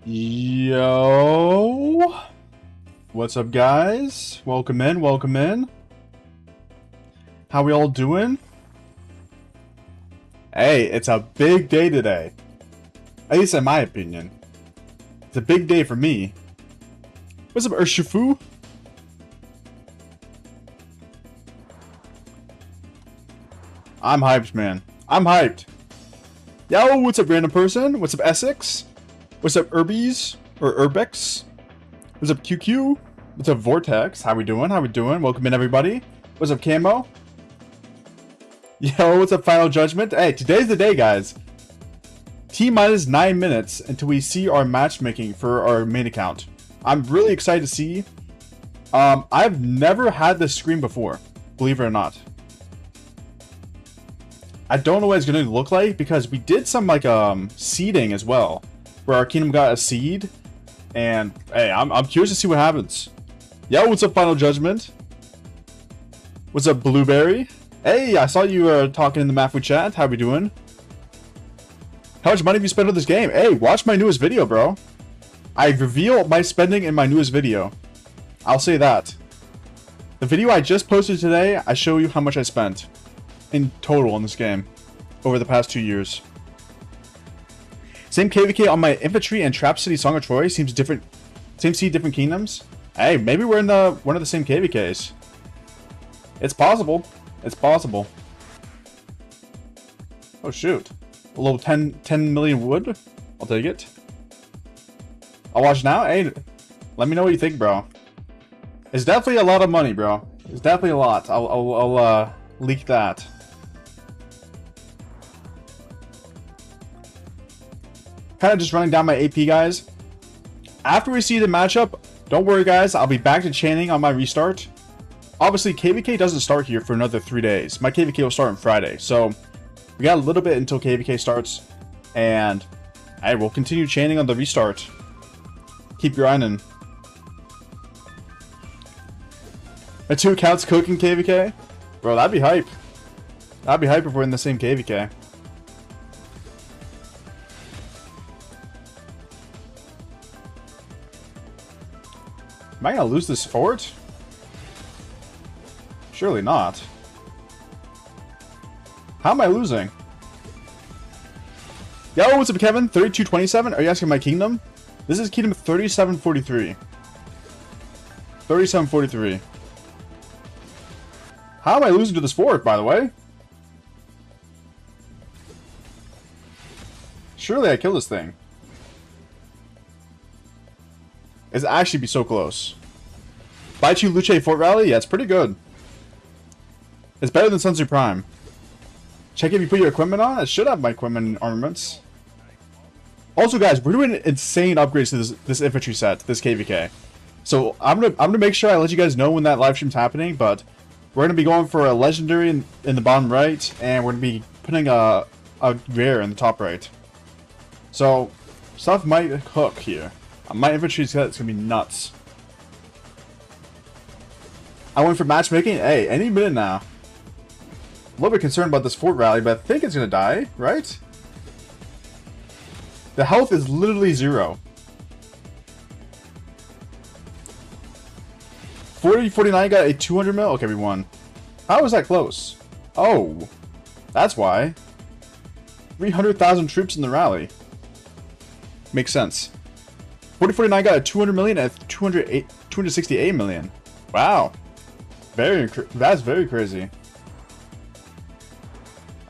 Yo, what's up, guys? Welcome in, welcome in. How we all doing? Hey, it's a big day today. At least in my opinion. It's a big day for me. What's up, Urshifu? I'm hyped, man. I'm hyped. Yo, what's up, random person? What's up, Essex? What's up, Urbies? Or Urbex? What's up, QQ? What's up, Vortex? How we doing? How we doing? Welcome in, everybody. What's up, Camo? Yo, what's up, Final Judgment? Hey, today's the day, guys. T-minus 9 minutes until we see our matchmaking for our main account. I'm really excited to see. I've never had this screen before, believe it or not. I don't know what it's going to look like because we did some, like, seeding as well, where our kingdom got a seed, and hey, I'm curious to see what happens. Yo, what's up, Final Judgment? What's up, Blueberry? Hey, I saw you talking in the Maffu chat. How we doing? How much money have you spent on this game? Hey, watch my newest video, bro. I reveal my spending in my newest video. I'll say that. The video I just posted today, I show you how much I spent in total on this game over the past 2 years. Same KVK on my infantry and Trap City Song of Troy. Seems different. Same seed, different kingdoms. Hey, maybe we're in one of the same KVKs. It's possible. It's possible. Oh shoot. A little 10 million wood. I'll take it. I'll watch now. Hey, let me know what you think, bro. It's definitely a lot of money, bro. It's definitely a lot. I'll leak that. Kind of just running down my AP, guys. After we see the matchup, don't worry, guys. I'll be back to chaining on my restart. Obviously, KVK doesn't start here for another 3 days. My KVK will start on Friday, so we got a little bit until KVK starts, and I will continue chaining on the restart. Keep your eye on. My 2 accounts cooking KVK? Bro, that'd be hype. That'd be hype if we're in the same KVK. Am I gonna lose this fort? Surely not. How am I losing? Yo, what's up, Kevin? 3227? Are you asking my kingdom? This is kingdom 3743. 3743. How am I losing to this fort, by the way? Surely I kill this thing. It's actually be so close. Baichu Luce Fort Rally? Yeah, it's pretty good. It's better than Sun Tzu Prime. Check if you put your equipment on. It should have my equipment and armaments. Also, guys, we're doing insane upgrades to this infantry set, this KVK. So I'm gonna make sure I let you guys know when that live stream's happening. But we're gonna be going for a legendary in the bottom right, and we're gonna be putting a rare in the top right. So stuff might hook here. My infantry set is gonna be nuts. I went for matchmaking. Hey, any minute now. A little bit concerned about this fort rally, but I think it's gonna die, right? The health is literally 0. 4049 got a 200 mil. Okay, we won. How was that close? Oh, that's why. 300,000 troops in the rally. Makes sense. 4049 got a 200 million and 268 million. Wow. That's very crazy.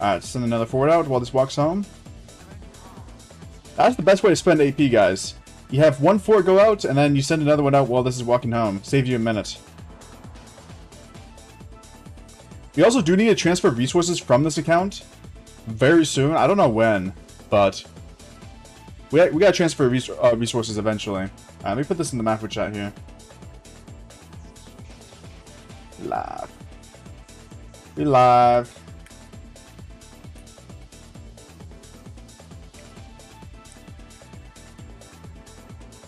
Alright, send another forward out while this walks home. That's the best way to spend AP, guys. You have one forward go out, and then you send another one out while this is walking home. Save you a minute. We also do need to transfer resources from this account very soon. I don't know when, but we gotta transfer resources eventually. Let me put this in the Maffu chat here. Live. We live.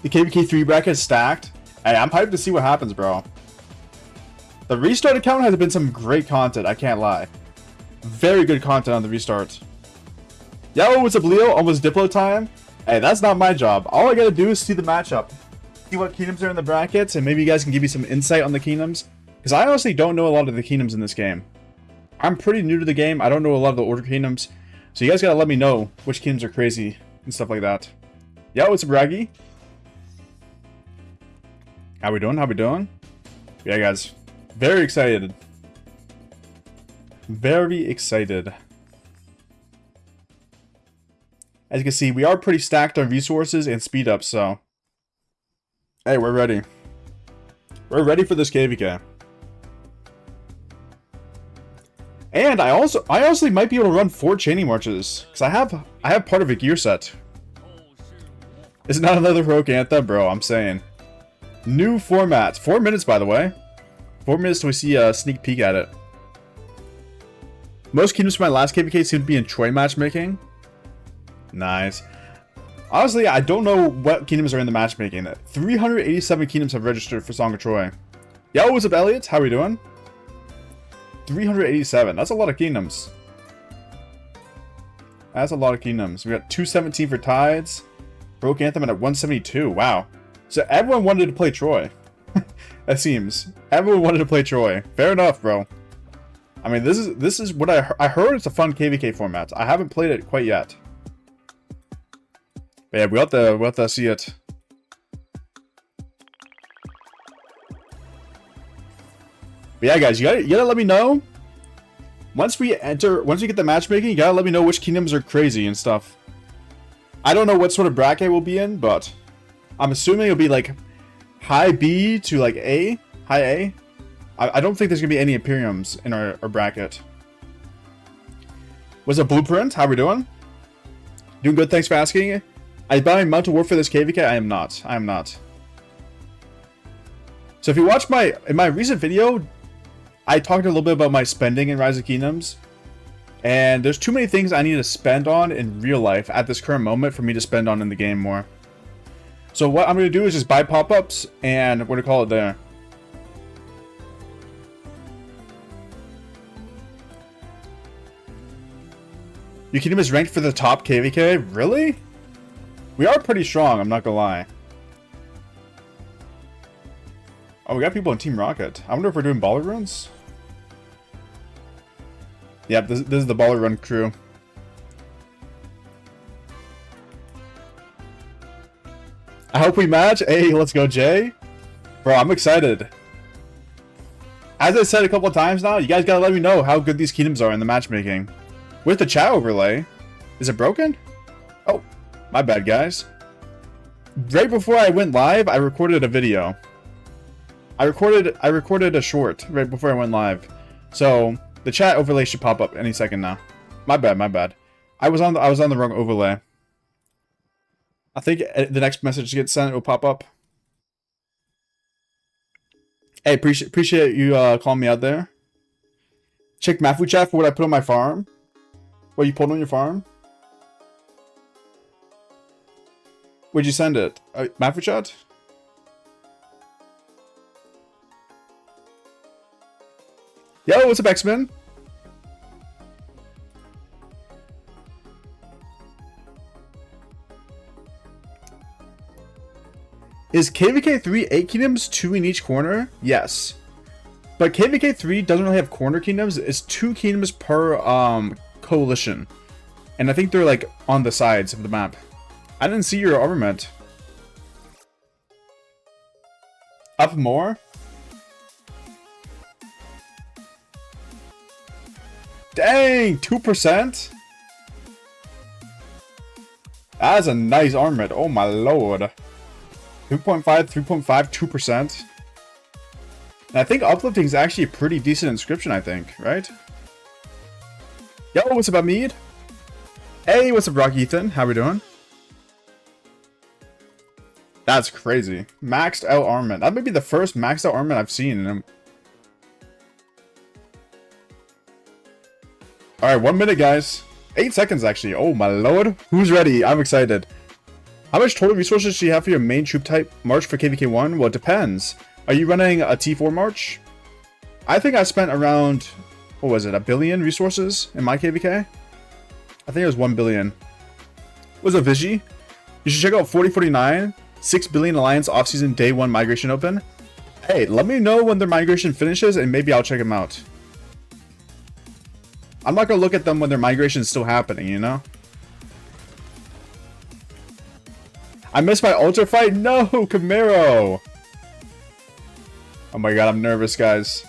The KVK 3 bracket is stacked. Hey, I'm hyped to see what happens, bro. The restart account has been some great content, I can't lie. Very good content on the restart. Yo, what's up, Leo? Almost Diplo time. Hey, that's not my job. All I gotta do is see the matchup. See what kingdoms are in the brackets, and maybe you guys can give me some insight on the kingdoms. Because I honestly don't know a lot of the kingdoms in this game. I'm pretty new to the game. I don't know a lot of the order kingdoms. So you guys gotta let me know which kingdoms are crazy and stuff like that. Yeah, what's up, Raggy? How we doing? How we doing? Yeah, guys. Very excited. Very excited. As you can see, we are pretty stacked on resources and speed up, so... Hey, we're ready. We're ready for this KVK. And I honestly might be able to run 4 chaining marches. Because I have part of a gear set. It's not another heroic anthem, bro, I'm saying. New format. 4 minutes, by the way. 4 minutes till we see a sneak peek at it. Most kingdoms from my last KVK seem to be in Troy matchmaking. Nice. Honestly, I don't know what kingdoms are in the matchmaking. 387 kingdoms have registered for Song of Troy. Yo, what's up, Elliot? How we doing? 387. That's a lot of kingdoms. That's a lot of kingdoms. We got 217 for Tides. Broke Anthem at 172. Wow. So everyone wanted to play Troy. That seems. Everyone wanted to play Troy. Fair enough, bro. I mean, this is what I heard. It's a fun KVK format. I haven't played it quite yet. But yeah, we'll have to see it. But yeah, guys, you gotta let me know. Once we get the matchmaking, you gotta let me know which kingdoms are crazy and stuff. I don't know what sort of bracket we'll be in, but I'm assuming it'll be like high B to like A, high A. I don't think there's gonna be any Imperiums in our bracket. What's up, Blueprint? How we doing? Doing good, thanks for asking. I buying Mount of War for this KVK? I am not. I am not. So if you watch in my recent video, I talked a little bit about my spending in Rise of Kingdoms. And there's too many things I need to spend on in real life at this current moment for me to spend on in the game more. So what I'm going to do is just buy pop-ups and what do you call it there? Your kingdom is ranked for the top KVK? Really? We are pretty strong, I'm not gonna lie. Oh, we got people in Team Rocket. I wonder if we're doing baller runs? Yep, this is the baller run crew. I hope we match. Hey, let's go, Jay. Bro, I'm excited. As I said a couple of times now, you guys gotta let me know how good these kingdoms are in the matchmaking. With the chat overlay. Is it broken? Oh, my bad, guys. Right before I went live, I recorded a video. I recorded a short right before I went live. So the chat overlay should pop up any second now. My bad, my bad. I was on the wrong overlay. I think the next message gets sent, it will pop up. Hey, appreciate you calling me out there. Check Maffu chat for what I put on my farm. What you pulled on your farm? Where'd you send it? Maffu chat? Yo, what's up, X-Men? Is KVK 3 8 kingdoms, 2 in each corner? Yes. But KVK 3 doesn't really have corner kingdoms. It's 2 kingdoms per coalition. And I think they're like on the sides of the map. I didn't see your armament. Up more? Dang, 2%? That's a nice armament. Oh my lord. 3.5, 3.5, 2%. And I think uplifting is actually a pretty decent inscription, I think, right? Yo, what's up, Mead? Hey, what's up, Rock Ethan? How we doing? That's crazy. Maxed out armament. That may be the first maxed out armament I've seen in him. Alright, 1 minute, guys. 8 seconds, actually. Oh, my lord. Who's ready? I'm excited. How much total resources do you have for your main troop type march for KVK1? Well, it depends. Are you running a T4 march? I think I spent around, what was it, 1 billion resources in my KVK? I think it was 1 billion. Was it Vigi? You should check out 4049, 6 billion Alliance off-season day 1 migration open. Hey, let me know when their migration finishes and maybe I'll check them out. I'm not gonna look at them when their migration is still happening, you know? I missed my ultra fight? No, Camaro! Oh my god, I'm nervous, guys.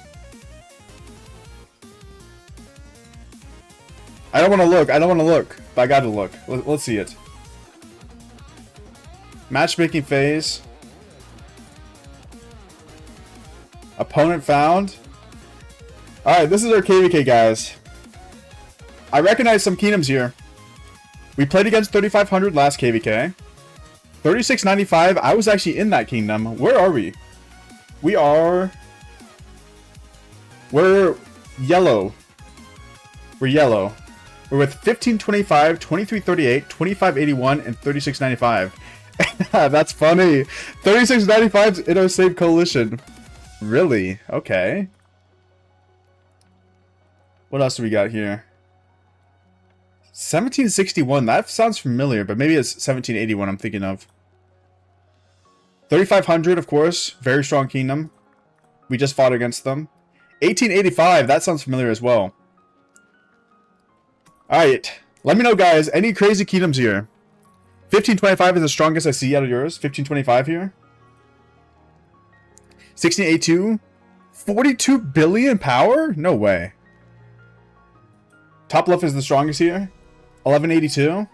I don't want to look, but I gotta look. Let's see it. Matchmaking phase. Opponent found. Alright, this is our KVK, guys. I recognize some kingdoms here. We played against 3500 last KVK. 3695, I was actually in that kingdom. Where are we? We're yellow. We're yellow. We're with 1525, 2338, 2581, and 3695. That's funny. 3695's in our same coalition. Really? Okay. What else do we got here? 1761. That sounds familiar, but maybe it's 1781 I'm thinking of. 3500, of course. Very strong kingdom. We just fought against them. 1885. That sounds familiar as well. Alright. Let me know, guys. Any crazy kingdoms here? 1525 is the strongest I see out of yours. 1525 here. 1682. 42 billion power? No way. Top left is the strongest here. 1182.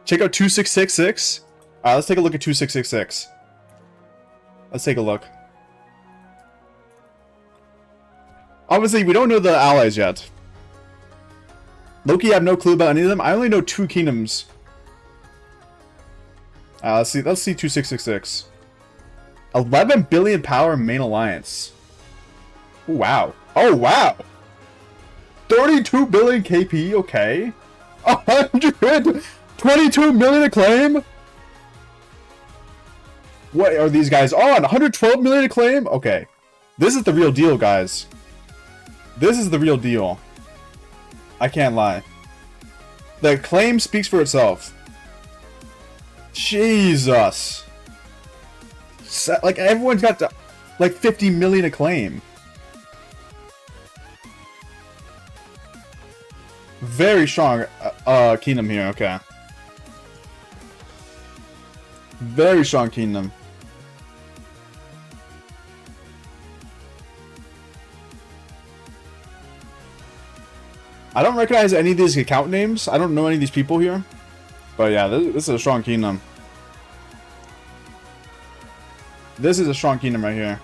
Check out 2666. Alright, let's take a look at 2666. Let's take a look. Obviously, we don't know the allies yet. Loki, I have no clue about any of them. I only know 2 kingdoms. Let's see 2666. 11 billion power main alliance. Wow. Oh, wow. 32 billion KP, okay. 122 million acclaim? What are these guys on? 112 million acclaim? Okay. This is the real deal, guys. This is the real deal. I can't lie. The acclaim speaks for itself. Jesus. Like, everyone's got like 50 million acclaim. Very strong kingdom here, okay. Very strong kingdom. I don't recognize any of these account names. I don't know any of these people here. But yeah, this is a strong kingdom. This is a strong kingdom right here.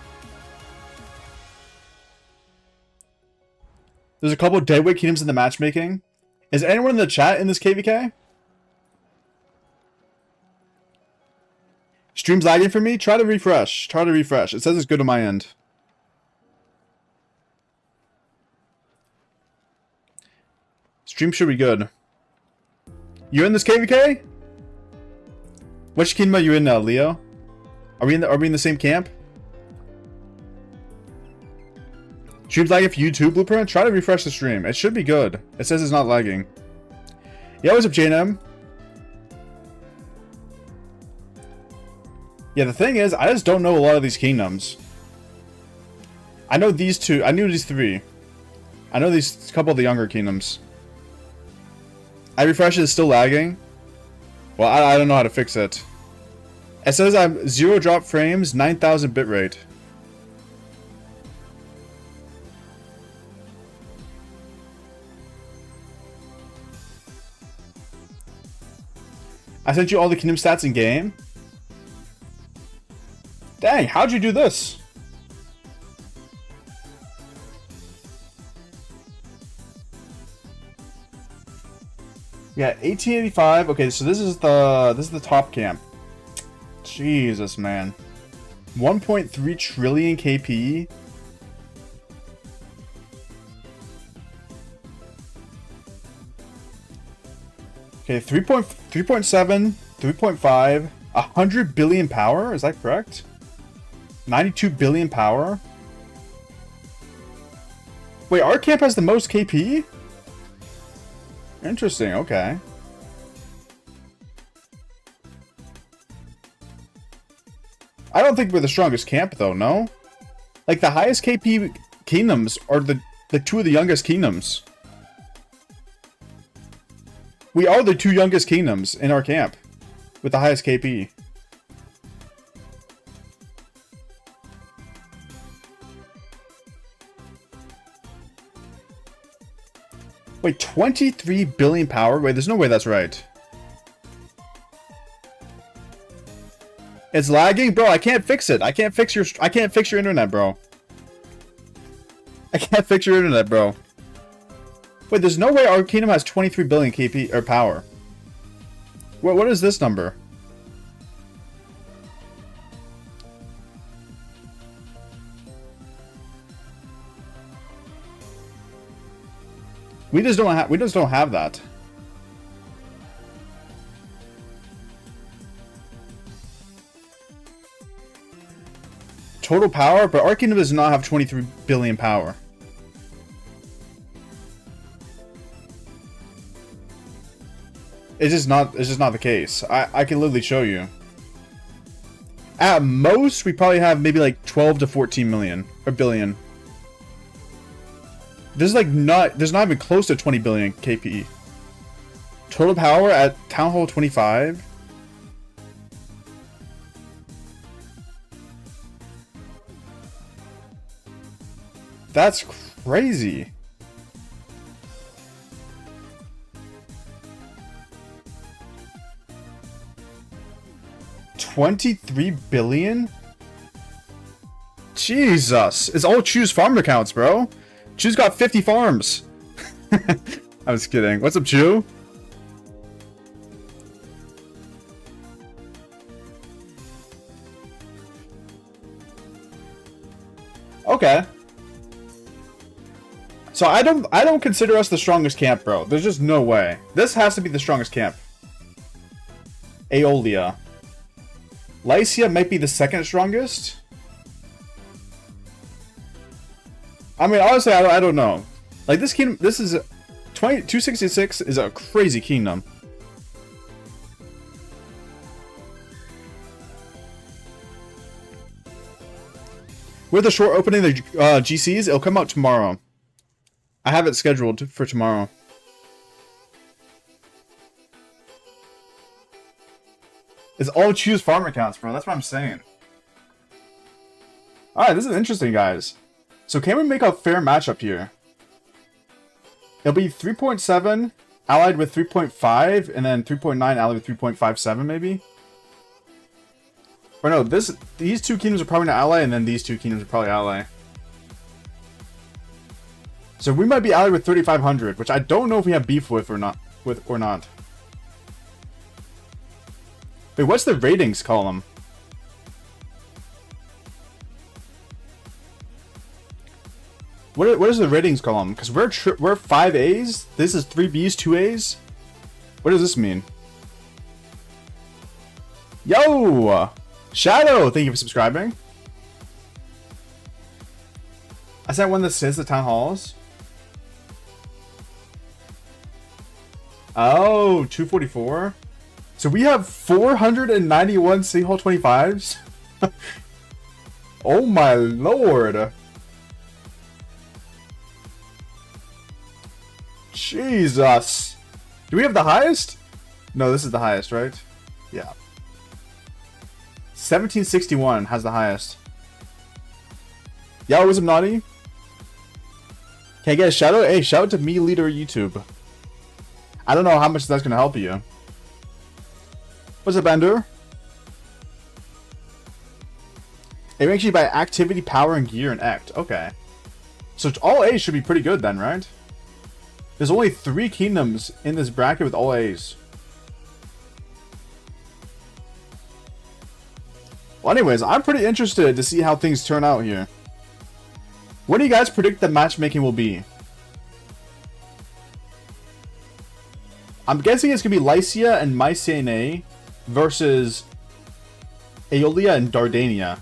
There's a couple of deadweight kingdoms in the matchmaking. Is anyone in the chat in this KVK? Stream's lagging for me? Try to refresh. Try to refresh. It says it's good on my end. Stream should be good. You in this KVK? Which kingdom are you in now, Leo? Are we in the same camp? Stream's lagging for YouTube, Blueprint? Try to refresh the stream. It should be good. It says it's not lagging. Yeah, what's up, JNM? Yeah, the thing is, I just don't know a lot of these kingdoms. I know these 2. I knew these 3. I know these couple of the younger kingdoms. I refresh it, it's still lagging. Well, I don't know how to fix it. It says I'm 0 drop frames, 9,000 bitrate. I sent you all the kingdom stats in game. Dang, how'd you do this? Yeah, 1885. Okay, so this is the top camp. Jesus, man. 1.3 trillion KP. Okay, 3.7, 3.5, 100 billion power. Is that correct? 92 billion power. Wait, our camp has the most KP? Interesting, okay. I don't think we're the strongest camp, though, no? Like, the highest KP kingdoms are the two of the youngest kingdoms. We are the two youngest kingdoms in our camp with the highest KP. Wait, 23 billion power? Wait, there's no way that's right. It's lagging? Bro, I can't fix it. I can't fix your internet, bro. I can't fix your internet, bro. Wait, there's no way our kingdom has 23 billion KP or power. What is this number? We just don't have that. Total power, but our kingdom does not have 23 billion power. It's just not the case. I can literally show you. At most, we probably have maybe like 12 to 14 million or billion. There's not even close to 20 billion KP. Total power at Town Hall 25. That's crazy. $23 billion? Jesus. It's all Choose farm accounts, bro. Chew's got 50 farms. I was kidding. What's up, Chew? Okay. So I don't consider us the strongest camp, bro. There's just no way. This has to be the strongest camp. Aeolia. Lycia might be the second strongest. I mean, honestly, I don't know. Like, this kingdom, this is 266 is a crazy kingdom. With the short opening the GCs, it'll come out tomorrow. I have it scheduled for tomorrow. It's all Choose farm accounts, bro. That's what I'm saying. Alright, this is interesting, guys. So can we make a fair matchup here? It'll be 3.7 allied with 3.5, and then 3.9 allied with 3.57, maybe? Or no, these two kingdoms are probably not ally, and then these two kingdoms are probably ally. So we might be allied with 3,500, which I don't know if we have beef with or not. Wait, what's the ratings column? What is the ratings column? Because we're 5 A's. This is 3 B's, 2 A's. What does this mean? Yo! Shadow! Thank you for subscribing. I sent one that says the town halls. Oh, 244. So we have 491 City Hall 25s. Oh my lord. Jesus. Do we have the highest? No, this is the highest, right? Yeah. 1761 has the highest. Yo, Wisdom Naughty? Can I get a shout out? Hey, shout out to me, leader YouTube. I don't know how much that's gonna help you. What's up, Bender? It makes you buy activity, power, and gear and act. Okay. So all A's should be pretty good then, right? There's only 3 kingdoms in this bracket with all A's. Well, anyways, I'm pretty interested to see how things turn out here. What do you guys predict the matchmaking will be? I'm guessing it's going to be Lycia and Mycenae versus Aeolia and Dardania.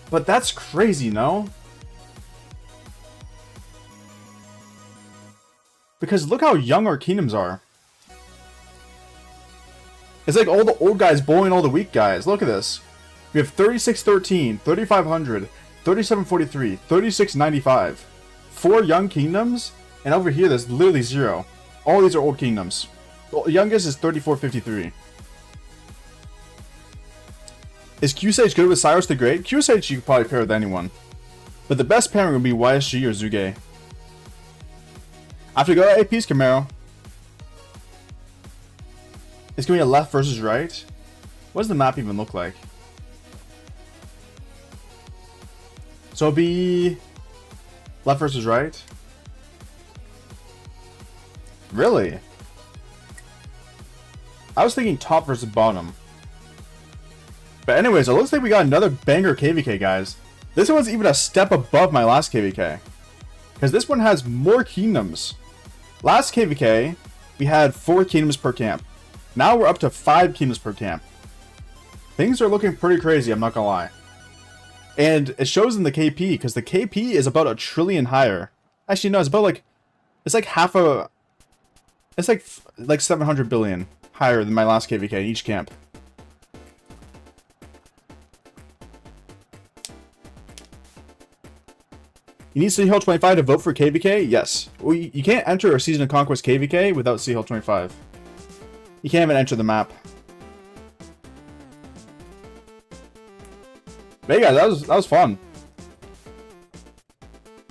But that's crazy, no? Because look how young our kingdoms are. It's like all the old guys bullying all the weak guys. Look at this. We have 3613, 3500, 3743, 3695. 4 young kingdoms, and over here there's literally 0. All these are old kingdoms. The youngest is 3453. Is Q-Sage good with Cyrus the Great? Q-Sage you could probably pair with anyone. But the best pairing would be YSG or Zuge. I have to go AP's Camaro. It's going to be a left versus right. What does the map even look like? So it'll be left versus right. Really? I was thinking top versus bottom. But anyways, it looks like we got another banger KVK, guys. This one's even a step above my last KVK. Because this one has more kingdoms. Last KVK, we had 4 kingdoms per camp. Now we're up to 5 kingdoms per camp. Things are looking pretty crazy, I'm not gonna lie. And it shows in the KP, because the KP is about 1 trillion higher. Actually, no, it's about like... It's like half a... It's like 700 billion higher than my last KVK in each camp. You need City Hall 25 to vote for KVK? Yes. Well, you can't enter a Season of Conquest KVK without City Hall 25. You can't even enter the map. But yeah, that was fun.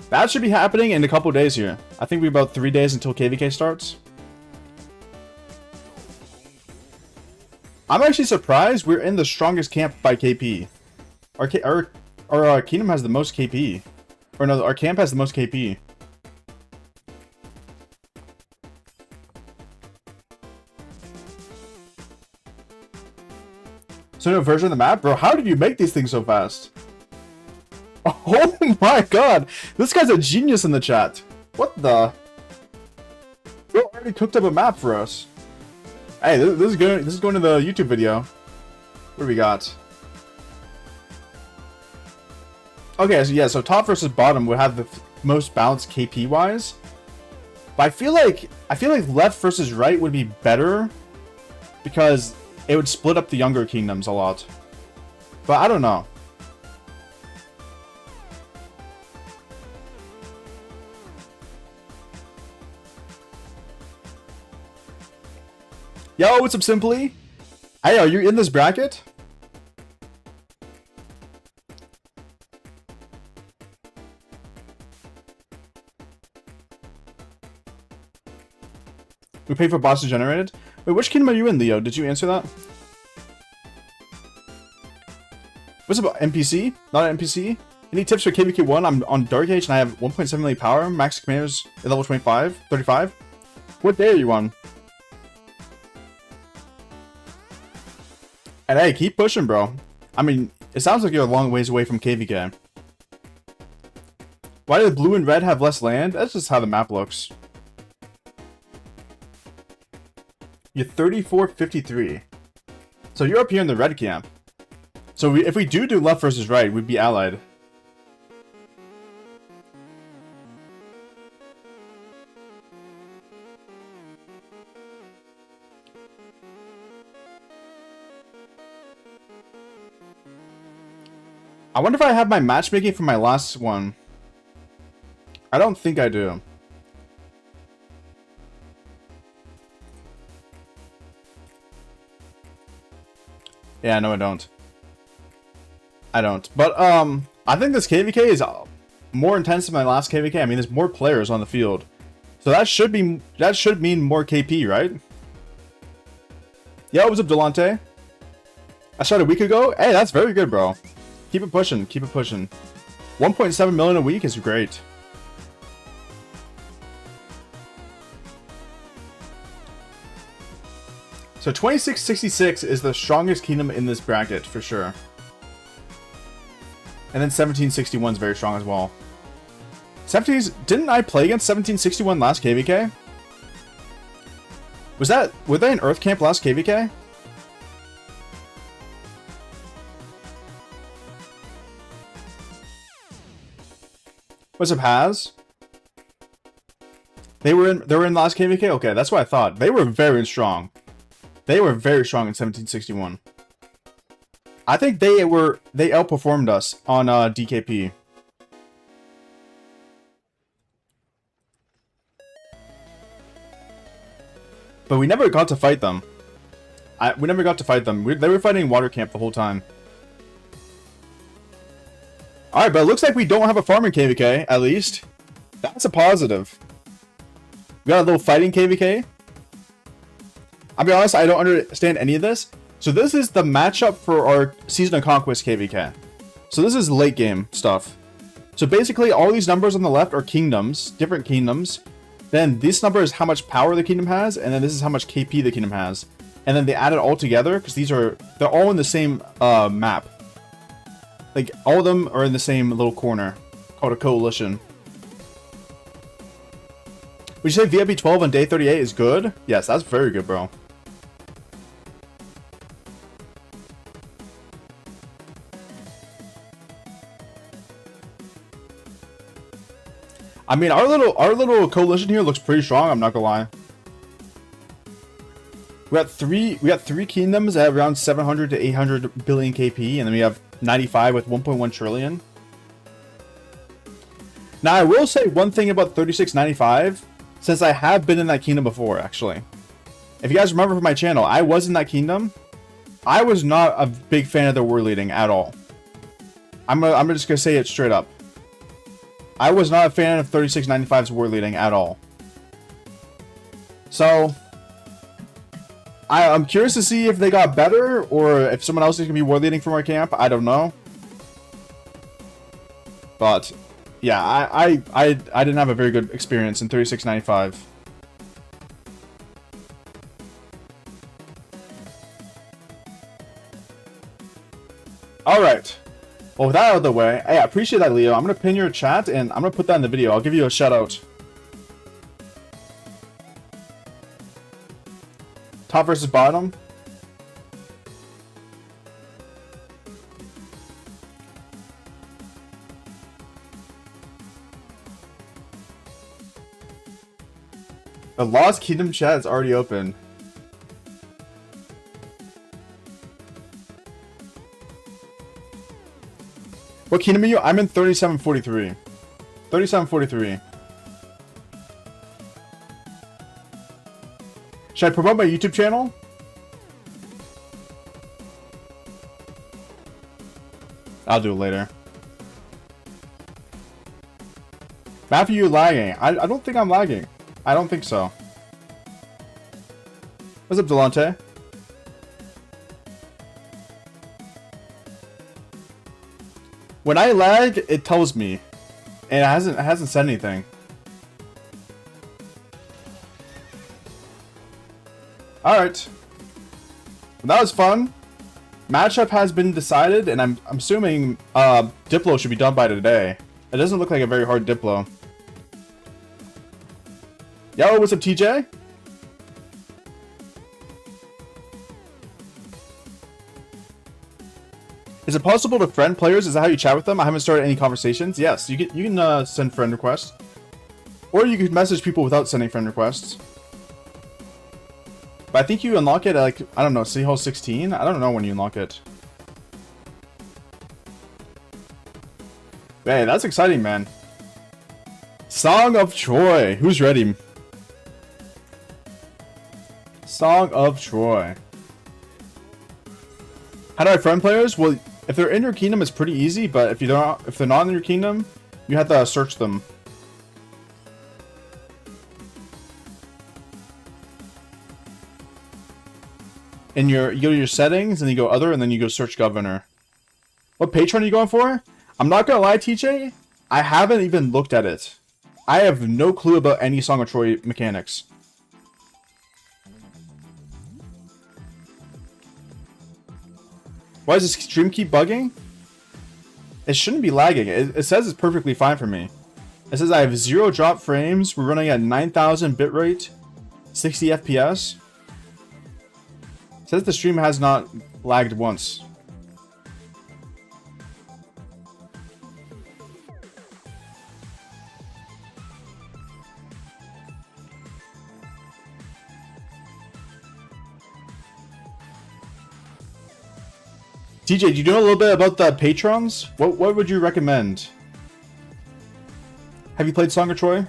That should be happening in a couple days here. I think we're about 3 days until KVK starts. I'm actually surprised we're in the strongest camp by KP. Our kingdom has the most KP. Or no, our camp has the most KP. So no version of the map? Bro, how did you make these things so fast? Oh my god! This guy's a genius in the chat. What the? Bro already cooked up a map for us. Hey, this is going to the YouTube video. What do we got? Okay, so yeah, so top versus bottom would have the most balanced KP wise. But I feel like left versus right would be better because it would split up the younger kingdoms a lot. But I don't know. Yo, what's up, Simply? Hey, are you in this bracket? We pay for bosses generated. Wait, which kingdom are you in, Leo? Did you answer that? What's about NPC? Not an NPC? Any tips for KVK1? I'm on Dark Age and I have 1.7 million power. Max commanders at level 25, 35. What day are you on? And hey, keep pushing, bro. I mean, it sounds like you're a long ways away from KVK. Why do the blue and red have less land? That's just how the map looks. You're 3453. So you're up here in the red camp. So if we do left versus right, we'd be allied. I wonder if I have my matchmaking from my last one. I don't think I do. Yeah, no, I don't. I don't. But, I think this KVK is more intense than my last KVK. I mean, there's more players on the field. So that should mean more KP, right? Yo, what's up, Delante? I started a week ago. Hey, that's very good, bro. Keep it pushing. Keep it pushing. 1.7 million a week is great. So 2666 is the strongest kingdom in this bracket for sure. And then 1761 is very strong as well. Didn't I play against 1761 last KVK? Were they in Earth Camp last KVK? What's up, Haz? They were in last KVK? Okay, that's what I thought. They were very strong. They were very strong in 1761. I think they outperformed us on DKP. But we never got to fight them. We never got to fight them. They were fighting Water Camp the whole time. Alright, but it looks like we don't have a farming KVK, at least. That's a positive. We got a little fighting KVK. I'll be honest, I don't understand any of this. So this is the matchup for our Season of Conquest KVK. So this is late game stuff. So basically, all these numbers on the left are kingdoms, different kingdoms. Then this number is how much power the kingdom has, and then this is how much KP the kingdom has. And then they add it all together, because they're all in the same map. Like, all of them are in the same little corner, called a coalition. Would you say VIP 12 on day 38 is good? Yes, that's very good, bro. I mean, our little coalition here looks pretty strong, I'm not gonna lie. We got three kingdoms at around 700 to 800 billion KP, and then we have 95 with 1.1 trillion. Now, I will say one thing about 3695, since I have been in that kingdom before, actually. If you guys remember from my channel, I was in that kingdom. I was not a big fan of the war leading at all. I'm just gonna say it straight up. I was not a fan of 3695's war leading at all. So, I'm curious to see if they got better, or if someone else is going to be war leading from our camp. I don't know. But, yeah, I didn't have a very good experience in 3695. Alright. Well, with that out of the way, hey, I appreciate that, Leo. I'm going to pin your chat, and I'm going to put that in the video. I'll give you a shout out. Top versus bottom. The Lost Kingdom chat is already open. What kingdom are you? I'm in 3743. 3743. Should I promote my YouTube channel? I'll do it later. Maffu, you lagging? I don't think I'm lagging. I don't think so. What's up, Delante? When I lag, it tells me, and it hasn't said anything. Alright. That was fun. Matchup has been decided, and I'm assuming Diplo should be done by today. It doesn't look like a very hard Diplo. Yo, what's up, TJ? Is it possible to friend players? Is that how you chat with them? I haven't started any conversations. Yes, you can send friend requests. Or you can message people without sending friend requests. But I think you unlock it at, like, I don't know, City Hall 16? I don't know when you unlock it. Hey, that's exciting, man. Song of Troy. Who's ready? Song of Troy. How do I friend players? Well, if they're in your kingdom, it's pretty easy. But if they're not in your kingdom, you have to search them. And you go to your settings, and you go other, and then you go search governor. What patron are you going for? I'm not gonna lie, TJ. I haven't even looked at it. I have no clue about any Song of Troy mechanics. Why does this stream keep bugging? It shouldn't be lagging. It says it's perfectly fine for me. It says I have 0 drop frames. We're running at 9,000 bitrate, 60 FPS. It says the stream has not lagged once. TJ, do you know a little bit about the patrons? What would you recommend? Have you played Song of Troy?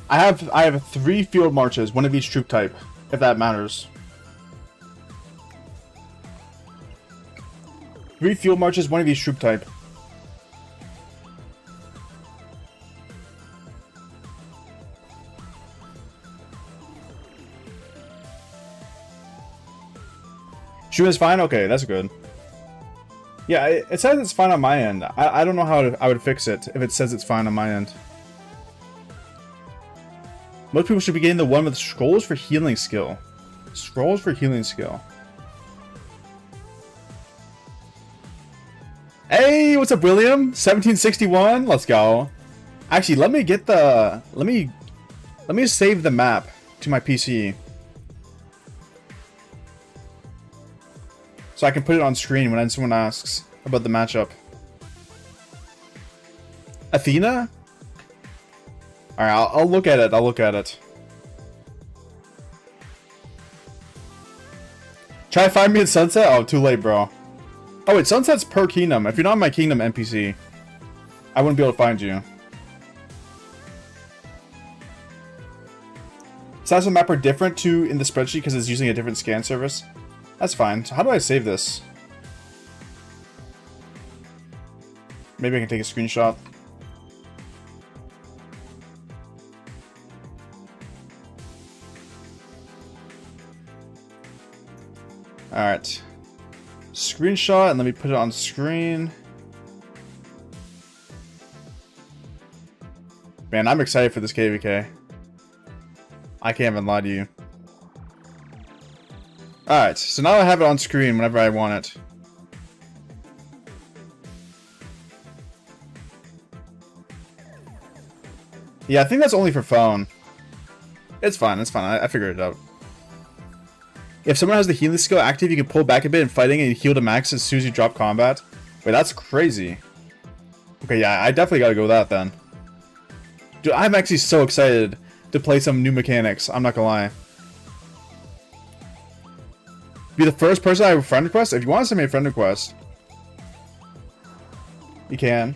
I have 3 field marches, 1 of each troop type, if that matters. 3 field marches, 1 of each troop type. Stream is fine? Okay, that's good. Yeah, it says it's fine on my end. I don't know how I would fix it if it says it's fine on my end. Most people should be getting the one with scrolls for healing skill. Scrolls for healing skill. Hey, what's up, William? 1761? Let's go. Actually, let me get the... Let me save the map to my PC. So I can put it on screen when someone asks about the matchup. Athena? Alright, I'll look at it. I'll look at it. Try to find me in Sunset? Oh, too late, bro. Oh, wait, Sunset's per kingdom. If you're not in my kingdom NPC, I wouldn't be able to find you. Stats on the map are different too in the spreadsheet because it's using a different scan service. That's fine. So how do I save this? Maybe I can take a screenshot. Alright. Screenshot, and let me put it on screen. Man, I'm excited for this KVK. I can't even lie to you. Alright, so now I have it on screen whenever I want it. Yeah, I think that's only for phone. It's fine, it's fine. I figured it out. If someone has the healing skill active, you can pull back a bit in fighting and heal to max as soon as you drop combat. Wait, that's crazy. Okay, yeah, I definitely gotta go with that then. Dude, I'm actually so excited to play some new mechanics. I'm not gonna lie. Be the first person I have a friend request? If you want to send me a friend request, you can.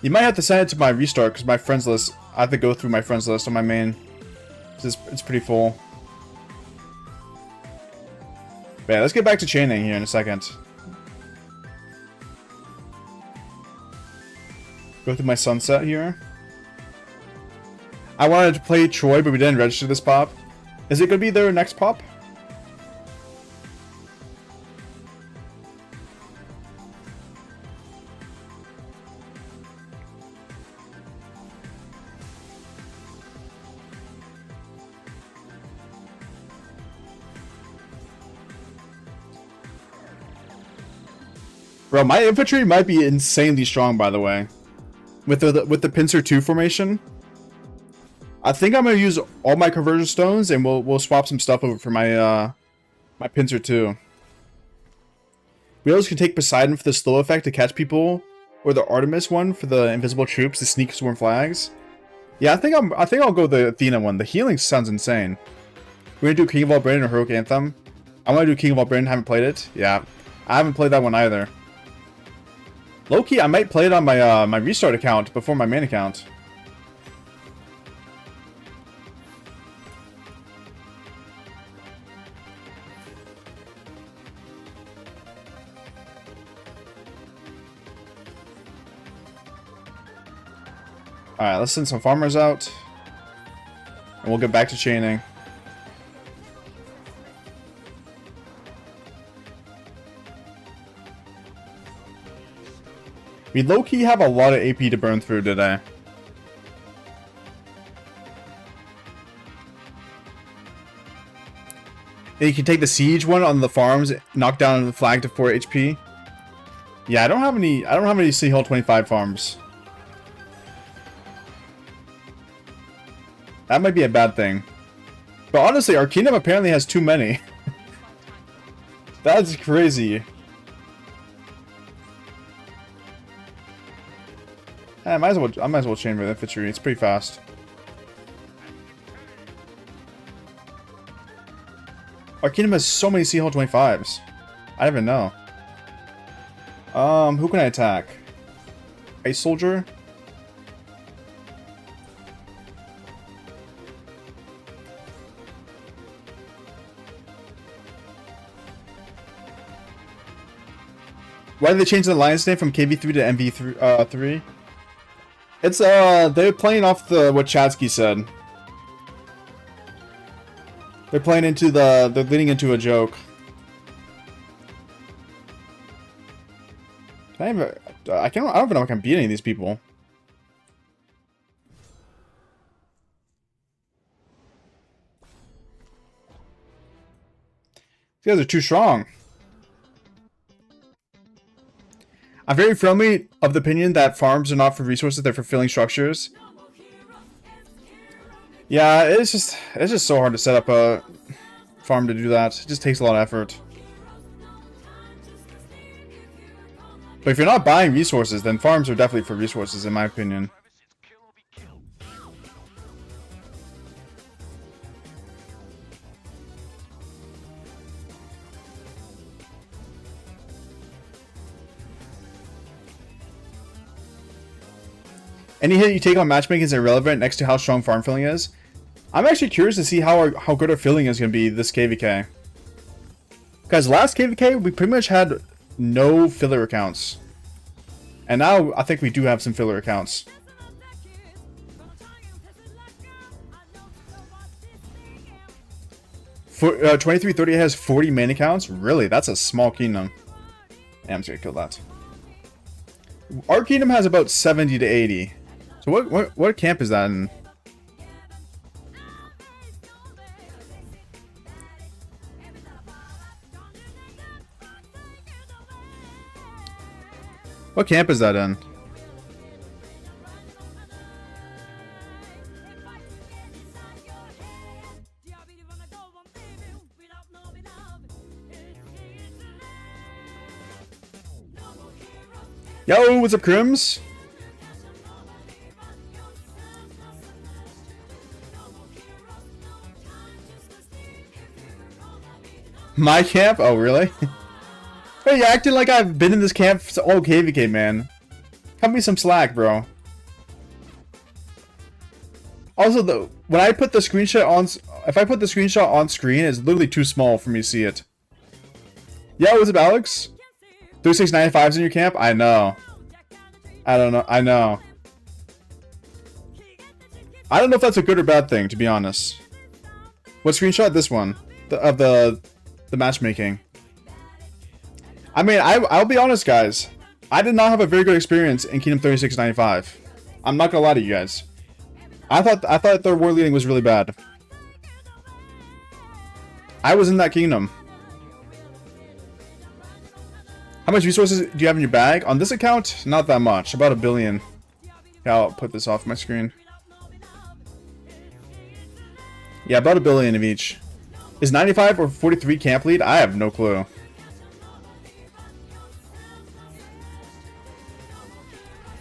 You might have to send it to my restart because my friends list, I have to go through my friends list on my main. It's pretty full. But yeah, let's get back to chaining here in a second. Go through my sunset here. I wanted to play Troy, but we didn't register this pop. Is it going to be their next pop? Bro, my infantry might be insanely strong, by the way. With the pincer 2 formation. I think I'm gonna use all my conversion stones, and we'll swap some stuff over for my my pincer 2. We also can take Poseidon for the slow effect to catch people, or the Artemis one for the invisible troops to sneak swarm flags. Yeah, I think I'll go the Athena one. The healing sounds insane. We're gonna do King of All Britain or Heroic Anthem. I want to do King of All Britain. Haven't played it. Yeah, I haven't played that one either. Low-key, I might play it on my my restart account before my main account. Alright, let's send some farmers out. And we'll get back to chaining. We low-key have a lot of AP to burn through today. And you can take the siege one on the farms, knock down the flag to 4 HP. Yeah, I don't have any City Hall 25 farms. That might be a bad thing. But honestly, our kingdom apparently has too many. That's crazy. I might as well chain with infantry. It's pretty fast. Our kingdom has so many Sea Hull 25s. I don't even know. Who can I attack? Ice Soldier? Why did they change the alliance name from KV3 to MV3? 3? It's they're playing off what Chadsky said. They're playing into they're leading into a joke. I don't even know if I can beat any of these people. These guys are too strong. I'm very firmly of the opinion that farms are not for resources, they're for filling structures. Yeah, it's just so hard to set up a farm to do that. It just takes a lot of effort. But if you're not buying resources, then farms are definitely for resources, in my opinion. Any hit you take on matchmaking is irrelevant next to how strong farm filling is. I'm actually curious to see how good our filling is going to be this KVK. Because last KVK, we pretty much had no filler accounts. And now, I think we do have some filler accounts. 2330 has 40 main accounts? Really? That's a small kingdom. Yeah, I'm just going to kill that. Our kingdom has about 70 to 80. So what camp is that in? What camp is that in? Yo, what's up, Crims? My camp? Oh, really? Hey, you're acting like I've been in this camp for all KVK, man. Cut me some slack, bro. Also, though, when I put the screenshot on... If I put the screenshot on screen, it's literally too small for me to see it. Yo, what's up, Alex? 3695's in your camp? I know. I don't know. I know. I don't know if that's a good or bad thing, to be honest. What screenshot? This one. Of the matchmaking. I mean, I'll be honest, guys. I did not have a very good experience in Kingdom 3695. I'm not gonna lie to you guys. I thought their war leading was really bad. I was in that kingdom. How much resources do you have in your bag? On this account, not that much. About 1 billion. Okay, I'll put this off my screen. Yeah, about 1 billion of each. Is 95 or 43 camp lead? I have no clue.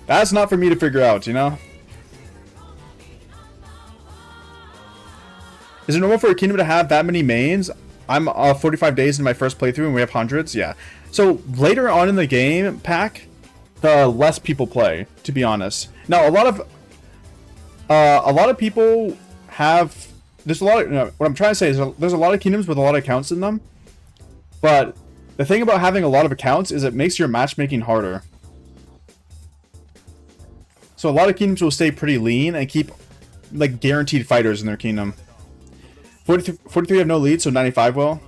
That's not for me to figure out, you know? Is it normal for a kingdom to have that many mains? I'm 45 days in my first playthrough and we have hundreds? Yeah. So, later on in the game, Pack, the less people play, to be honest. Now, a lot of people have... There's a lot of... what I'm trying to say is there's a lot of kingdoms with a lot of accounts in them. But the thing about having a lot of accounts is it makes your matchmaking harder. So a lot of kingdoms will stay pretty lean and keep like guaranteed fighters in their kingdom. 43 have no lead, so 95 will.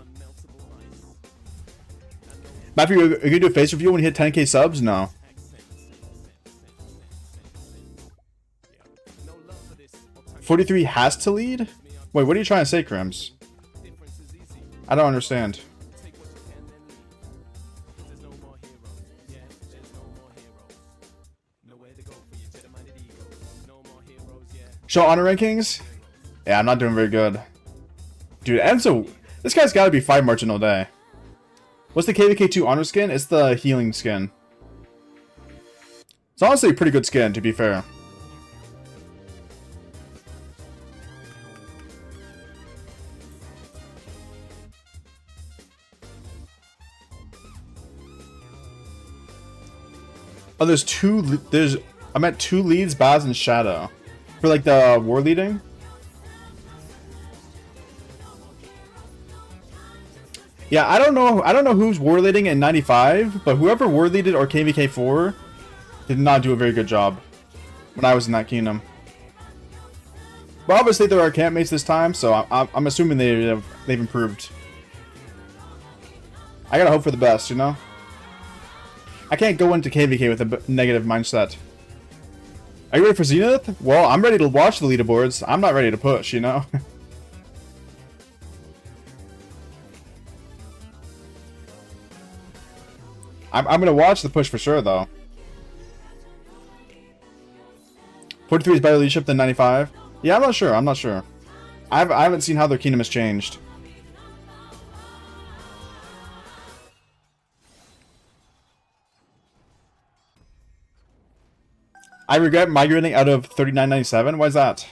Maffu, are you gonna do a face review when you hit 10k subs? No. $43 has to lead? Wait, what are you trying to say, Crims? I don't understand. Show honor rankings? Yeah, I'm not doing very good. Dude, Enzo, this guy's gotta be 5 merchant all day. What's the KVK2 honor skin? It's the healing skin. It's honestly a pretty good skin, to be fair. Oh, I'm at 2 leads, Baz and Shadow. For like the war leading. Yeah, I don't know who's war leading in 95, but whoever war leaded or KVK4 did not do a very good job when I was in that kingdom. But obviously there are campmates this time, so I'm assuming they've improved. I gotta hope for the best, you know? I can't go into KVK with a negative mindset. Are you ready for Zenith? Well, I'm ready to watch the leaderboards. I'm not ready to push, you know? I'm gonna watch the push for sure, though. 43 is better leadership than 95? Yeah, I'm not sure. I'm not sure. I haven't seen how their kingdom has changed. I regret migrating out of 3997. Why is that?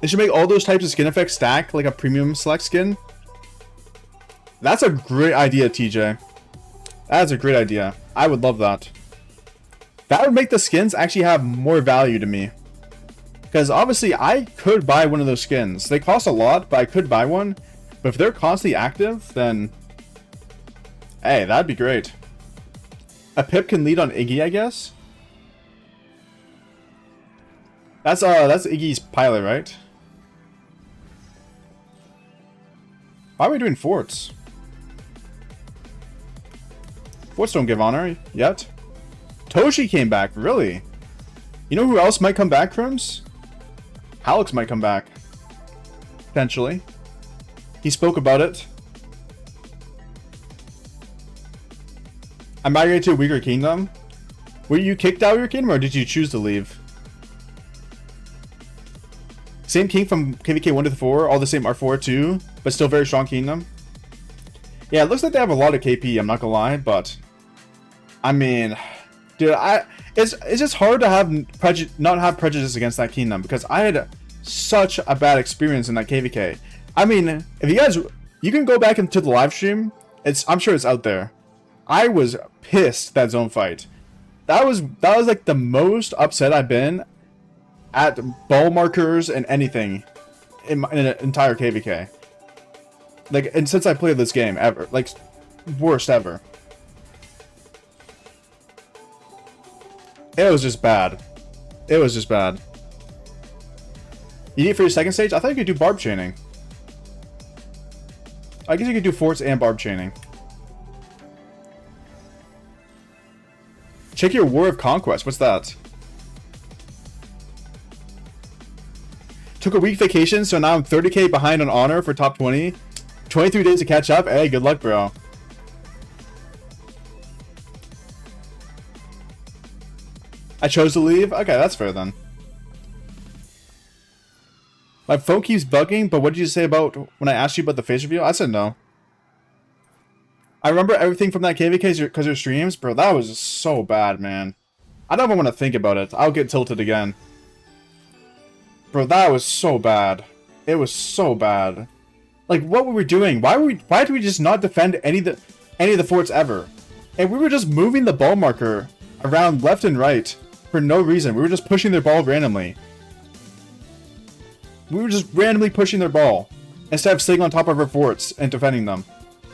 They should make all those types of skin effects stack like a premium select skin. That's a great idea, TJ. That's a great idea. I would love that. That would make the skins actually have more value to me. Because obviously I could buy one of those skins. They cost a lot, but I could buy one. But if they're constantly active, then... hey, that'd be great. A Pip can lead on Iggy, I guess? That's Iggy's pilot, right? Why are we doing forts? Forts don't give honor yet. Toshi came back, really? You know who else might come back, Crims? Alex might come back. Potentially. He spoke about it. I migrated to a weaker kingdom. Were you kicked out of your kingdom, or did you choose to leave? Same king from KVK 1 to 4, all the same R4 too, but still very strong kingdom. Yeah, it looks like they have a lot of KP, I'm not gonna lie, but... I mean... dude, it's just hard to have not have prejudice against that kingdom, because I had such a bad experience in that KVK. I mean, if you guys... you can go back into the live stream, I'm sure it's out there. I was pissed that zone fight. That was like the most upset I've been at ball markers and anything in an entire KVK. Like, and since I played this game ever, like, worst ever. It was just bad. It was just bad. You need it for your second stage? I thought you could do barb chaining. I guess you could do forts and barb chaining. Check your War of Conquest. What's that? Took a week vacation, so now I'm 30k behind on honor for top 20. 23 days to catch up. Hey, good luck, bro. I chose to leave? Okay, that's fair then. My phone keeps bugging, but what did you say about when I asked you about the face reveal? I said no. I remember everything from that KVK because your streams. Bro, that was just so bad, man. I don't even want to think about it. I'll get tilted again. Bro, that was so bad. It was so bad. Like, what were we doing? Why did we just not defend any of the forts ever? And we were just moving the ball marker around left and right for no reason. We were just pushing their ball randomly. We were just randomly pushing their ball instead of sitting on top of our forts and defending them.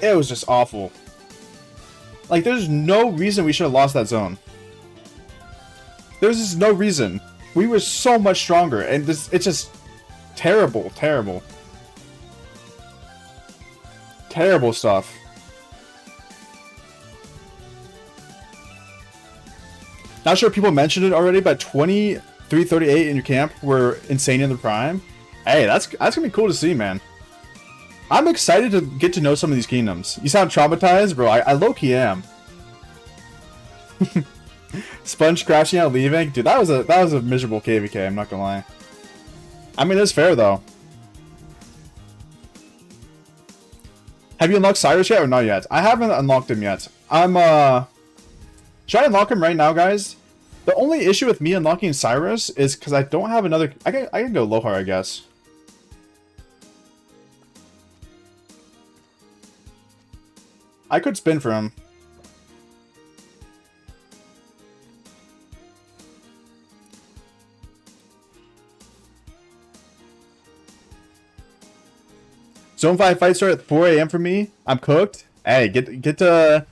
It was just awful. Like, there's no reason we should have lost that zone. There's just no reason. We were so much stronger, and it's just terrible, terrible. Terrible stuff. Not sure if people mentioned it already, but 2338 in your camp were insane in the prime. Hey, that's gonna be cool to see, man. I'm excited to get to know some of these kingdoms. You sound traumatized, bro. I low-key am. Sponge crashing out, leaving, dude. That was a miserable KVK. I'm not gonna lie. I mean, it's fair though. Have you unlocked Cyrus yet or not yet? I haven't unlocked him yet. Should I unlock him right now, guys? The only issue with me unlocking Cyrus is because I don't have another... I can go Lohar, I guess. I could spin for him. Zone 5 fight start at 4 a.m. for me. I'm cooked. Hey, get to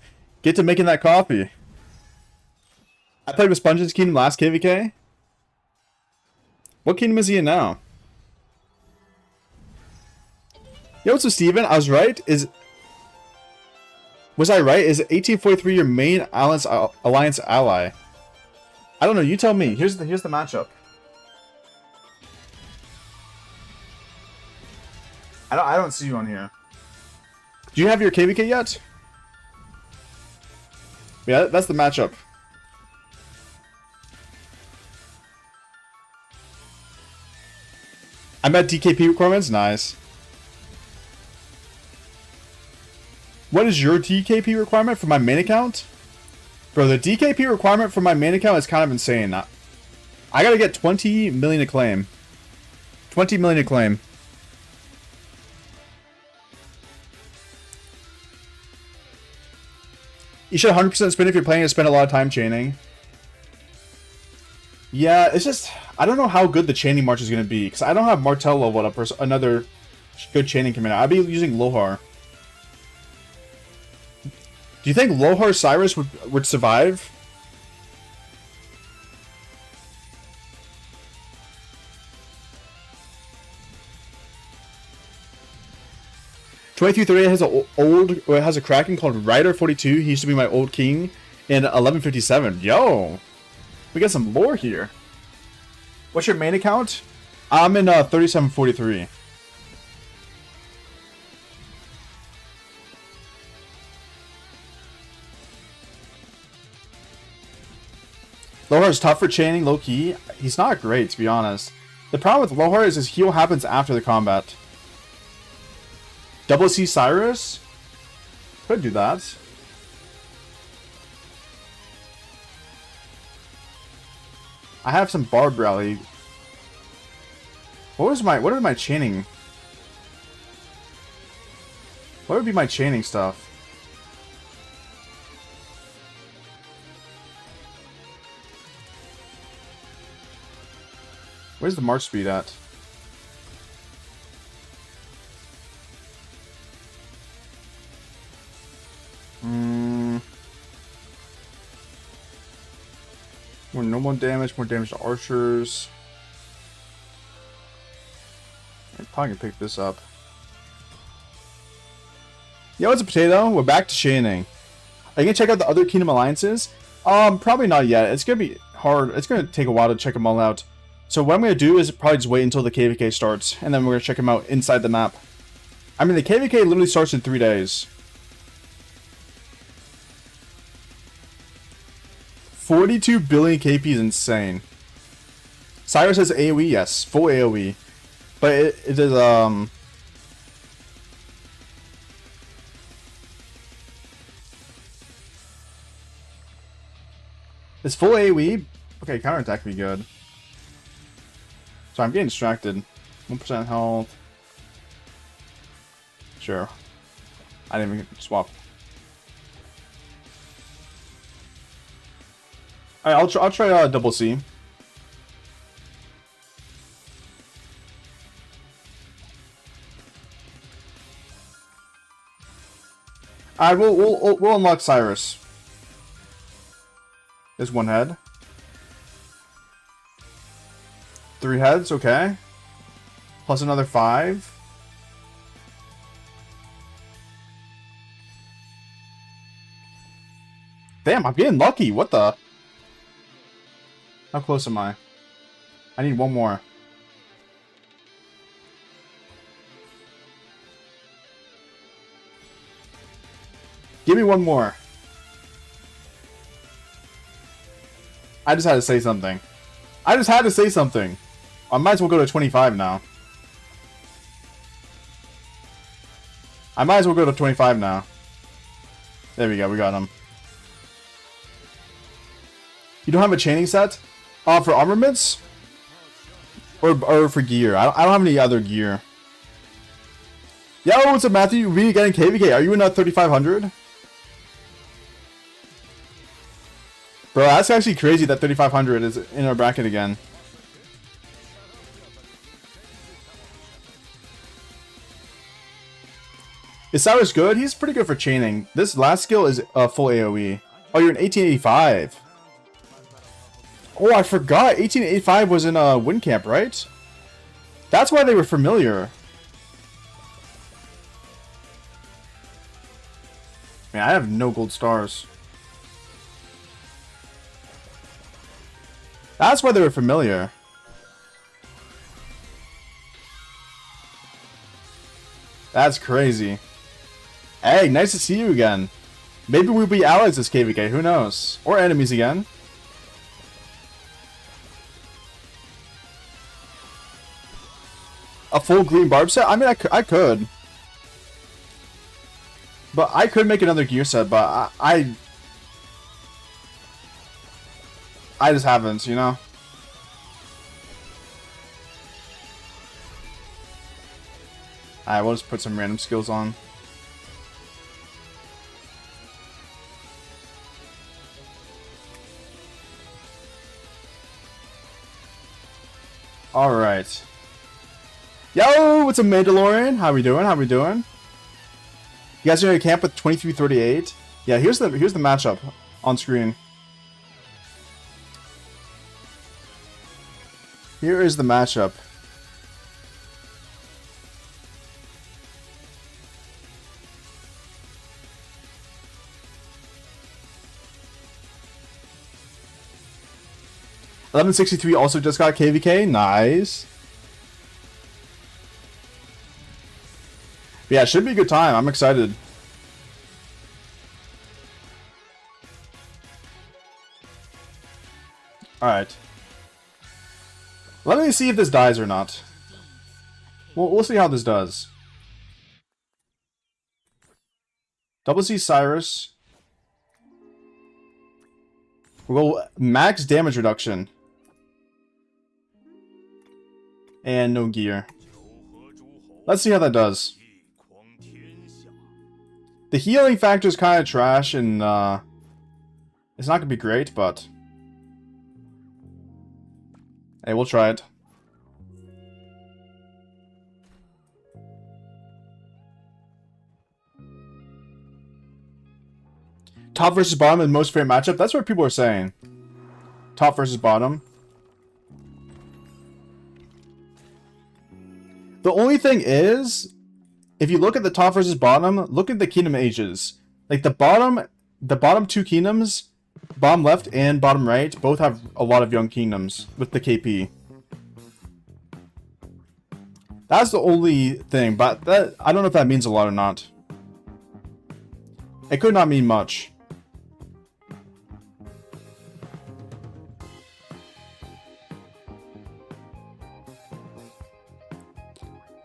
making that coffee. I played with Sponge's Kingdom last KVK. What kingdom is he in now? Yo, what's up, Steven? I was right. Was I right? Is 1843 your main alliance ally? I don't know. You tell me. Here's the matchup. I don't see you on here. Do you have your KVK yet? Yeah, that's the matchup. I met DKP requirements. Nice. What is your DKP requirement for my main account? Bro, the DKP requirement for my main account is kind of insane. I gotta get 20 million acclaim. 20 million acclaim. You should 100% spin if you're planning to spend a lot of time chaining. Yeah, it's just... I don't know how good the chaining march is going to be. Because I don't have Martel leveled up or another good chaining commander. I'd be using Lohar. Do you think Lohar Cyrus would survive? has a Kraken called Rider 42. He used to be my old king in 1157. Yo, we got some lore here. What's your main account? I'm in 3743. Lohar is tough for chaining, low key. He's not great, to be honest. The problem with Lohar is his heal happens after the combat. Double C Cyrus? Could do that. I have some Barb Rally. What is my chaining? What would be my chaining stuff? Where's the march speed at? More normal damage, more damage to archers. I probably can pick this up. Yo, it's a potato. We're back to chaining. Are you gonna check out the other Kingdom Alliances? Probably not yet. It's gonna be hard. It's gonna take a while to check them all out. So what I'm gonna do is probably just wait until the KVK starts, and then we're gonna check them out inside the map. I mean, the KVK literally starts in 3 days. 42 billion KP is insane. Cyrus has AoE, yes, full AoE, but it is Is full AoE? Okay, counterattack would be good. So I'm getting distracted. 1% health. Sure. I didn't even swap. Alright, I'll try double C. Alright, we'll unlock Cyrus. There's 1 head. 3 heads, okay. Plus another 5. Damn, I'm getting lucky. What the? How close am I? I need 1 more. Give me 1 more. I just had to say something. I just had to say something. I might as well go to 25 now. I might as well go to 25 now. There we go, we got him. You don't have a chaining set? For armaments? Or for gear? I don't have any other gear. Yo, what's up, Matthew? You really getting KVK? Are you in 3,500? Bro, that's actually crazy that 3,500 is in our bracket again. Is Cyrus good? He's pretty good for chaining. This last skill is a full AoE. Oh, you're in 1885. Oh, I forgot. 1885 was in Wind Camp, right? That's why they were familiar. Man, I have no gold stars. That's why they were familiar. That's crazy. Hey, nice to see you again. Maybe we'll be allies this KVK, who knows? Or enemies again. A full green barb set? I mean, I could. But I could make another gear set, but I just haven't, you know? Alright, we'll just put some random skills on. Alright. Yo, what's up, Mandalorian? How we doing? How we doing? You guys are in a camp with 2338? Yeah, here's the matchup on screen. Here is the matchup. $1163 also just got KVK. Nice. But yeah, it should be a good time. I'm excited. Alright. Let me see if this dies or not. We'll see how this does. Double C Cyrus. We'll go max damage reduction. And no gear. Let's see how that does. The healing factor is kind of trash, and it's not going to be great, but hey, we'll try it. Top versus bottom is most fair matchup. That's what people are saying. Top versus bottom. The only thing is, if you look at the top versus bottom, look at the kingdom ages. Like the bottom two kingdoms, bottom left and bottom right, both have a lot of young kingdoms with the KP. That's the only thing, but that I don't know if that means a lot or not. It could not mean much.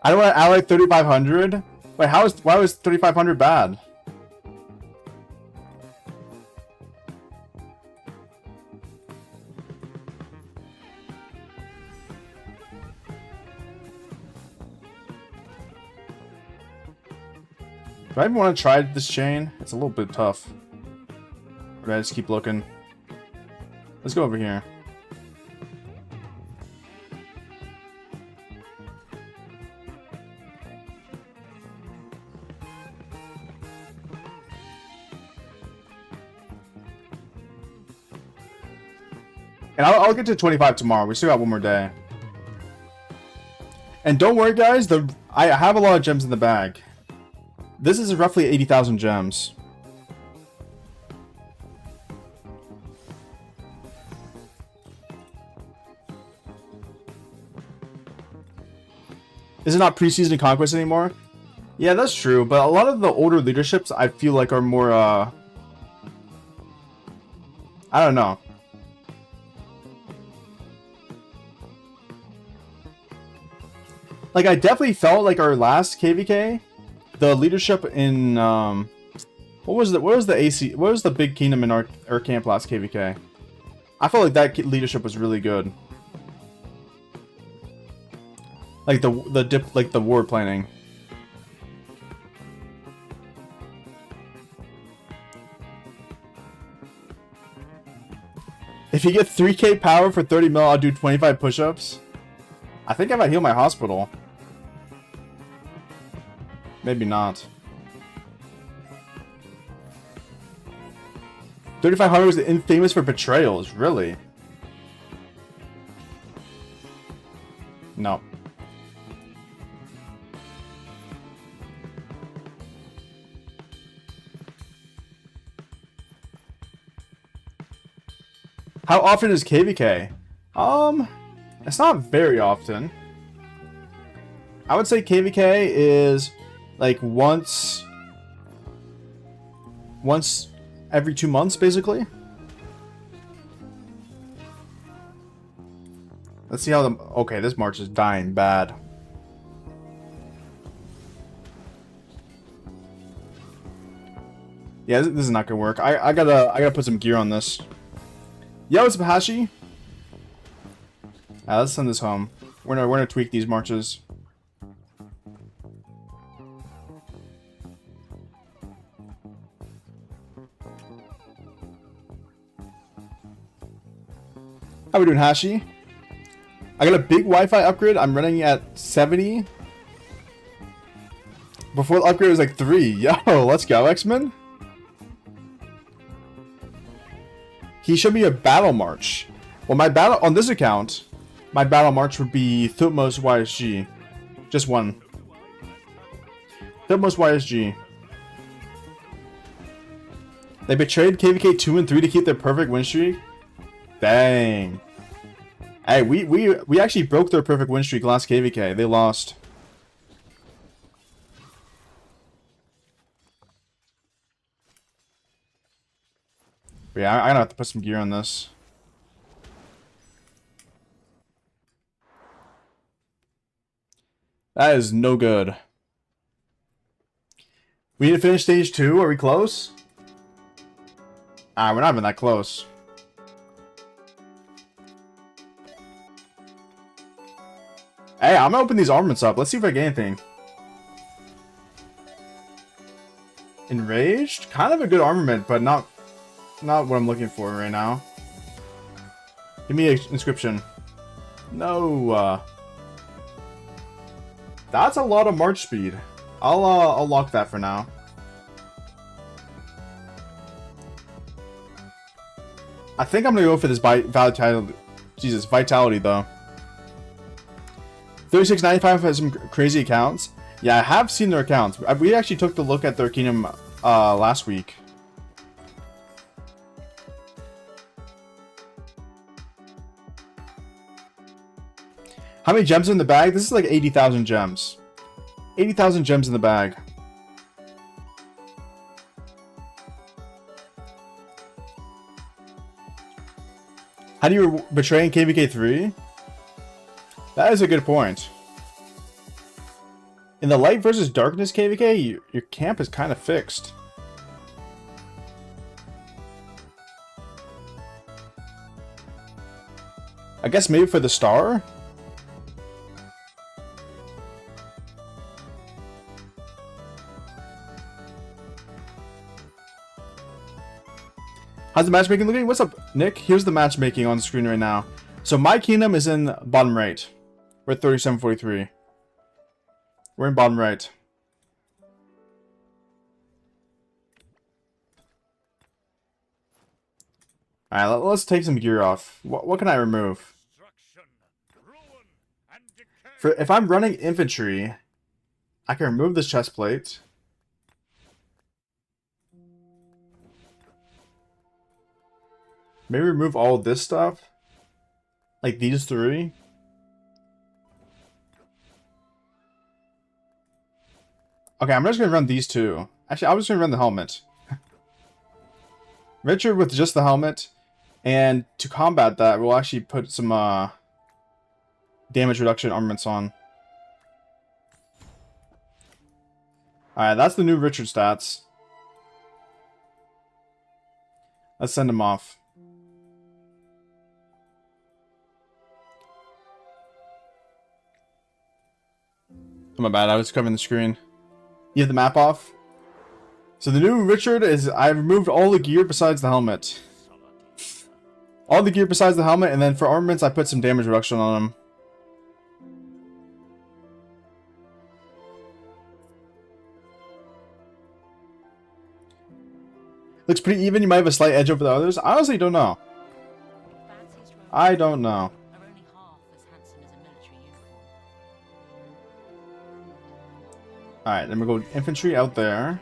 I don't want to ally 3,500. Wait, why was 3,500 bad? Do I even want to try this chain? It's a little bit tough. Or do I just keep looking? Let's go over here. And I'll get to 25 tomorrow. We still got one more day. And don't worry, guys. I have a lot of gems in the bag. This is roughly 80,000 gems. Is it not preseason conquest anymore? Yeah, that's true. But a lot of the older leaderships, I feel like, are more, I don't know. Like, I definitely felt like our last KVK the leadership in what was the AC? What was the big kingdom in our camp last KVK? I felt like that leadership was really good. Like the war planning. If you get 3k power for 30 mil, I'll do 25 push-ups. I think I might heal my hospital. Maybe not. 3500 was infamous for betrayals, really? No. How often is KVK? It's not very often. I would say KVK is like once every 2 months, basically. Let's see how the... Okay, this March is dying bad. Yeah, this is not gonna work. I gotta put some gear on this. Yo, it's Bahashi. Let's send this home. We're gonna tweak these marches. How we doing, Hashi? I got a big Wi-Fi upgrade. I'm running at 70. Before the upgrade was like 3. Yo, let's go, X-Men. He showed me a battle march. Well, my battle on this account, my battle march would be Thutmose YSG. Just one. Thutmose YSG. They betrayed KVK 2 and 3 to keep their perfect win streak. Dang. Hey, we actually broke their perfect win streak last KVK. They lost. But yeah, I'm gonna have to put some gear on this. That is no good. We need to finish stage 2. Are we close? We're not even that close. Hey, I'm gonna open these armaments up. Let's see if I get anything. Enraged? Kind of a good armament, but not what I'm looking for right now. Give me an inscription. No. That's a lot of march speed. I'll lock that for now. I think I'm gonna go for this vitality. Jesus, vitality though. 3695 has some crazy accounts. Yeah, I have seen their accounts. We actually took the look at their kingdom last week. How many gems in the bag? This is like 80,000 gems. 80,000 gems in the bag. How do you betray in KVK 3? That is a good point. In the light versus darkness KVK, your camp is kind of fixed. I guess maybe for the star? How's the matchmaking looking? What's up, Nick? Here's the matchmaking on the screen right now. So my kingdom is in bottom right. We're at 3743. We're in bottom right. Alright, let's take some gear off. What can I remove? If I'm running infantry, I can remove this chest plate. Maybe remove all of this stuff. Like these 3. Okay, I'm just gonna run these 2. Actually, I was just gonna run the helmet. Richard with just the helmet. And to combat that, we'll actually put some damage reduction armaments on. Alright, that's the new Richard stats. Let's send him off. Oh, my bad, I was covering the screen. You have the map off? So the new Richard is, I've removed all the gear besides the helmet. All the gear besides the helmet, and then for armaments I put some damage reduction on him. Looks pretty even, you might have a slight edge over the others. I honestly don't know. I don't know. Alright, then we'll go infantry out there.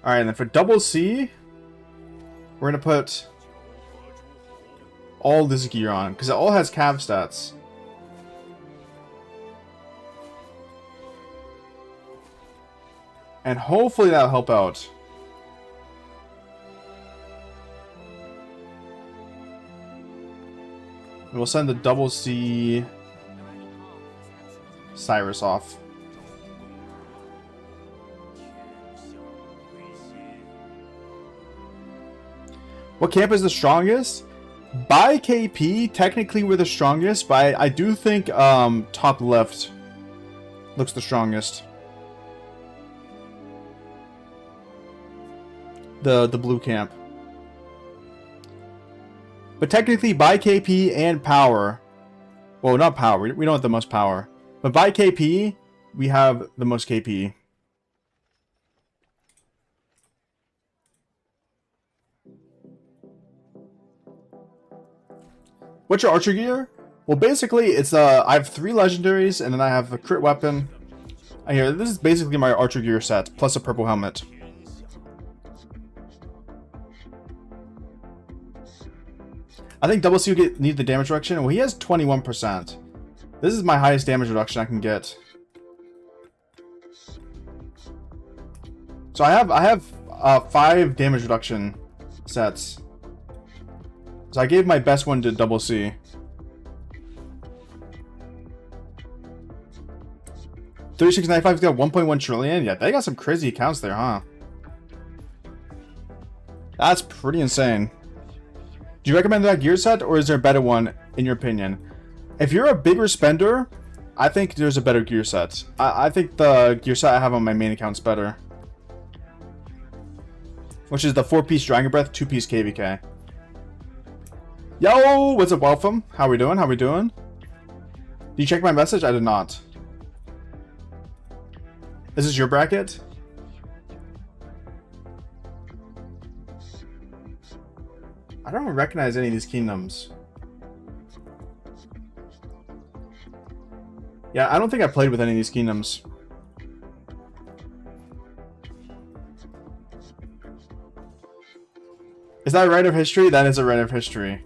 Alright, and then for double C, we're going to put all this gear on, because it all has cav stats. And hopefully that'll help out. We'll send the double C Cyrus off. What camp is the strongest? By KP, technically we're the strongest, but I do think top left looks the strongest. The blue camp. But technically by KP and power, well, not power, we don't have the most power, but by KP we have the most KP. What's your archer gear? Well, basically, it's I have 3 legendaries, and then I have a crit weapon. Here, this is basically my archer gear set, plus a purple helmet. I think double C will need the damage reduction. Well, he has 21%. This is my highest damage reduction I can get. So I have 5 damage reduction sets. So I gave my best one to double C. $36.95 got 1.1 trillion. Yeah, they got some crazy accounts there, huh? That's pretty insane. Do you recommend that gear set, or is there a better one in your opinion? If you're a bigger spender, I think there's a better gear set. I think the gear set I have on my main account's better. Which is the 4-piece Dragon Breath, 2-piece KVK. Yo, what's up, Welcome? How we doing? How we doing? Did you check my message? I did not. Is this your bracket? I don't recognize any of these kingdoms. Yeah, I don't think I played with any of these kingdoms. Is that a rite of history? That is a rite of history.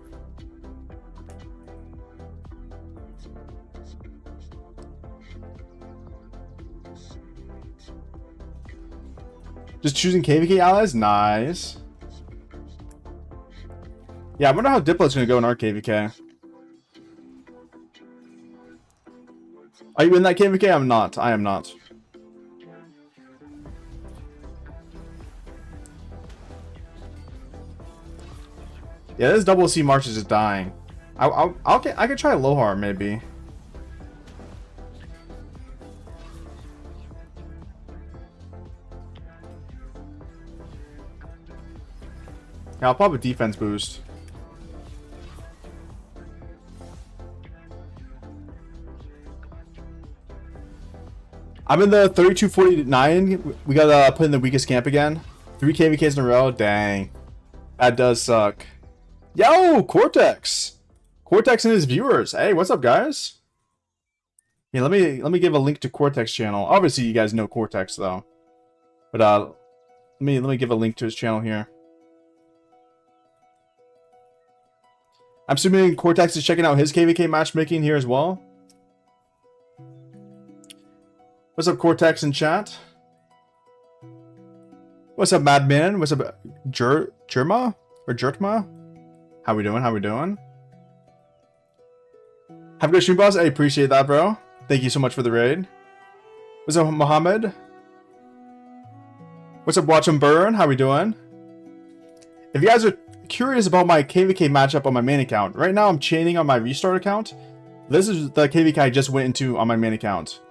Just choosing KVK allies? Nice. Yeah, I wonder how Diplo's gonna go in our KVK. Are you in that KVK? I'm not. I am not. Yeah, this double C March is just dying. I could try Lohar maybe. Yeah, I'll pop a defense boost. I'm in the 3249. We gotta put in the weakest camp again. 3 KVKs in a row. Dang. That does suck. Yo, Cortex! Cortex and his viewers. Hey, what's up, guys? Yeah, let me give a link to Cortex channel. Obviously, you guys know Cortex though. But let me give a link to his channel here. I'm assuming Cortex is checking out his KVK matchmaking here as well. What's up, Cortex in chat? What's up, Madman? What's up, Jerma? Or Jertma? How we doing? How we doing? Have a good stream, boss. I appreciate that, bro. Thank you so much for the raid. What's up, Mohammed? What's up, Watch 'em Burn? How we doing? If you guys are curious about my KVK matchup on my main account, right now I'm chaining on my restart account. This is the KVK I just went into on my main account.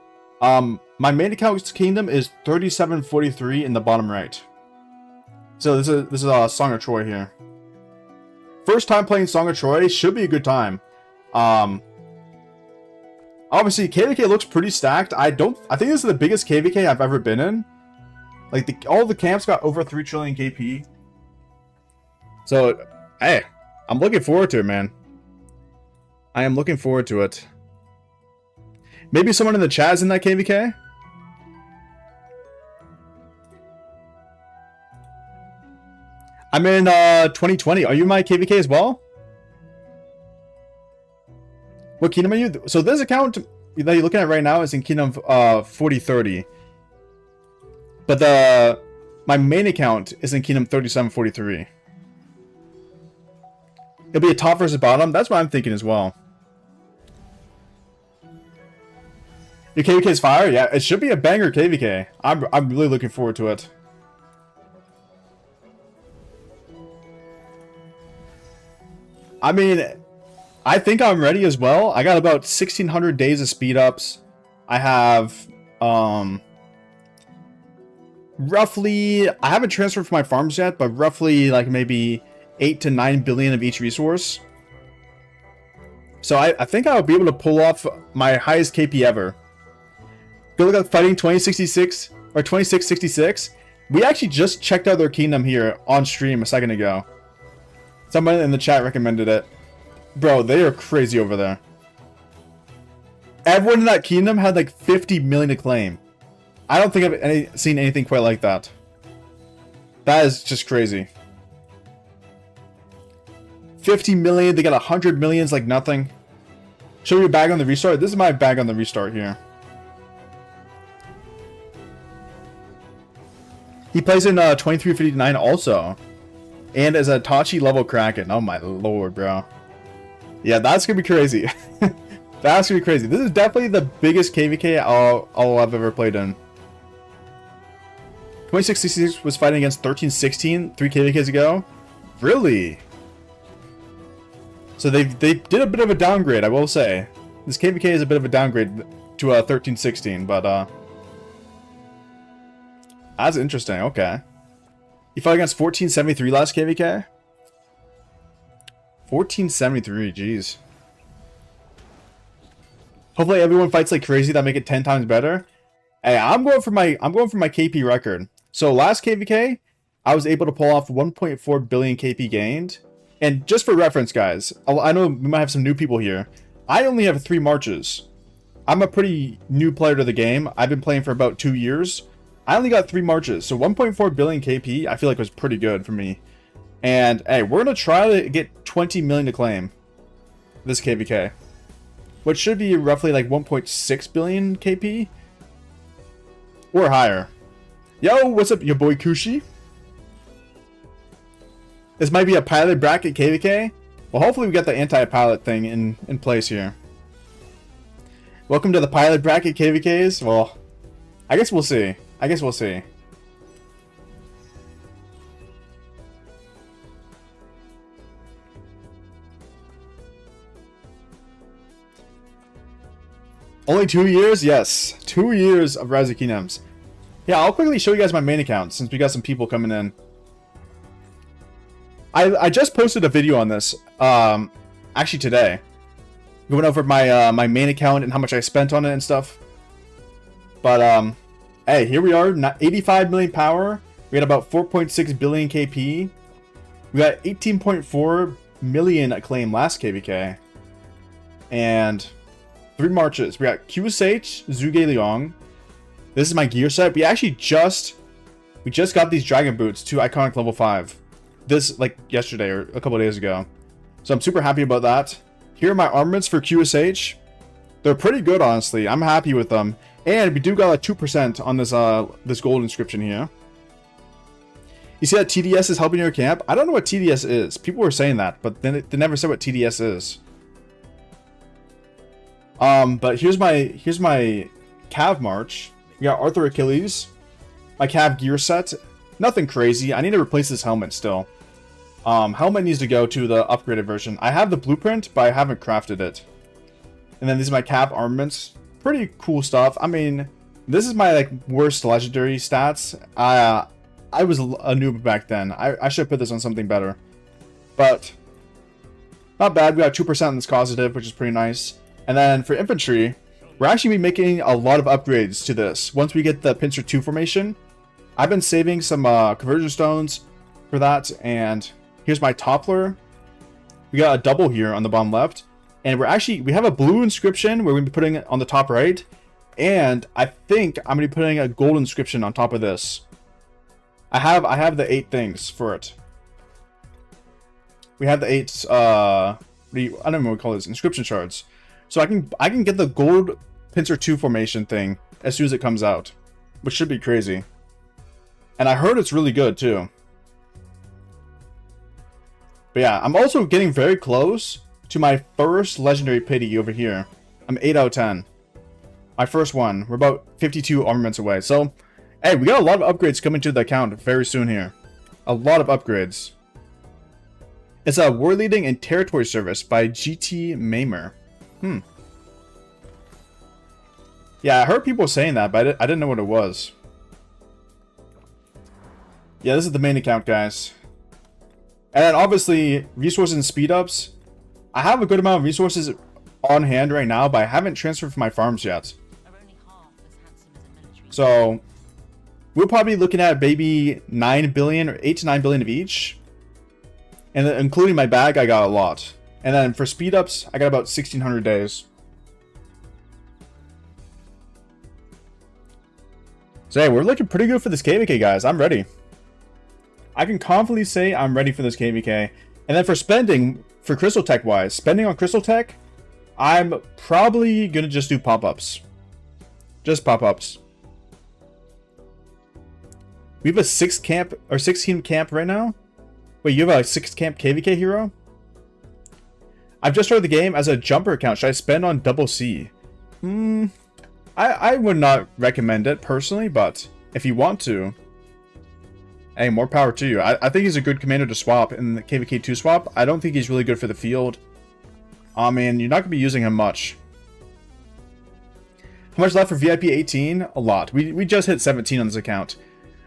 My main account's kingdom is 3743 in the bottom right. So this is a Song of Troy here. First time playing Song of Troy, should be a good time. Obviously KVK looks pretty stacked. I think this is the biggest KVK I've ever been in. Like all the camps got over 3 trillion KP. So hey, I'm looking forward to it, man. I am looking forward to it. Maybe someone in the chat is in that KVK? I'm in 2020. Are you my KVK as well? What kingdom are you? So this account that you're looking at right now is in kingdom 4030. But my main account is in kingdom 3743. It'll be a top versus bottom. That's what I'm thinking as well. Your KVK's fire? Yeah, it should be a banger KVK. I'm really looking forward to it. I mean, I think I'm ready as well. I got about 1600 days of speed ups. I have roughly, I haven't transferred for my farms yet, but roughly like maybe 8 to 9 billion of each resource. So I think I'll be able to pull off my highest KP ever. Go look at Fighting 2066 or 2666. We actually just checked out their kingdom here on stream a second ago. Someone in the chat recommended it. Bro, they are crazy over there. Everyone in that kingdom had like 50 million to claim. I don't think I've seen anything quite like that. That is just crazy. 50 million, they got 100 millions like nothing. Show your bag on the restart. This is my bag on the restart here. He plays in 2359 also. And as a Tachi level Kraken. Oh my lord, bro. Yeah, that's gonna be crazy. That's gonna be crazy. This is definitely the biggest KVK I've ever played in. 2666 was fighting against 1316 3 KVKs ago. Really? So they did a bit of a downgrade, I will say. This KVK is a bit of a downgrade to 1316, but that's interesting. Okay. You fought against 1473 last KVK? 1473, jeez. Hopefully everyone fights like crazy that make it 10 times better. Hey, I'm going for my KP record. So last KVK, I was able to pull off 1.4 billion KP gained. And just for reference, guys, I know we might have some new people here. I only have 3 marches. I'm a pretty new player to the game. I've been playing for about 2 years. I only got 3 marches, so 1.4 billion KP I feel like was pretty good for me. And hey, we're going to try to get 20 million to claim this KVK. Which should be roughly like 1.6 billion KP. Or higher. Yo, what's up, your boy Kushi? This might be a pilot bracket KVK. Well, hopefully we get the anti-pilot thing in place here. Welcome to the pilot bracket KVKs. Well, I guess we'll see. I guess we'll see. Only 2 years? Yes. 2 years of Rise of Kingdoms. Yeah, I'll quickly show you guys my main account since we got some people coming in. I just posted a video on this, actually today. Going over my my main account and how much I spent on it and stuff. But, hey, here we are, 85 million power. We got about 4.6 billion KP. We got 18.4 million acclaim last KVK. And 3 marches. We got QSH, Zhuge Liang. This is my gear set. We actually just got these dragon boots to iconic level 5. This like yesterday or a couple days ago. So I'm super happy about that. Here are my armaments for QSH. They're pretty good, honestly. I'm happy with them. And we do got a 2% on this gold inscription here. You see that TDS is helping your camp? I don't know what TDS is. People were saying that, but then they never said what TDS is. But here's my Cav march. We got Arthur Achilles, my Cav gear set, Nothing crazy. I need to replace this helmet still. Helmet needs to go to the upgraded version. I have the blueprint, but I haven't crafted it. And then these are my cap armaments. Pretty cool stuff. I mean, this is my like worst legendary stats. I was a noob back then. I should put this on something better. But not bad. We got 2% in this causative, which is pretty nice. And then for infantry, we're actually making a lot of upgrades to this. Once we get the pincer 2 formation, I've been saving some conversion stones for that. And here's my toppler. We got a double here on the bottom left. And we have a blue inscription where we're going to be putting it on the top right. And I think I'm going to be putting a gold inscription on top of this. I have the 8 things for it. We have the 8 I don't know what we call this, inscription shards. So I can get the gold pincer 2 formation thing as soon as it comes out, which should be crazy. And I heard it's really good too. But yeah, I'm also getting very close to my first legendary pity over here. I'm 8 out of 10. My first one. We're about 52 armaments away. So, hey, we got a lot of upgrades coming to the account very soon here. A lot of upgrades. It's a war leading and territory service by GT Mamer. Yeah, I heard people saying that, but I didn't know what it was. Yeah, this is the main account, guys. And then obviously, resources and speed ups. I have a good amount of resources on hand right now, but I haven't transferred from my farms yet. So, we'll probably be looking at maybe 9 billion or 8 to 9 billion of each. And then including my bag, I got a lot. And then for speed ups, I got about 1,600 days. So hey, we're looking pretty good for this KVK, guys. I'm ready. I can confidently say I'm ready for this KVK. And then for spending, for Crystal Tech wise, spending on Crystal Tech, I'm probably going to just do pop-ups. Just pop-ups. We have a 6 camp, or 16 camp right now? Wait, you have a 6 camp KVK hero? I've just started the game as a jumper account. Should I spend on double C? I would not recommend it personally, but if you want to, hey, more power to you. I think he's a good commander to swap in the KVK 2 swap. I don't think he's really good for the field. I mean, you're not going to be using him much. How much left for VIP 18? A lot. We just hit 17 on this account.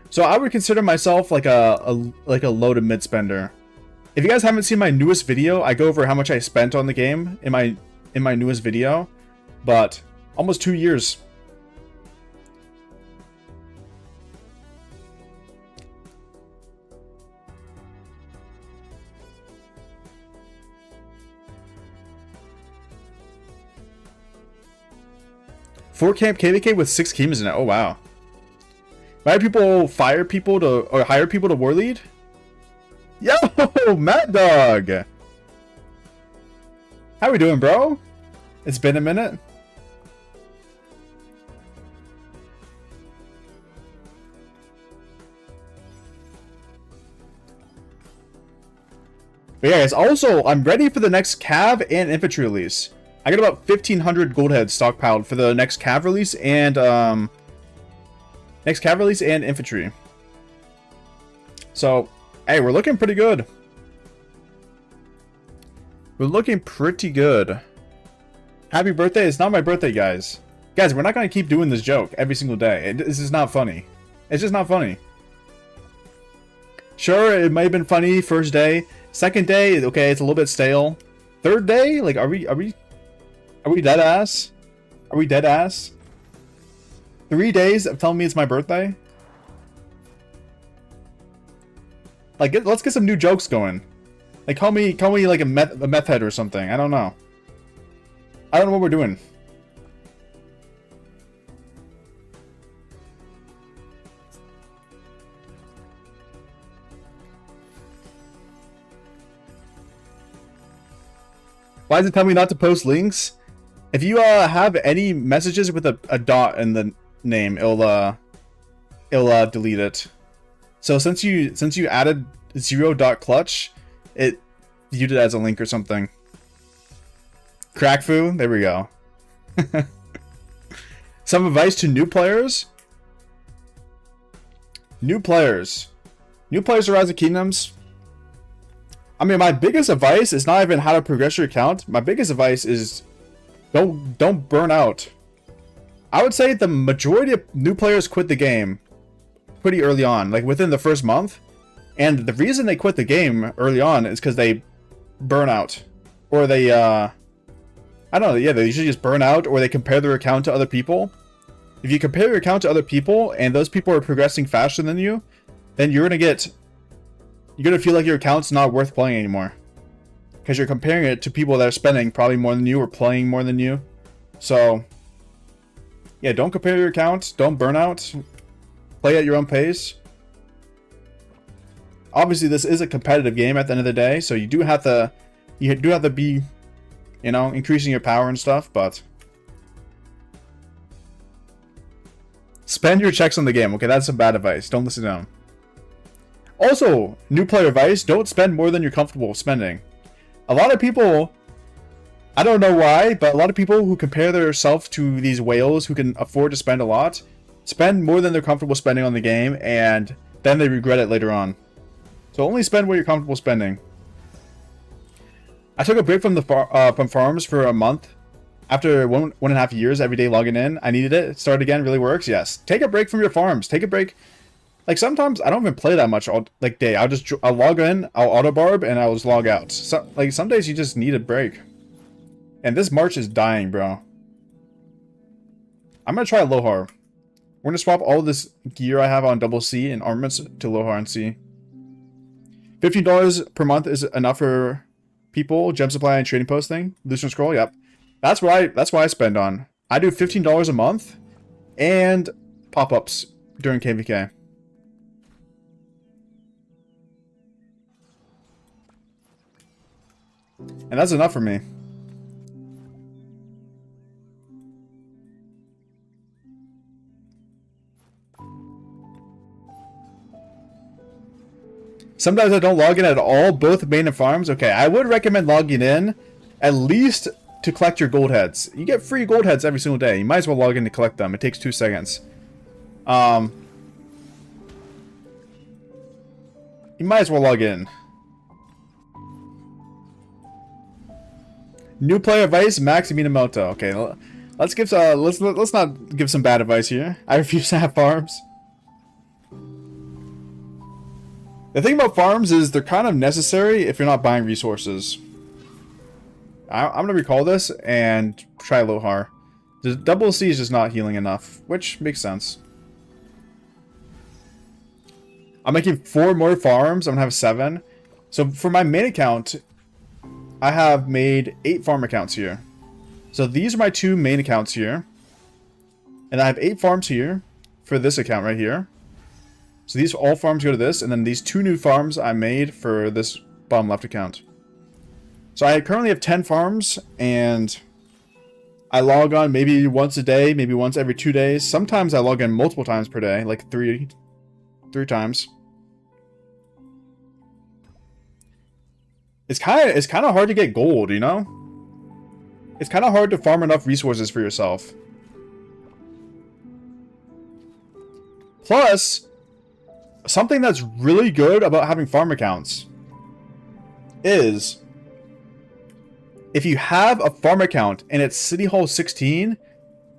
So I would consider myself like a low to mid spender. If you guys haven't seen my newest video, I go over how much I spent on the game in my newest video. But almost 2 years. Four camp KVK with 6 keys in it. Oh wow. Why do people fire people to or hire people to war lead? Yo, Mad Dog. How we doing, bro? It's been a minute. But yeah, guys, also, I'm ready for the next Cav and Infantry release. I got about 1,500 gold heads stockpiled for the next Cav release and Infantry. So, hey, we're looking pretty good. We're looking pretty good. Happy birthday. It's not my birthday, guys. Guys, we're not going to keep doing this joke every single day. This is not funny. It's just not funny. Sure, it might have been funny first day. Second day, okay, it's a little bit stale. Third day, like, are we dead ass? Are we dead ass? 3 days of telling me it's my birthday? Like, let's get some new jokes going. Like, call me like a meth head or something. I don't know. I don't know what we're doing. Why does it tell me not to post links? If you have any messages with a dot in the name, it'll delete it. So since you added 0.clutch, it viewed it as a link or something. Crackfu, there we go. Some advice to new players. New players. New players to Rise of Kingdoms. I mean, my biggest advice is not even how to progress your account. My biggest advice is don't burn out. I would say the majority of new players quit the game pretty early on, like within the first month. And the reason they quit the game early on is because they burn out. Or they, I don't know, yeah, they usually just burn out, or they compare their account to other people. If you compare your account to other people, and those people are progressing faster than you, then you're gonna feel like your account's not worth playing anymore. Because you're comparing it to people that are spending probably more than you, or playing more than you. So, yeah, don't compare your account, don't burn out, play at your own pace. Obviously, this is a competitive game at the end of the day, so you do have to be, you know, increasing your power and stuff, but spend your checks on the game. Okay, that's some bad advice. Don't listen to them. Also, new player advice, don't spend more than you're comfortable spending. A lot of people, I don't know why, but a lot of people who compare themselves to these whales who can afford to spend a lot, spend more than they're comfortable spending on the game, and then they regret it later on. So only spend what you're comfortable spending. I took a break from from farms for a month. After 1.5 years every day logging in, I needed it. Start again really works. Yes, take a break from your farms. Take a break. Like sometimes I don't even play that much all like day. I'll log in, I'll auto barb, and I'll just log out. So like some days you just need a break. And this March is dying, bro. I'm gonna try Lohar. We're gonna swap all this gear I have on double C and armaments to Lohar and C. $15 per month is enough for people. Gem supply and trading post thing. Lucian scroll. Yep. That's what I spend on. I do $15 a month and pop-ups during KVK. And that's enough for me. Sometimes I don't log in at all, both main and farms. Okay, I would recommend logging in at least to collect your gold heads. You get free gold heads every single day. You might as well log in to collect them. It takes 2 seconds. You might as well log in. New player advice, Max Minamoto. Okay, let's not give some bad advice here. I refuse to have farms. The thing about farms is they're kind of necessary if you're not buying resources. I'm going to recall this and try Lohar. The double C is just not healing enough, which makes sense. I'm making 4 more farms. I'm going to have 7. So for my main account, I have made 8 farm accounts here. So these are my 2 main accounts here. And I have 8 farms here for this account right here. So these all farms go to this, and then these 2 new farms I made for this bottom left account. So I currently have 10 farms, and I log on maybe once a day, maybe once every 2 days. Sometimes I log in multiple times per day, like 3 times. It's kind of hard to get gold, you know? It's kind of hard to farm enough resources for yourself. Plus, something that's really good about having farm accounts is if you have a farm account and it's City Hall 16,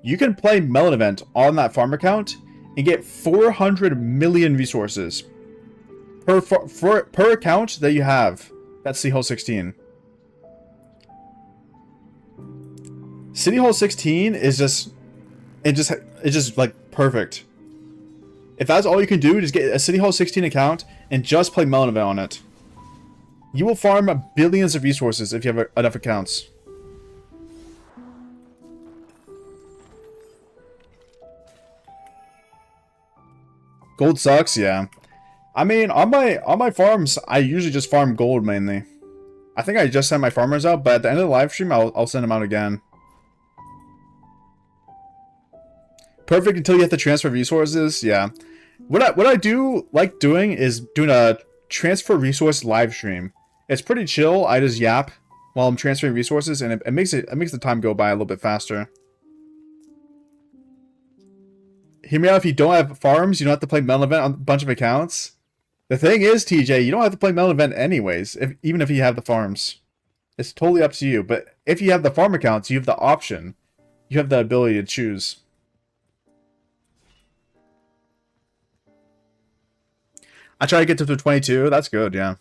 you can play Melon Event on that farm account and get 400 million resources per account that you have. That's City Hall 16. City Hall 16 is just like perfect. If that's all you can do, just get a City Hall 16 account and just play Melon Event on it. You will farm billions of resources if you have enough accounts. Gold sucks, yeah. I mean, on my farms, I usually just farm gold mainly. I think I just sent my farmers out, but at the end of the live stream, I'll send them out again. Perfect until you have to transfer resources, yeah. What I do like doing is doing a transfer resource live stream. It's pretty chill. I just yap while I'm transferring resources, and it makes the time go by a little bit faster. Hear me out, if you don't have farms, you don't have to play Melon Event on a bunch of accounts. The thing is, TJ, you don't have to play Melon Event anyways, even if you have the farms. It's totally up to you. But if you have the farm accounts, you have the option. You have the ability to choose. I try to get to 22. That's good, yeah.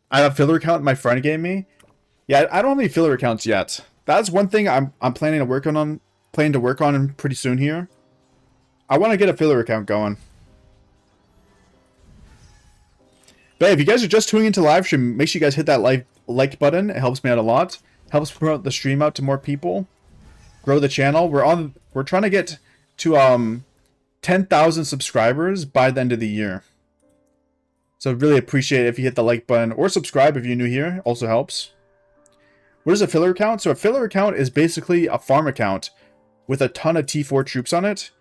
I have a filler account my friend gave me. Yeah, I don't have any filler accounts yet. That's one thing I'm planning to work on pretty soon here. I want to get a filler account going. But if you guys are just tuning into live stream, make sure you guys hit that like button. It helps me out a lot. Helps promote the stream out to more people. Grow the channel. We're trying to get to 10,000 subscribers by the end of the year. So really appreciate it if you hit the like button or subscribe if you're new here. Also helps. What is a filler account? So a filler account is basically a farm account with a ton of T4 troops on it.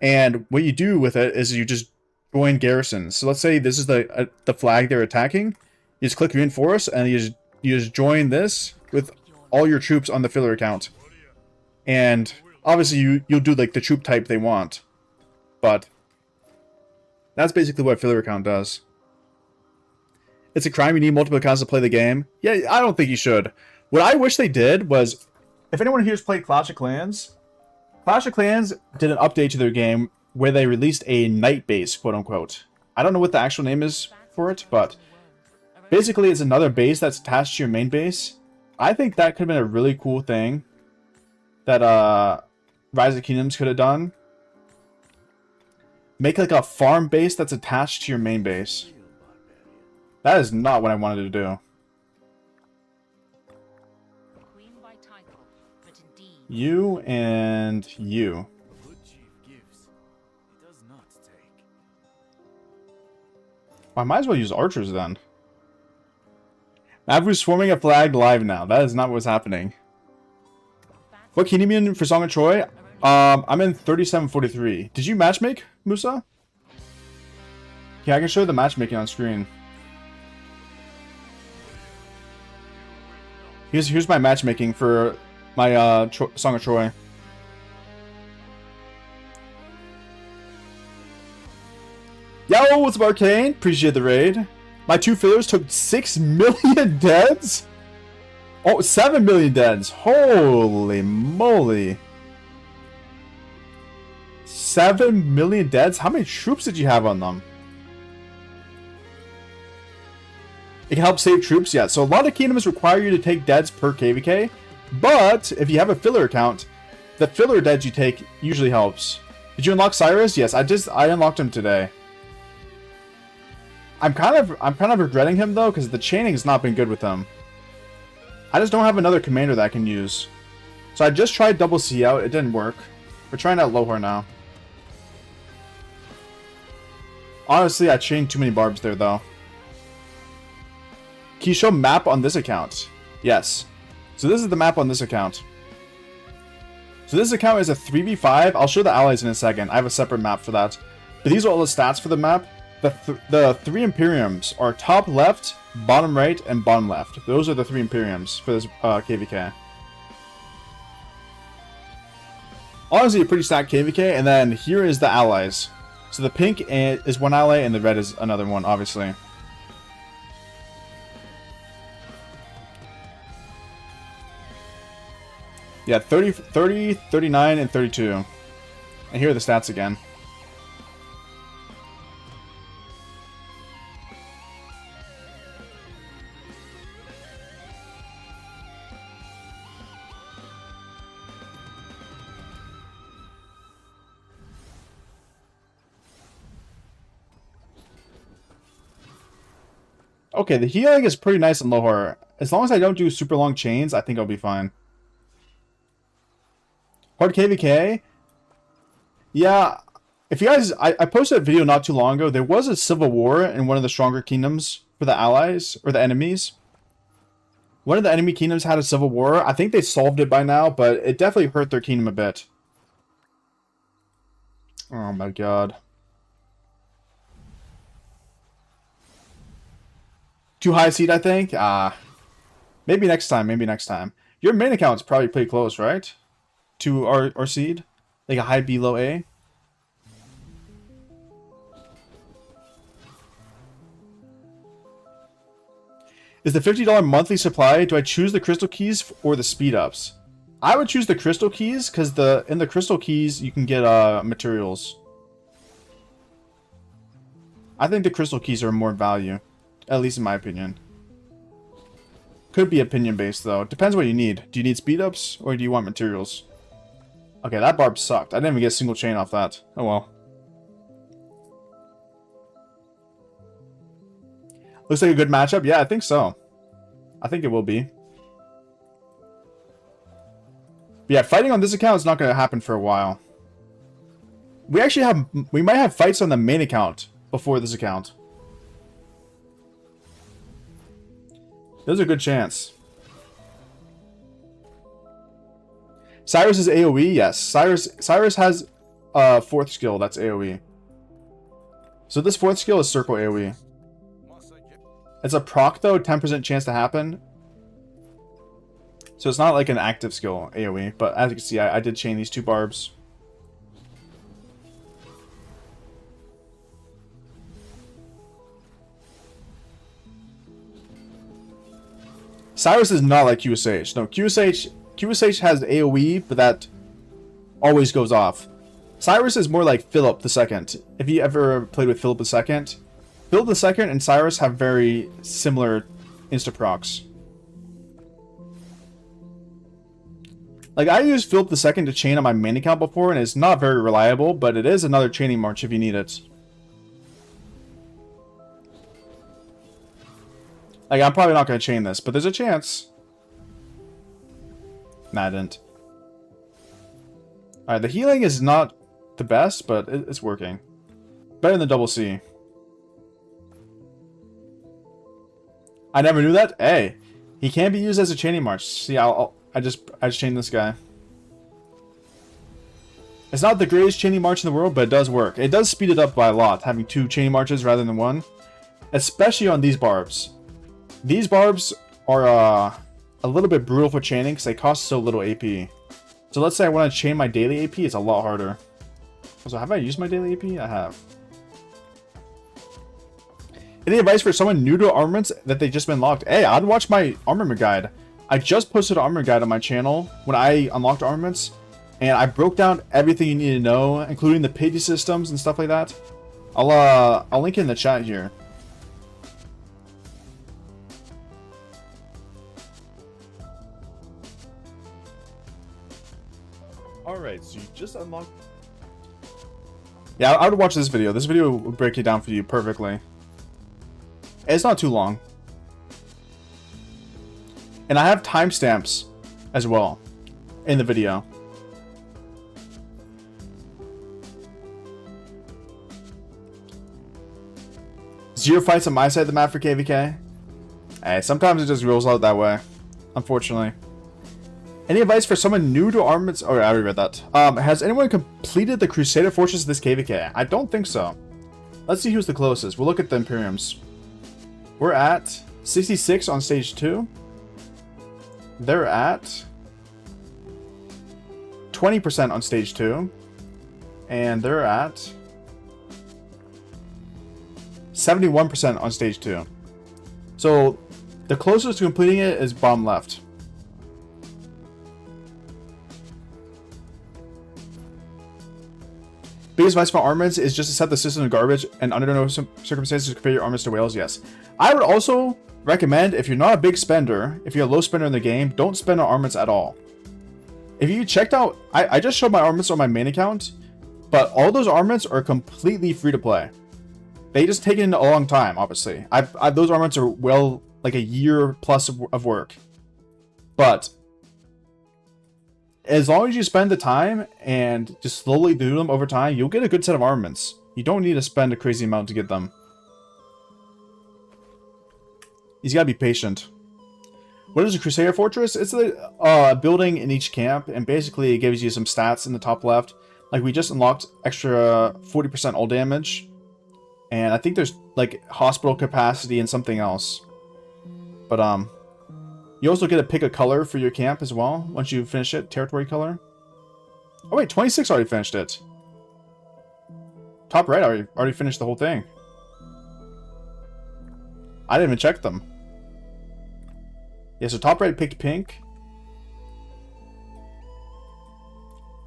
And what you do with it is you just join garrisons. So let's say this is the flag they're attacking. You just click reinforce and you just join this with all your troops on the filler account. And obviously you'll do like the troop type they want. But that's basically what a filler account does. It's a crime you need multiple accounts to play the game. Yeah, I don't think you should. What I wish they did was, if anyone here's played Clash of Clans did an update to their game where they released a night base, quote unquote. I don't know what the actual name is for it, but basically it's another base that's attached to your main base. I think that could have been a really cool thing that Rise of Kingdoms could have done. Make like a farm base that's attached to your main base. That is not what I wanted to do. You and you. I might as well use archers then. Maffu's swarming a flag live now. That is not what's happening. What kingdom you in for Song of Troy? I'm in 3743. Did you matchmake, Musa? Yeah, I can show the matchmaking on screen. Here's my matchmaking for my Song of Troy. Yo, what's up, Arcane? Appreciate the raid. My 2 fillers took 6 million deads? Oh, 7 million deads. Holy moly. 7 million deads? How many troops did you have on them? It can help save troops, yeah. So a lot of kingdoms require you to take deads per KVK. But if you have a filler account, the filler deads you take usually helps. Did you unlock Cyrus? Yes, I unlocked him today. I'm kind of regretting him though, because the chaining has not been good with him. I just don't have another commander that I can use. So I just tried double C out, it didn't work. We're trying out Lohar now. Honestly, I chained too many barbs there though. Can you show map on this account? Yes. So this is the map on this account. So this account is a 3v5. I'll show the allies in a second. I have a separate map for that. But these are all the stats for the map. The 3 Imperiums are top left, bottom right, and bottom left. Those are the 3 Imperiums for this KVK. Honestly, a pretty stacked KVK. And then here is the allies. So the pink is one ally and the red is another one, obviously. Yeah, 30, 39, and 32. And here are the stats again. Okay, the healing is pretty nice in Lohar. As long as I don't do super long chains, I think I'll be fine. Hard KVK? Yeah, if you guys... I posted a video not too long ago. There was a civil war in one of the stronger kingdoms for the allies, or the enemies. One of the enemy kingdoms had a civil war. I think they solved it by now, but it definitely hurt their kingdom a bit. Oh my god. Too high seed, I think? Maybe next time, maybe next time. Your main account's probably pretty close, right? To our seed? Like a high B, low A? Is the $50 monthly supply, do I choose the crystal keys or the speed ups? I would choose the crystal keys because in the crystal keys you can get materials. I think the crystal keys are more value, at least in my opinion. Could be opinion based though. Depends what you need. Do you need speed ups or do you want materials? Okay, that barb sucked. I didn't even get a single chain off that. Oh well. Looks like a good matchup. Yeah, I think so. I think it will be. But yeah, fighting on this account is not going to happen for a while. We might have fights on the main account before this account. There's a good chance. Cyrus is AoE? Yes. Cyrus has a fourth skill that's AoE. So this fourth skill is circle AoE. It's a proc though, 10% chance to happen. So it's not like an active skill AoE, but as you can see, I did chain these two barbs. Cyrus is not like QSH. No, QSH has AoE, but that always goes off. Cyrus is more like Philip II. If you ever played with Philip II, Philip II and Cyrus have very similar insta-procs. Like, I used Philip II to chain on my main account before, and it's not very reliable, but it is another chaining march if you need it. Like, I'm probably not going to chain this, but there's a chance. Nah, I didn't. Alright, the healing is not the best, but it's working. Better than double C. I never knew that. Hey, he can be used as a chaining march. See, I just chained this guy. It's not the greatest chaining march in the world, but it does work. It does speed it up by a lot, having two chaining marches rather than one. Especially on these barbs. These barbs are a little bit brutal for chaining because they cost so little AP. So let's say I want to chain my daily AP, it's a lot harder. So have I used my daily AP? I have. Any advice for someone new to armaments that they've just been locked? Hey, I'd watch my armament guide. I just posted an armament guide on my channel when I unlocked armaments, and I broke down everything you need to know, including the pity systems and stuff like that. I'll link it in the chat here. Alright, so you just unlocked... Yeah, I would watch this video. This video will break it down for you perfectly. It's not too long. And I have timestamps as well in the video. Zero fights on my side of the map for KVK. Hey, sometimes it just rolls out that way, unfortunately. Any advice for someone new to armaments? Oh, I already read that. Has anyone completed the Crusader Fortress of this KVK? I don't think so. Let's see who's the closest. We'll look at the Imperiums. We're at 66 on stage 2. They're at 20% on stage 2. And they're at 71% on stage 2. So the closest to completing it is bottom left. Biggest advice for armaments is just to set the system to garbage and under no circumstances compare your armaments to whales. Yes. I would also recommend, if you're not a big spender, if you're a low spender in the game, don't spend on armaments at all. If you checked out, I just showed my armaments on my main account, but all those armaments are completely free to play. They just take it a long time, obviously. Those armaments are well, like a year plus of work. But as long as you spend the time and just slowly do them over time, you'll get a good set of armaments. You don't need to spend a crazy amount to get them. He's got to be patient. What is a Crusader Fortress? It's a building in each camp, and basically it gives you some stats in the top left. Like, we just unlocked extra 40% all damage. And I think there's, like, hospital capacity and something else. But, you also get to pick a color for your camp as well, once you finish it. Territory color. Oh wait, 26 already finished it. Top right already finished the whole thing. I didn't even check them. Yeah, so top right picked pink.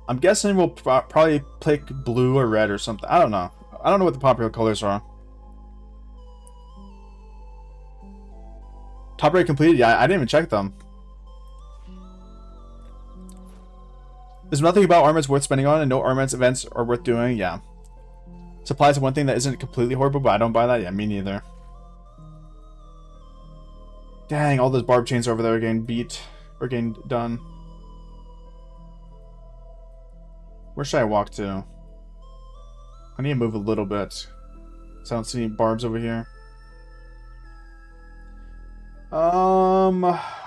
I'm guessing we'll probably pick blue or red or something. I don't know. I don't know what the popular colors are. Top right completed? Yeah, I didn't even check them. There's nothing about armaments worth spending on, and no armaments events are worth doing. Yeah. Supplies are one thing that isn't completely horrible, but I don't buy that. Yeah, me neither. Dang, all those barb chains over there are getting beat. Or getting done. Where should I walk to? I need to move a little bit. So I don't see any barbs over here.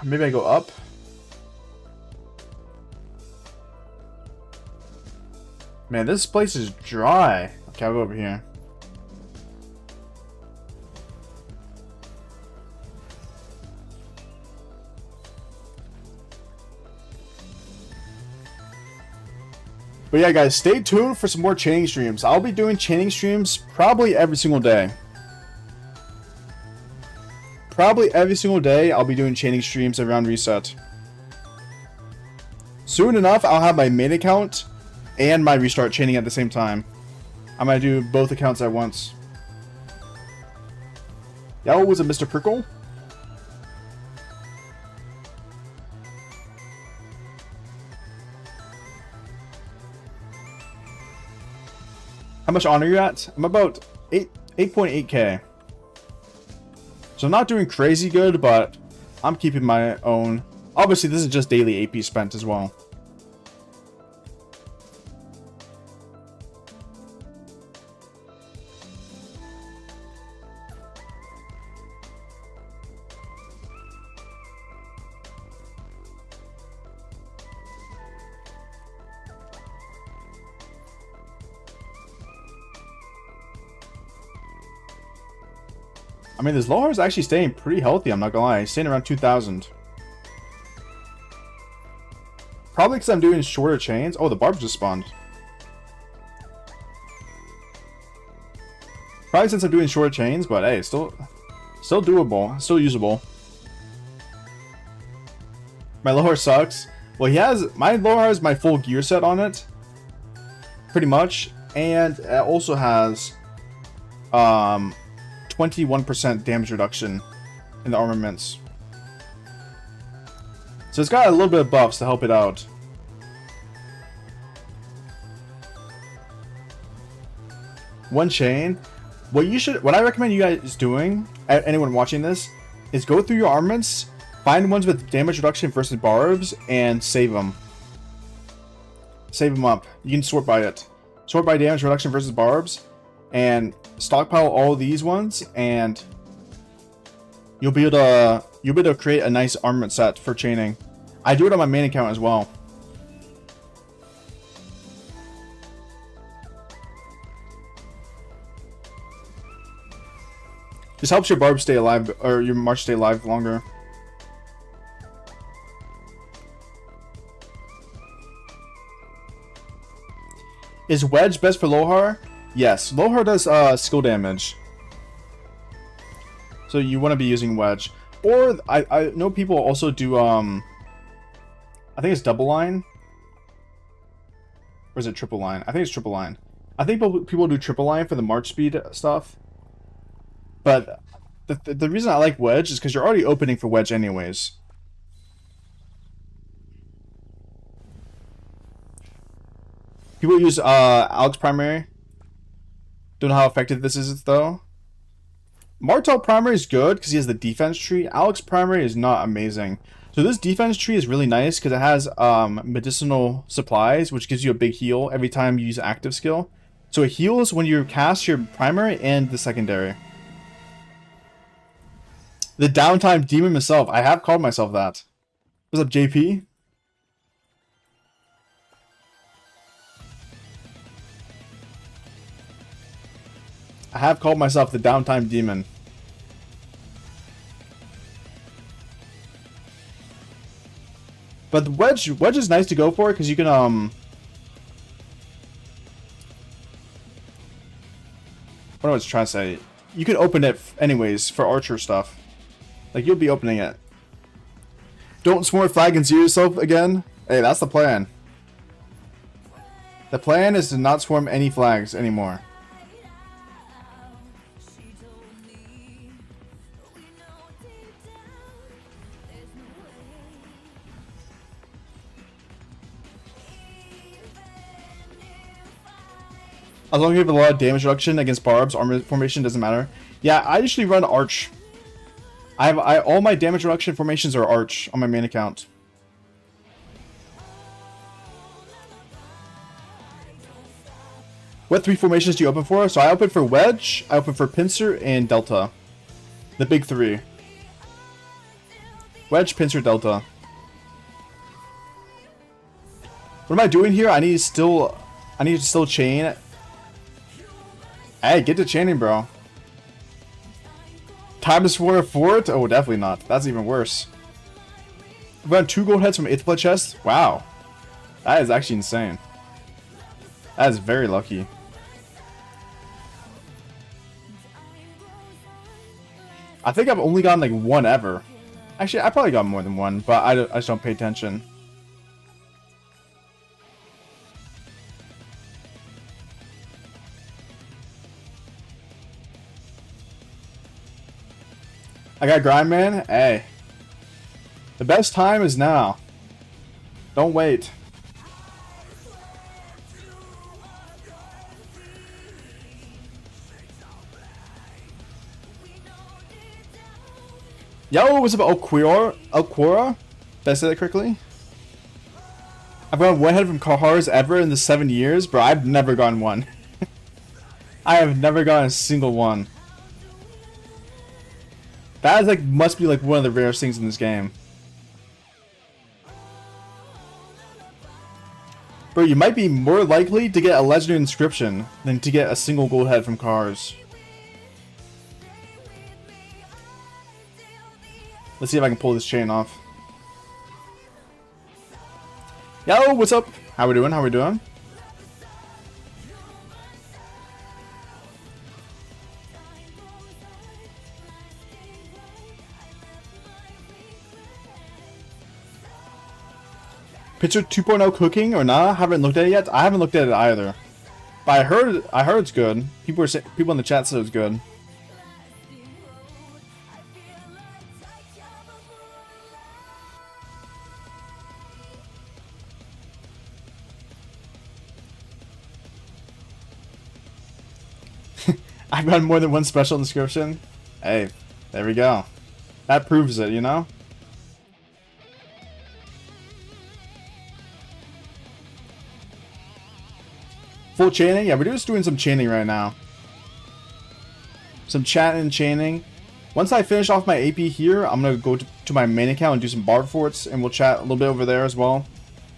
Maybe I go up. Man, this place is dry. Okay, I'll go over here. But yeah, guys, stay tuned for some more chaining streams. I'll be doing chaining streams probably every single day. Probably every single day, I'll be doing chaining streams around reset. Soon enough, I'll have my main account and my restart chaining at the same time. I'm gonna do both accounts at once. Yeah, what was it, Mr. Prickle? How much honor are you at? I'm about 8.8k. So I'm not doing crazy good, but I'm keeping my own. Obviously, this is just daily AP spent as well. I mean, this lower is actually staying pretty healthy, I'm not gonna lie. It's staying around 2,000. Probably because I'm doing shorter chains. Oh, the barbs just spawned. Probably since I'm doing shorter chains, but hey, still doable. Still usable. My lower sucks. Well, my lower has my full gear set on it. Pretty much. And it also has 21% damage reduction in the armaments. So it's got a little bit of buffs to help it out. One chain. What I recommend you guys doing, anyone watching this, is go through your armaments, find ones with damage reduction versus barbs, and save them. Save them up. You can sort by it. Sort by damage reduction versus barbs, and stockpile all these ones, and you'll be able to create a nice armament set for chaining. I do it on my main account as well. This helps your barb stay alive, or your march stay alive longer. Is Wedge best for Lohar? Yes, Lohar does skill damage. So you want to be using Wedge. Or, I know people also do, I think it's double line. Or is it triple line? I think it's triple line. I think people do triple line for the march speed stuff. But the reason I like Wedge is because you're already opening for Wedge anyways. People use Alex Primary. Don't know how effective this is though. Martel Primary is good because he has the defense tree. Alex Primary is not amazing. So this defense tree is really nice because it has medicinal supplies, which gives you a big heal every time you use active skill. So it heals when you cast your primary and the secondary. The downtime demon himself. I have called myself that. What's up, JP? I have called myself the downtime demon. But the wedge is nice to go for because you can what I was trying to say. You can open it anyways for archer stuff. Like you'll be opening it. Don't swarm flag and zero yourself again. Hey, that's the plan. The plan is to not swarm any flags anymore. As long as you have a lot of damage reduction against barbs, armor formation doesn't matter. Yeah, I usually run arch. All my damage reduction formations are arch on my main account. What 3 formations do you open for? So I open for wedge, I open for pincer, and delta. The big 3. Wedge, pincer, delta. What am I doing here? I need to still chain. Hey, get to chaining, bro. Time to swarm a fort? Oh, definitely not. That's even worse. I've got 2 gold heads from 8th blood chest. Wow. That is actually insane. That is very lucky. I think I've only gotten like 1 ever. Actually, I probably got more than 1, but I just don't pay attention. I got grind, man. Hey. The best time is now. Don't wait. Yo, what's up, Okura? Did I say that correctly? I've gone 1 head from Kahars ever in the 7 years? Bro, I've never gotten 1. I have never gotten a single one. That is like, must be like one of the rarest things in this game. Bro, you might be more likely to get a legendary inscription than to get a single gold head from Cars. Let's see if I can pull this chain off. Yo, what's up? How we doing? How we doing? Picture 2.0 cooking or not? Haven't looked at it yet. I haven't looked at it either. But I heard it's good. People in the chat said it was good. I've gotten more than 1 special description. Hey, there we go. That proves it, you know? Full chaining? Yeah, we're just doing some chaining right now. Some chat and chaining. Once I finish off my AP here, I'm going to go to my main account and do some barb forts, and we'll chat a little bit over there as well.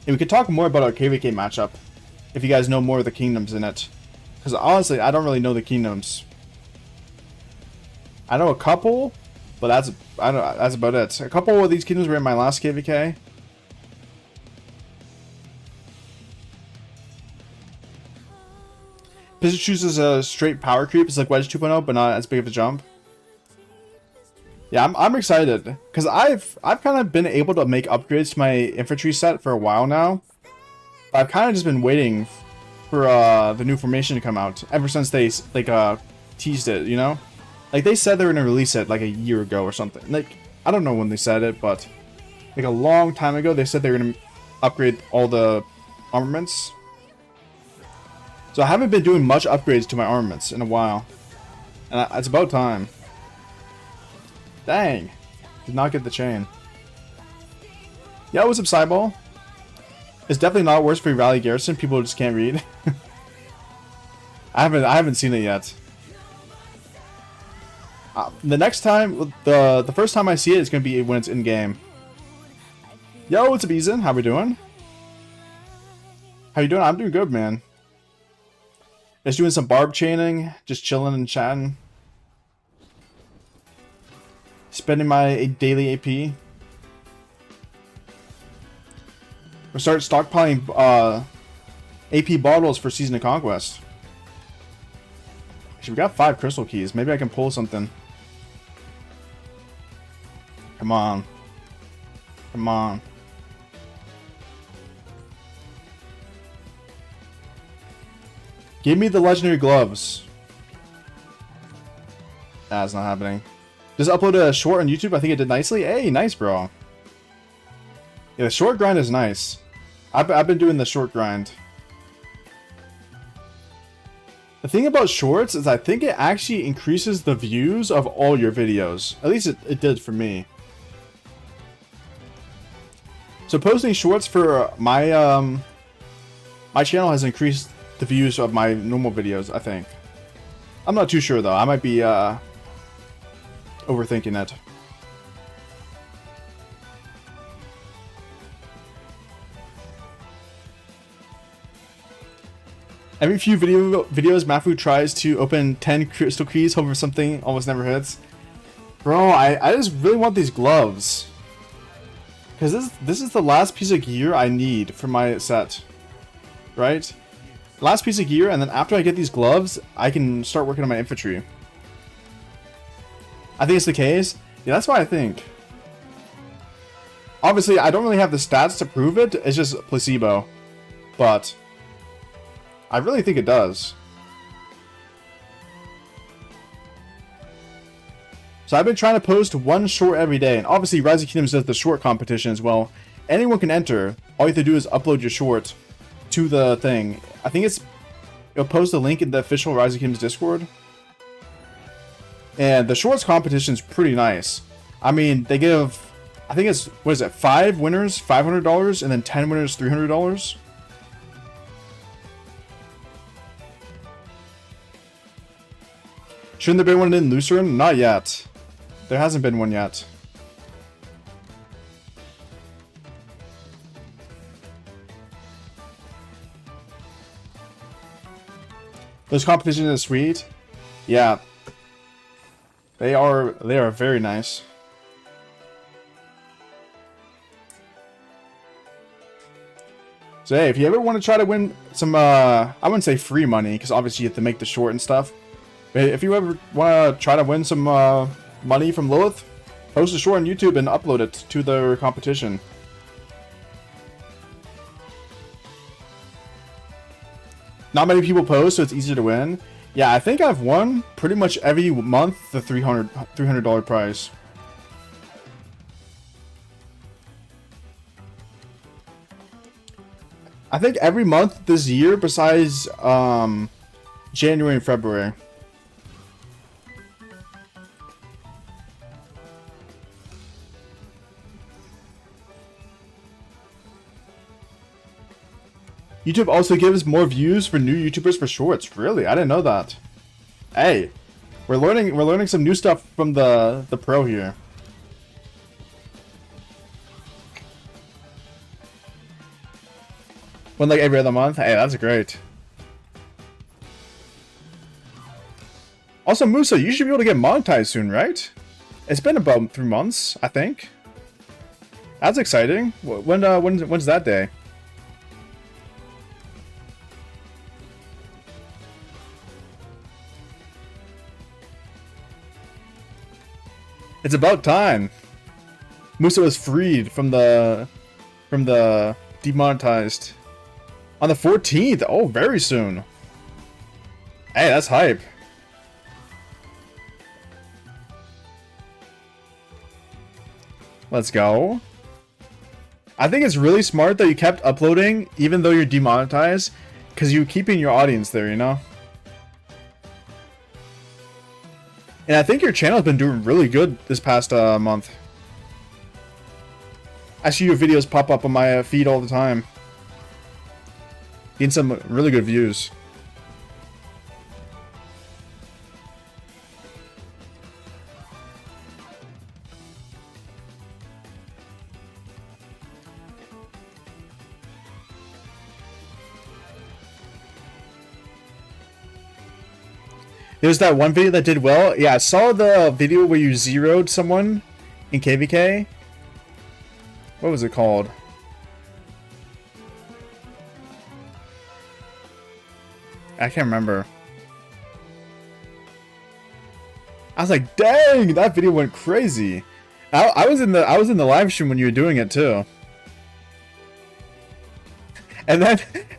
And we could talk more about our KVK matchup, if you guys know more of the kingdoms in it. Because honestly, I don't really know the kingdoms. I know a couple, but that's about it. A couple of these kingdoms were in my last KVK. Pistol chooses a straight power creep. It's like Wedge 2.0, but not as big of a jump. Yeah, I'm excited because I've kind of been able to make upgrades to my infantry set for a while now. But I've kind of just been waiting for the new formation to come out ever since they teased it, you know? Like they said they were gonna release it like a year ago or something. Like I don't know when they said it, but like a long time ago they said they were gonna upgrade all the armaments. So I haven't been doing much upgrades to my armaments in a while. And it's about time. Dang. Did not get the chain. Yeah, what's up, Cyball? It's definitely not worse for your Rally Garrison. People just can't read. I haven't seen it yet. The next time, the first time I see it is gonna be when it's in game. Yo, what's up, Eason? How we doing? How you doing? I'm doing good, man. Just doing some barb chaining, just chilling and chatting. Spending my daily AP. We'll start stockpiling AP bottles for Season of Conquest. Actually, we got 5 crystal keys. Maybe I can pull something. Come on. Come on. Give me the legendary gloves. That's not happening. Just upload a short on YouTube. I think it did nicely. Hey, nice, bro. Yeah, the short grind is nice. I've been doing the short grind. The thing about shorts is I think it actually increases the views of all your videos. At least it did for me. So posting shorts for my my channel has increased the views of my normal videos, I think. I'm not too sure though. I might be overthinking it. Every few videos, Maffu tries to open 10 crystal keys, hope for something almost never hits. Bro, I just really want these gloves. Because this is the last piece of gear I need for my set. Right? Last piece of gear, and then after I get these gloves, I can start working on my infantry. I think it's the case. Yeah, that's what I think. Obviously, I don't really have the stats to prove it. It's just placebo. But I really think it does. So I've been trying to post one short every day, and obviously Rise of Kingdoms does the short competition as well. Anyone can enter. All you have to do is upload your short to the thing. I think it'll post a link in the official Rise of Kingdoms Discord. And the shorts competition is pretty nice. I mean, they give, I think it's, what is it, 5 winners, $500, and then 10 winners, $300. Shouldn't there be one in Lucerne? Not yet. There hasn't been one yet. Those competitions are sweet. Yeah. They are very nice. So hey, if you ever want to try to win some I wouldn't say free money, because obviously you have to make the short and stuff. But if you ever want to try to win some money from Lilith, post a short on YouTube and upload it to the competition. Not many people post, so it's easier to win. Yeah, I think I've won pretty much every month the $300 prize. I think every month this year besides January and February. YouTube also gives more views for new YouTubers for shorts. Really? I didn't know that. Hey, we're learning some new stuff from the pro here. One like every other month? Hey, that's great. Also, Musa, you should be able to get monetized soon, right? It's been about 3 months, I think. That's exciting. When's that day? It's about time. Musa was freed from the demonetized on the 14th. Oh, very soon. Hey, that's hype. Let's go. I think it's really smart that you kept uploading even though you're demonetized, because you're keeping your audience there, you know? And I think your channel has been doing really good this past month. I see your videos pop up on my feed all the time. Getting some really good views. There's that one video that did well. Yeah, I saw the video where you zeroed someone in KVK. What was it called? I can't remember. I was like, dang, that video went crazy. I was in the live stream when you were doing it too. And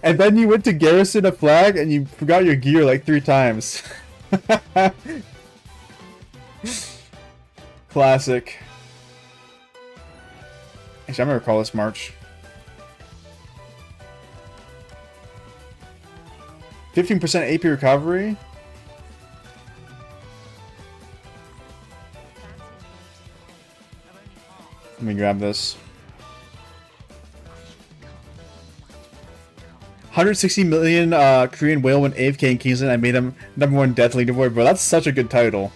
then you went to garrison a flag and you forgot your gear like 3 times. Classic. Actually, I'm gonna recall this march. 15% AP recovery. Let me grab this. 160 million Korean whale went AFK in Kingsland. I made him #1 death leaderboard, bro. That's such a good title.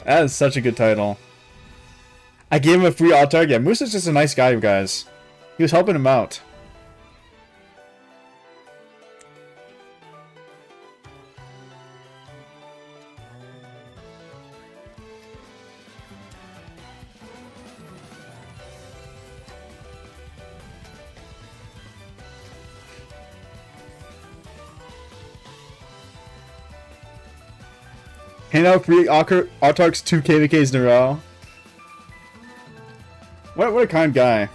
That is such a good title. I gave him a free alt tag. Yeah, Moose is just a nice guy, you guys. He was helping him out. Hand out free Autarks 2 KVKs in a row. What a kind guy.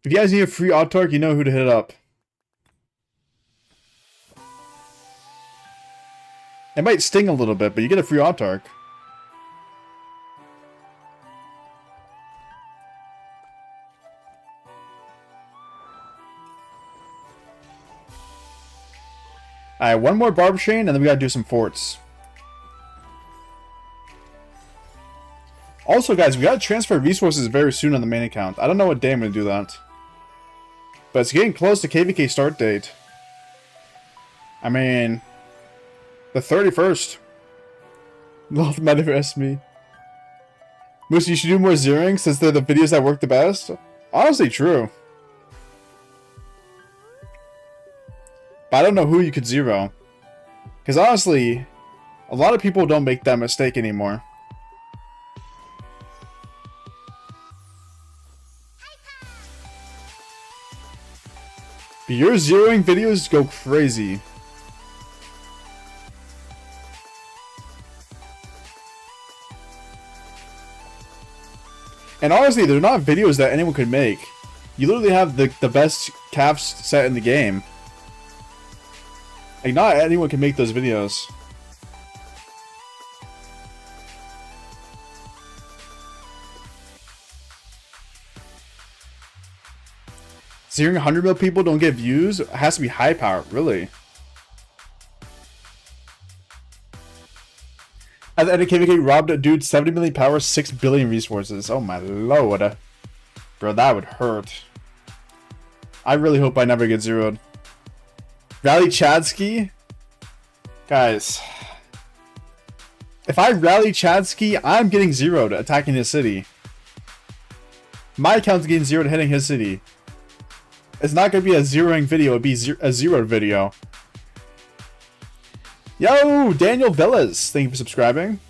If you guys need a free Autark, you know who to hit up. It might sting a little bit, but you get a free Autark. Alright, one more barber chain, and then we gotta do some forts. Also, guys, we gotta transfer resources very soon on the main account. I don't know what day I'm gonna do that. But it's getting close to KVK start date. I mean, the 31st. Love manifest me. Moose, you should do more zeroing since they're the videos that work the best. Honestly, true. But I don't know who you could zero. Because honestly, a lot of people don't make that mistake anymore. But your zeroing videos go crazy. And honestly, they're not videos that anyone could make. You literally have the best calves set in the game. Like, not anyone can make those videos. Zeroing 100 mil people don't get views? It has to be high power, really. At the end of KVK, robbed a dude 70 million power, 6 billion resources. Oh my lord. Bro, that would hurt. I really hope I never get zeroed. Rally Chadsky? Guys. If I rally Chadsky, I'm getting zeroed attacking his city. My account's getting zeroed hitting his city. It's not going to be a zeroing video, it'll be a zeroed video. Yo, Daniel Villas, thank you for subscribing.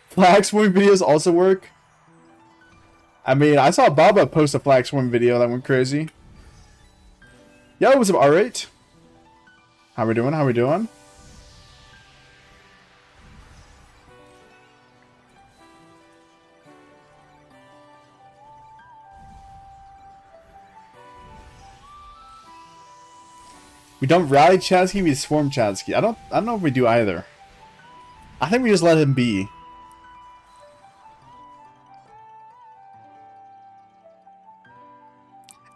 Flag swarming videos also work. I mean, I saw Baba post a flag swarming video that went crazy. Yo, what's up, R8? How we doing? How we doing? We don't rally Chadsky, we swarm Chadsky. I don't know if we do either. I think we just let him be.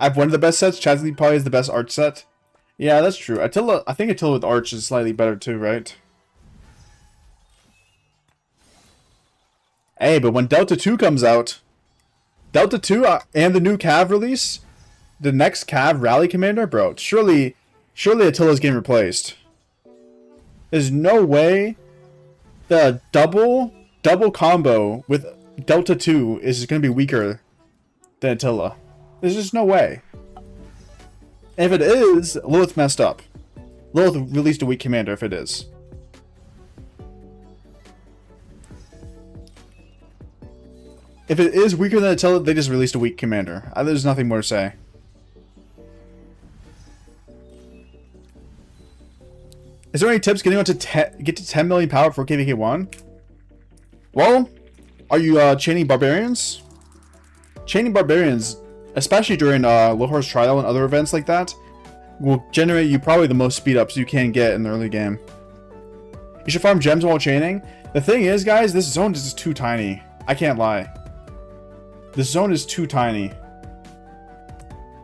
I have one of the best sets. Chadsky probably is the best arch set. Yeah, that's true. Attila, I think Attila with arch is slightly better too, right? Hey, but when Delta 2 comes out, Delta 2 and the new Cav release, the next Cav rally commander, bro, surely Attila's getting replaced. There's no way the double combo with Delta 2 is going to be weaker than Attila. There's just no way. And if it is, Lilith messed up. Lilith released a weak commander if it is. If it is weaker than Attila, they just released a weak commander. There's nothing more to say. Is there any tips getting on to get to 10 million power for KVK1? Well, are you chaining barbarians? Chaining barbarians, especially during low horse trial and other events like that, will generate you probably the most speed ups you can get in the early game. You should farm gems while chaining. The thing is, guys, this zone is just too tiny. I can't lie. This zone is too tiny.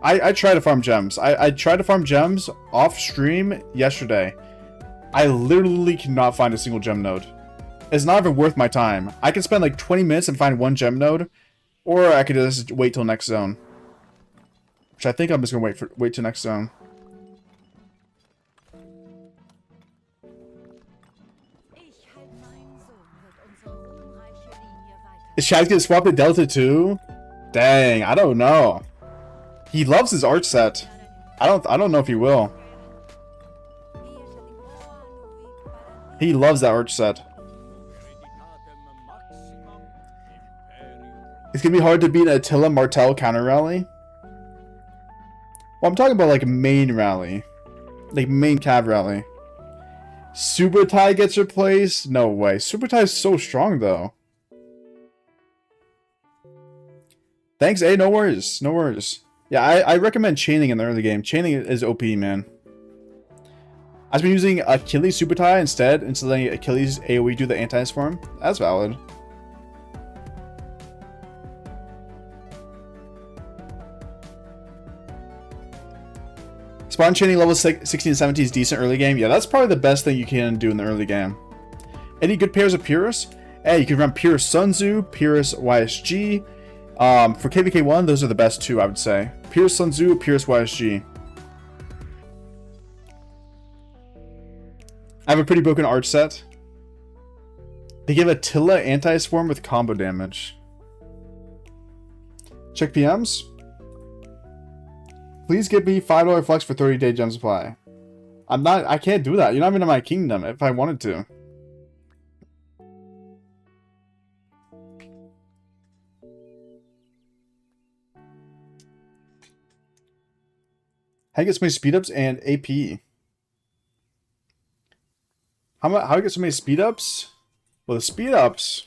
I tried to farm gems. I tried to farm gems off stream yesterday. I literally cannot find a single gem node. It's not even worth my time. I can spend like 20 minutes and find one gem node, or I could just wait till next zone. Which I think I'm just gonna wait till next zone. Is Chaz gonna swap to Delta too? Dang, I don't know. He loves his art set. I don't know if he will. He loves that art set. It's gonna be hard to beat an Attila Martel counter rally. Well, I'm talking about like main rally. Like main cav rally. Super Tie gets replaced? No way. Super Tie is so strong though. Thanks, no worries. No worries. Yeah, I recommend chaining in the early game. Chaining is OP, man. I've been using Achilles Super Tie instead of letting Achilles AoE do the anti-swarm. That's valid. Spawn chaining level 16 and 17 is decent early game. Yeah, that's probably the best thing you can do in the early game. Any good pairs of Pyrrhus? Hey, you can run Pyrrhus Sun Tzu, Pyrrhus YSG. For KVK1, those are the best two, I would say. Pyrrhus Sun Tzu, Pyrrhus YSG. I have a pretty broken arch set. They give Attila anti-swarm with combo damage. Check PMs. Please give me $5 flex for 30-day gem supply. I can't do that. You're not even in my kingdom if I wanted to. How do I get so many speed ups and AP? How do I get so many speed ups? Well, the speed ups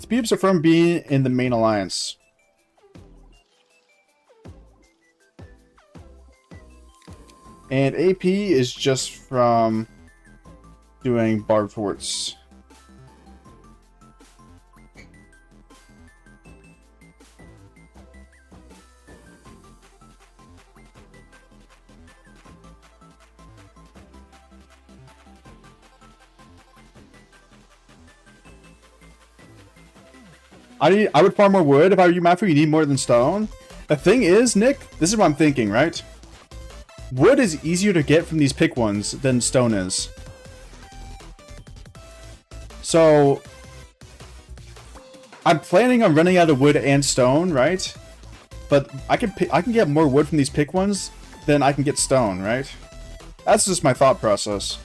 are from being in the main alliance. And AP is just from doing Barb Forts. I would farm more wood if I were you, Maffu. You need more than stone. The thing is, Nick, this is what I'm thinking, right? Wood is easier to get from these pick ones than stone is. So I'm planning on running out of wood and stone, right? But I can get more wood from these pick ones than I can get stone, right? That's just my thought process.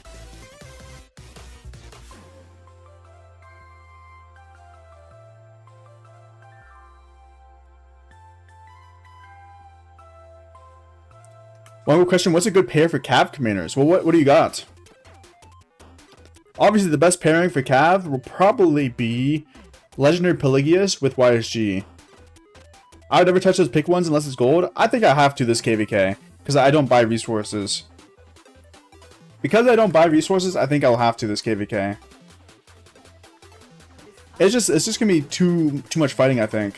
One more question, what's a good pair for Cav commanders? Well, what do you got? Obviously, the best pairing for Cav will probably be Legendary Pelagius with YSG. I would never touch those pick ones unless it's gold. I think I have to this KVK, because I don't buy resources. Because I don't buy resources, I think I'll have to this KVK. It's just gonna be too much fighting, I think.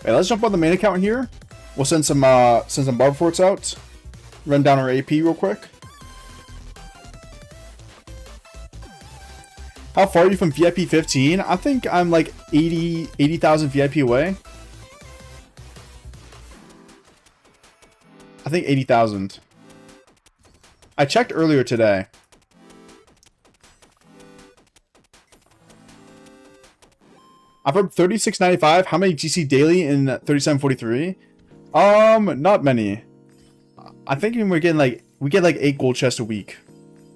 Hey, let's jump on the main account here. We'll send some Barb Forts out. Run down our AP real quick. How far are you from VIP 15? I think I'm like 80,000 VIP away. I think 80,000. I checked earlier today. I've heard 36.95. How many GC daily in 37.43? Not many. I think we get like 8 gold chests a week,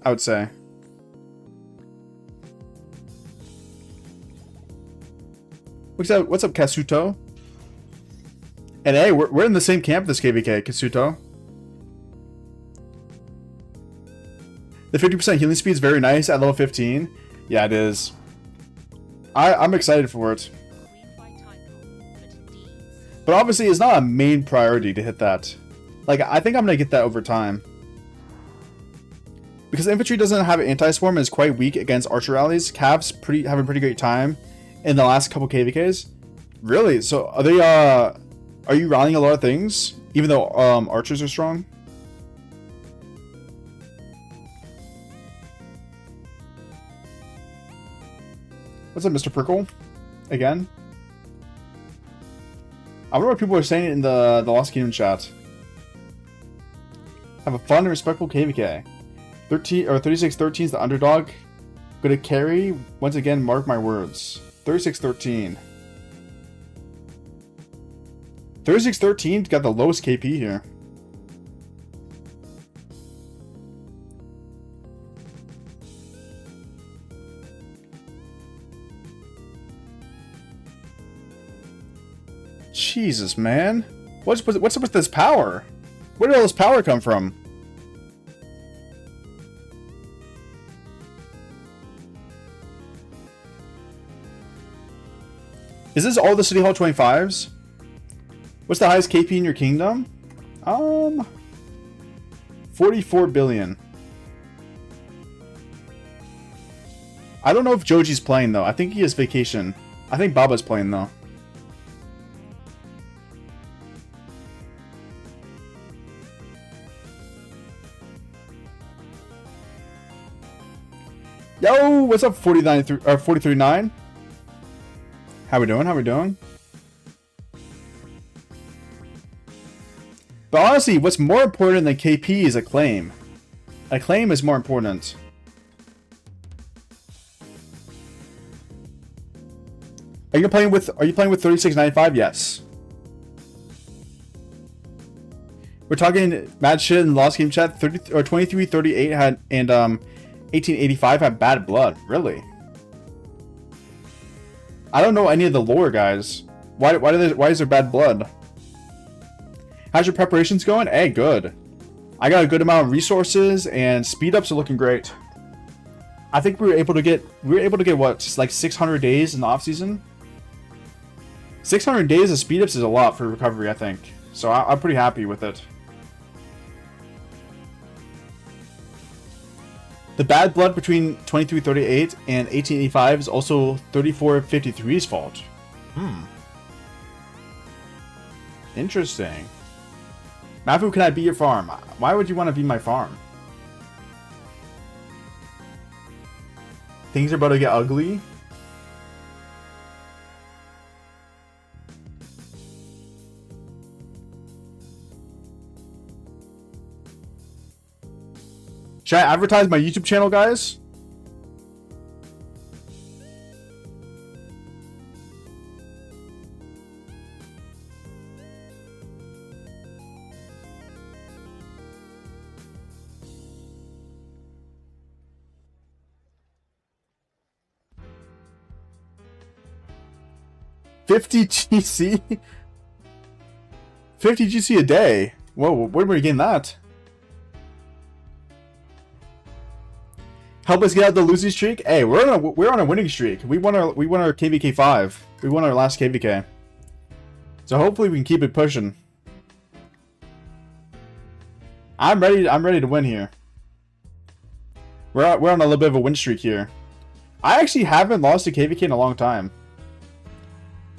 I would say. What's up, Kasuto? And hey, we're in the same camp this KVK, Kasuto. The 50% healing speed is very nice at level 15. Yeah, it is. I'm excited for it. But obviously, it's not a main priority to hit that. Like, I think I'm going to get that over time. Because infantry doesn't have anti-swarm and is quite weak against archer rallies. Cavs have a pretty great time in the last couple KVKs. Really? So are they are you rallying a lot of things even though archers are strong? What's up, Mr. Prickle? Again? I wonder what people are saying in the Lost Kingdom chat. Have a fun and respectful KVK. 36-13 is the underdog. Gonna carry once again. Mark my words. 36-13. 36-13 got the lowest KP here. Jesus, man. What's up with this power? Where did all this power come from? Is this all the City Hall 25s? What's the highest KP in your kingdom? 44 billion. I don't know if Joji's playing though. I think he has vacation. I think Baba's playing though. Yo, what's up, 43.9? How we doing? How we doing? But honestly, what's more important than KP is acclaim. Acclaim is more important. Are you playing with 36.95? Yes. We're talking mad shit in Lost Game chat. 23.38 had and 1885 had bad blood. Really? I don't know any of the lore, guys. Why is there bad blood? How's your preparations going? Hey, good. I got a good amount of resources and speed ups are looking great. I think we were able to get what, like 600 days in the off season. 600 days of speed ups is a lot for recovery, I think. So I'm pretty happy with it. The bad blood between 2338 and 1885 is also 3453's fault. Interesting. Maffu, can I be your farm? Why would you want to be my farm? Things are about to get ugly. Should I advertise my YouTube channel, guys? $50 GC? 50 GC a day? Whoa, where were we getting that? Help us get out the losing streak. Hey, we're on a winning streak. We won our KVK 5. We won our last KVK. So hopefully we can keep it pushing. I'm ready to win here. We're on a little bit of a win streak here. I actually haven't lost a KVK in a long time.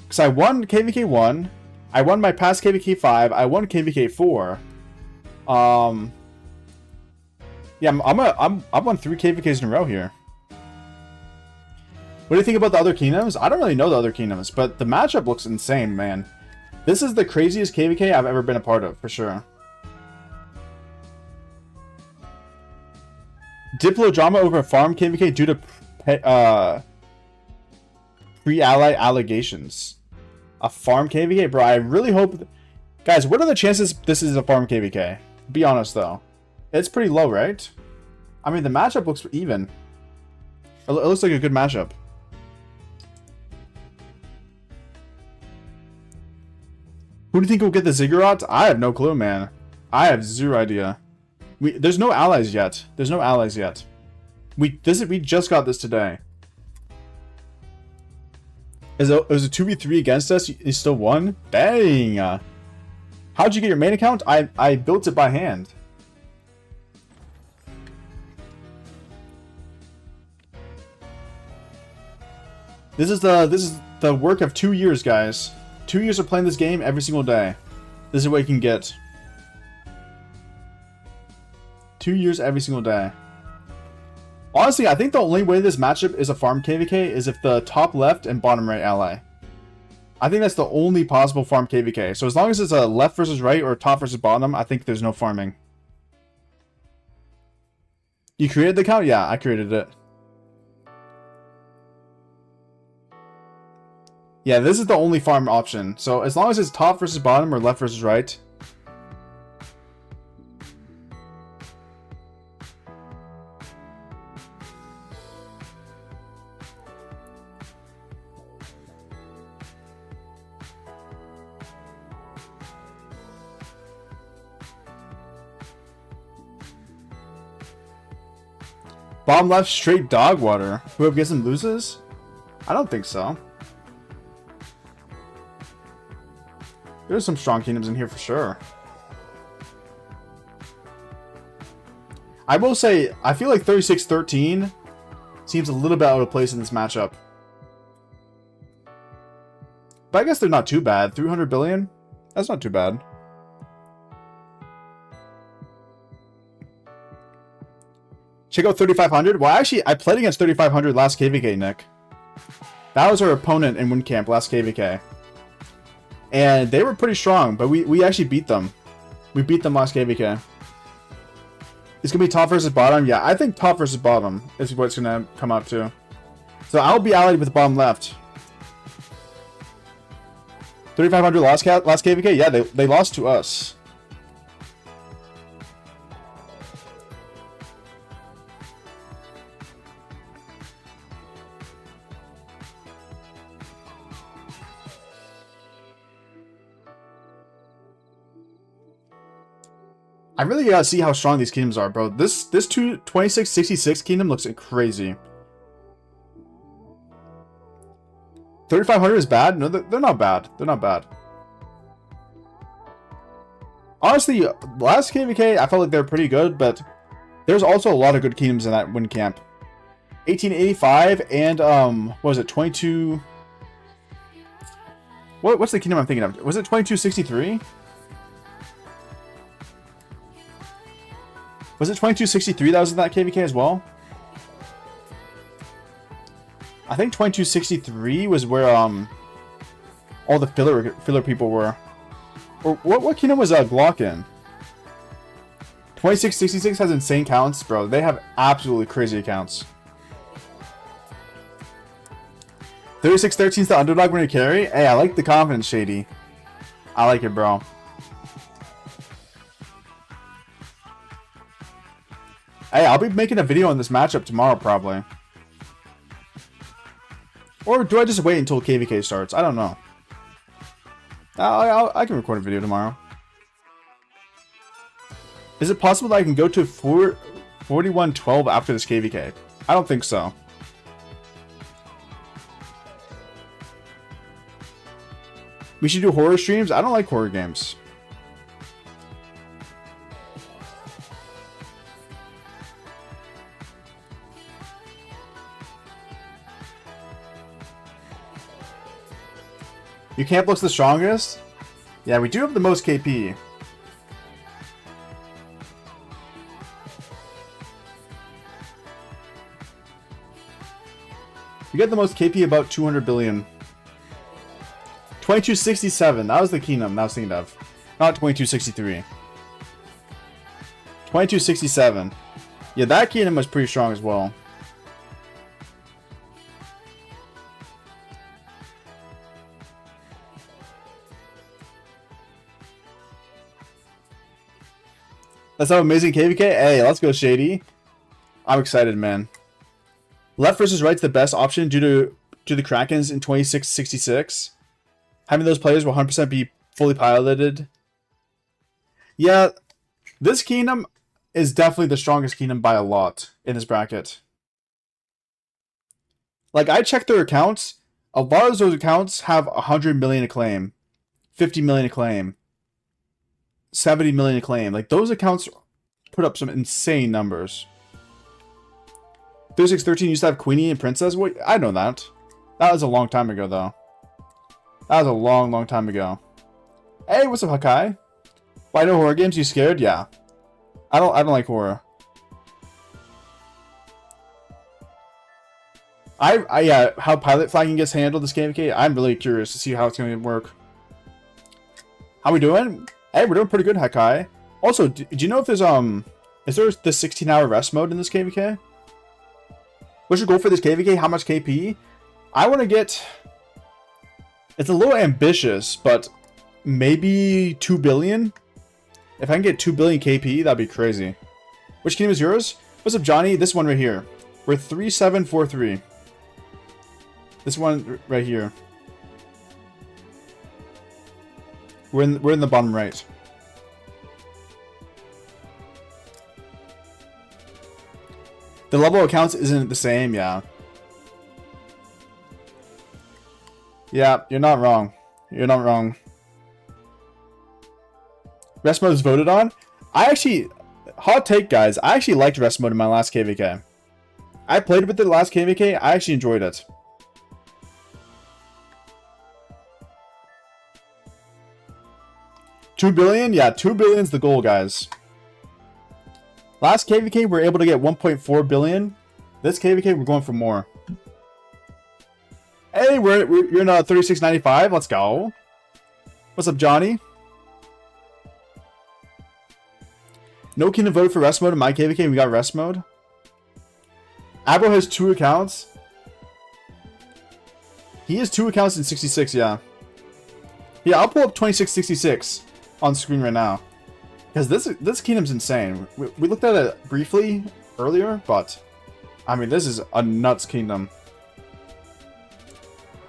Cause I won KVK 1. I won my past KVK 5. I won KVK 4. Yeah, I'm on 3 KVKs in a row here. What do you think about the other kingdoms? I don't really know the other kingdoms, but the matchup looks insane, man. This is the craziest KVK I've ever been a part of, for sure. Diplo drama over farm KVK due to pre-ally allegations. A farm KVK? Bro, I really hope... Guys, what are the chances this is a farm KVK? Be honest, though. It's pretty low, right? I mean, the matchup looks even. It looks like a good matchup. Who do you think will get the ziggurats? I have no clue, man. I have zero idea. There's no allies yet. There's no allies yet. We just got this today. It was a 2v3 against us. You still won? Dang. How'd you get your main account? I built it by hand. This is the work of 2 years, guys. 2 years of playing this game every single day. This is what you can get. 2 years every single day. Honestly, I think the only way this matchup is a farm KVK is if the top left and bottom right ally. I think that's the only possible farm KVK. So as long as it's a left versus right or top versus bottom, I think there's no farming. You created the account? Yeah, I created it. Yeah, this is the only farm option. So as long as it's top versus bottom or left versus right. Bottom left straight dog water. Whoever gets them loses? I don't think so. There's some strong kingdoms in here for sure. I will say, I feel like 36-13 seems a little bit out of place in this matchup. But I guess they're not too bad. 300 billion? That's not too bad. Check out 3500. Well, actually, I played against 3500 last KVK, Nick. That was our opponent in WinCamp last KVK. And they were pretty strong, but we actually beat them. We beat them last KVK. It's going to be top versus bottom. Yeah, I think top versus bottom is what it's going to come up to. So I'll be allied with the bottom left. 3500 last KVK? Yeah, they lost to us. I really gotta see how strong these kingdoms are, bro. This 2666 kingdom looks crazy. 3500 is bad? No, they're not bad. They're not bad. Honestly, last KVK, I felt like they were pretty good, but there's also a lot of good kingdoms in that win camp. 1885 and, what was it, 22... What's the kingdom I'm thinking of? Was it 2263? Was it 2263 that was in that KVK as well? I think 2263 was where all the filler people were. Or what kingdom was Glock in? 2666 has insane counts, bro. They have absolutely crazy accounts. 3613 is the underdog when you carry. Hey, I like the confidence, Shady. I like it, bro. Hey, I'll be making a video on this matchup tomorrow, probably. Or do I just wait until KVK starts? I don't know. I can record a video tomorrow. Is it possible that I can go to 4112 after this KVK? I don't think so. We should do horror streams? I don't like horror games. Your camp looks the strongest? Yeah, we do have the most KP. We get the most KP, about 200 billion. 2267, that was the kingdom I was thinking of. Not 2263. 2267. Yeah, that kingdom was pretty strong as well. Let's have amazing KVK. Hey, let's go, Shady. I'm excited, man. Left versus right's the best option due to the Krakens in 2666. Having those players will 100% be fully piloted. Yeah, this kingdom is definitely the strongest kingdom by a lot in this bracket. Like, I checked their accounts. A lot of those accounts have 100 million acclaim, 50 million acclaim, 70 million acclaim. Like, those accounts put up some insane numbers. 3613 used to have Queenie and Princess. Wait, I know that. That was a long time ago, though. That was a long, long time ago. Hey, what's up, Hakai? Why no horror games? You scared? Yeah. I don't like horror. Yeah, how pilot flagging gets handled this game, okay? I'm really curious to see how it's gonna work. How we doing? Hey, we're doing pretty good, Hakai. Also, do you know if there's is there the 16-hour rest mode in this KVK? What's your goal for this KVK? How much KP? I want to get... It's a little ambitious, but maybe 2 billion? If I can get 2 billion KP, that'd be crazy. Which kingdom is yours? What's up, Johnny? This one right here. We're 3743. This one right here. We're in the bottom right. The level of accounts isn't the same, yeah. Yeah, you're not wrong. You're not wrong. Rest mode is voted on? I actually... Hot take, guys. I actually liked rest mode in my last KVK. I played with it the last KVK. I actually enjoyed it. $2 billion? Yeah, 2 billion is the goal, guys. Last KVK, we were able to get 1.4 billion. This KVK, we're going for more. Hey, you're in 3695. Let's go. What's up, Johnny? No kingdom voted for rest mode in my KVK. We got rest mode. Abro has 2 accounts. He has 2 accounts in 66, yeah. Yeah, I'll pull up 2666 on screen right now. Because this kingdom's insane. We looked at it briefly earlier, but... I mean, this is a nuts kingdom.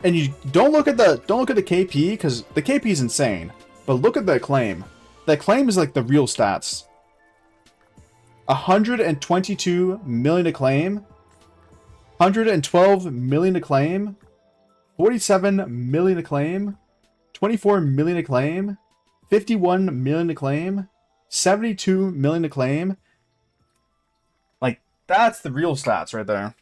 And you don't look at the KP, because the KP is insane. But look at the acclaim. The acclaim is like the real stats. 122 million acclaim. 112 million acclaim. 47 million acclaim. 24 million acclaim. 51 million acclaim. 72 million acclaim. Like, that's the real stats right there.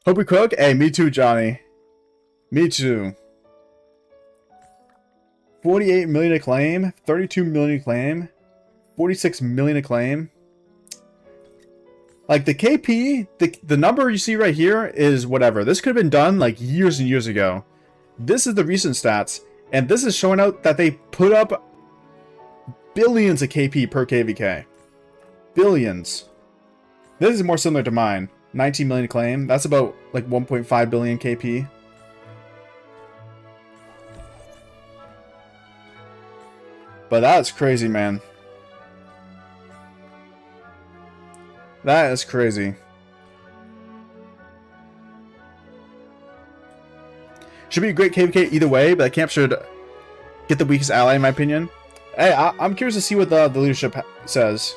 Hope we cook? Hey, me too, Johnny. Me too. 48 million acclaim. 32 million acclaim. 46 million acclaim. Like, the KP, the number you see right here is whatever. This could have been done, like, years and years ago. This is the recent stats. And this is showing out that they put up billions of KP per KVK. Billions. This is more similar to mine. 19 million acclaim. That's about like 1.5 billion KP. But that's crazy, man. That is crazy. Should be a great KVK either way, but the camp should get the weakest ally, in my opinion. Hey, I'm curious to see what the leadership says.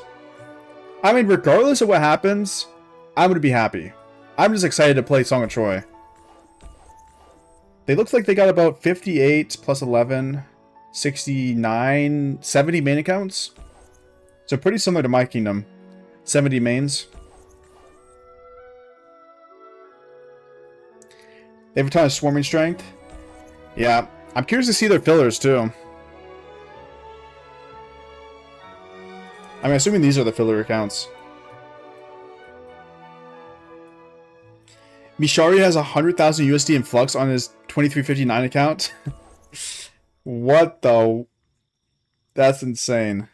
I mean, regardless of what happens, I'm going to be happy. I'm just excited to play Song of Troy. They look like they got about 58 plus 11, 69, 70 main accounts. So pretty similar to my kingdom. 70 mains. They have a ton of swarming strength. Yeah, I'm curious to see their fillers too. I'm assuming these are the filler accounts. Mishari has 100,000 USD in flux on his 2359 account. What the? That's insane.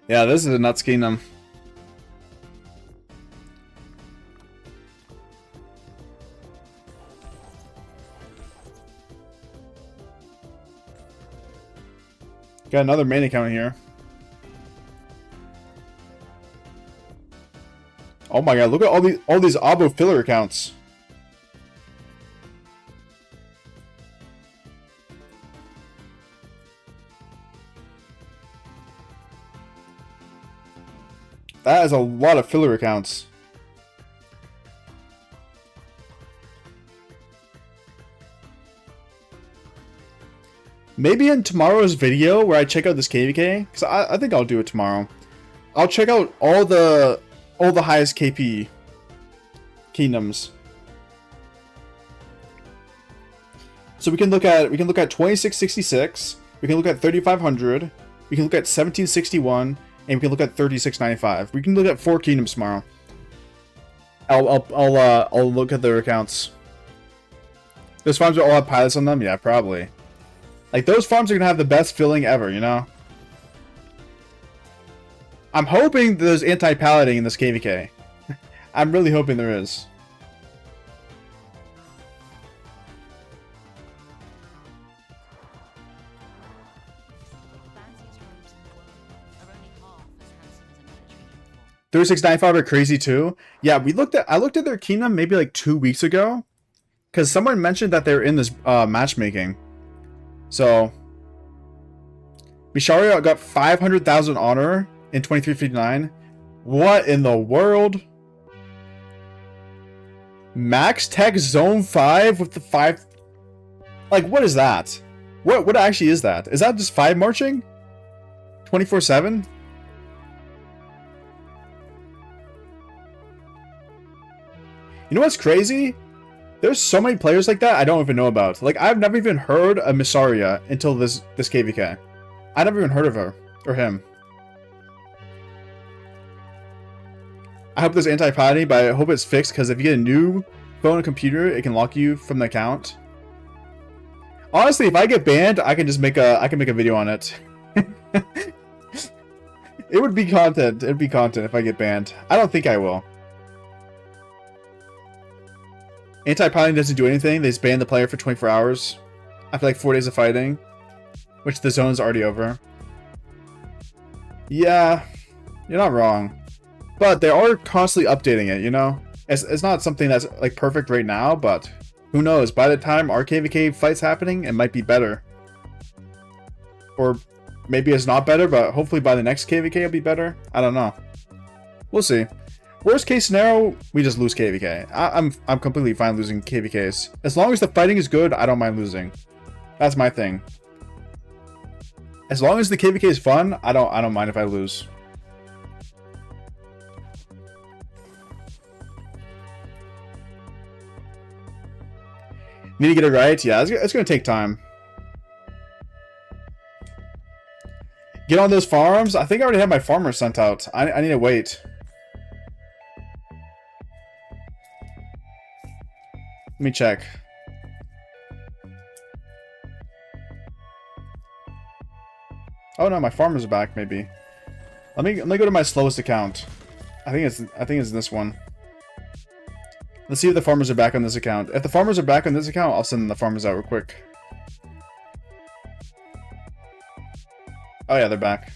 Yeah, this is a nuts kingdom. Got another main account here. Oh my god, look at all these Abo filler accounts. That is a lot of filler accounts. Maybe in tomorrow's video where I check out this KVK, because I think I'll do it tomorrow. I'll check out all the highest KP kingdoms. So we can look at 2666, we can look at 3500, we can look at 1761, and we can look at 3695. We can look at 4 kingdoms tomorrow. I'll look at their accounts. Those farms will all have pilots on them? Yeah, probably. Like, those farms are gonna have the best filling ever, you know? I'm hoping there's anti-palading in this KVK. I'm really hoping there is. $36.95 are crazy too. Yeah, I looked at their kingdom maybe like 2 weeks ago, because someone mentioned that they're in this matchmaking. So Misharia got 500,000 honor in 2359. What in the world? Max Tech Zone 5 with the 5. Like, what is that? What actually is that? Is that just 5 marching? 24/7? You know what's crazy? There's so many players like that I don't even know about. Like, I've never even heard of Missaria until this KVK. I never even heard of her or him. I hope there's anti-palading, but I hope it's fixed, because if you get a new phone and computer, it can lock you from the account. Honestly, if I get banned, I can just make a video on it. It would be content. It'd be content if I get banned. I don't think I will. Anti-piloting doesn't do anything. They just ban the player for 24 hours. After like 4 days of fighting. Which the zone's already over. Yeah, you're not wrong. But they are constantly updating it, you know? It's not something that's like perfect right now, but who knows? By the time our KVK fight's happening, it might be better. Or maybe it's not better, but hopefully by the next KVK it'll be better. I don't know. We'll see. Worst case scenario, we just lose KVK. I'm completely fine losing KVKs. As long as the fighting is good, I don't mind losing. That's my thing. As long as the KVK is fun, I don't mind if I lose. Need to get it right? Yeah, it's gonna take time. Get on those farms? I think I already have my farmers sent out. I need to wait. Let me check. Oh no, my farmers are back. Maybe. Let me go to my slowest account. I think it's this one. Let's see if the farmers are back on this account. If the farmers are back on this account, I'll send the farmers out real quick. Oh yeah, they're back.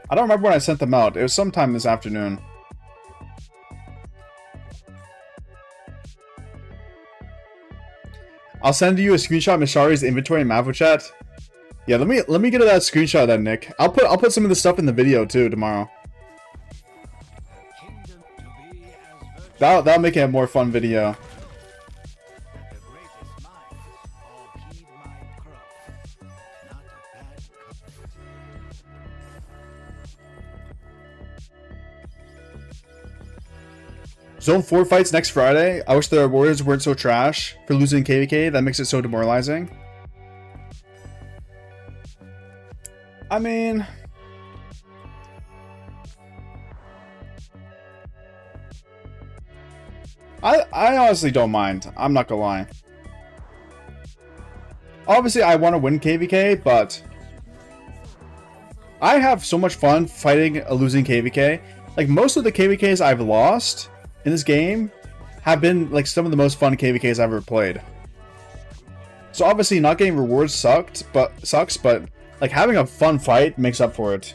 I don't remember when I sent them out. It was sometime this afternoon. I'll send you a screenshot of Mishari's inventory in Maffu chat. Yeah, let me get to that screenshot then, Nick. I'll put some of the stuff in the video too tomorrow. That'll make it a more fun video. Zone 4 fights next Friday. I wish the Warriors weren't so trash for losing KVK. That makes it so demoralizing. I mean, I honestly don't mind. I'm not gonna lie. Obviously, I want to win KVK, but I have so much fun fighting a losing KVK. Like, most of the KVKs I've lost in this game have been like some of the most fun KVKs I've ever played. So obviously not getting rewards sucks, but like having a fun fight makes up for it.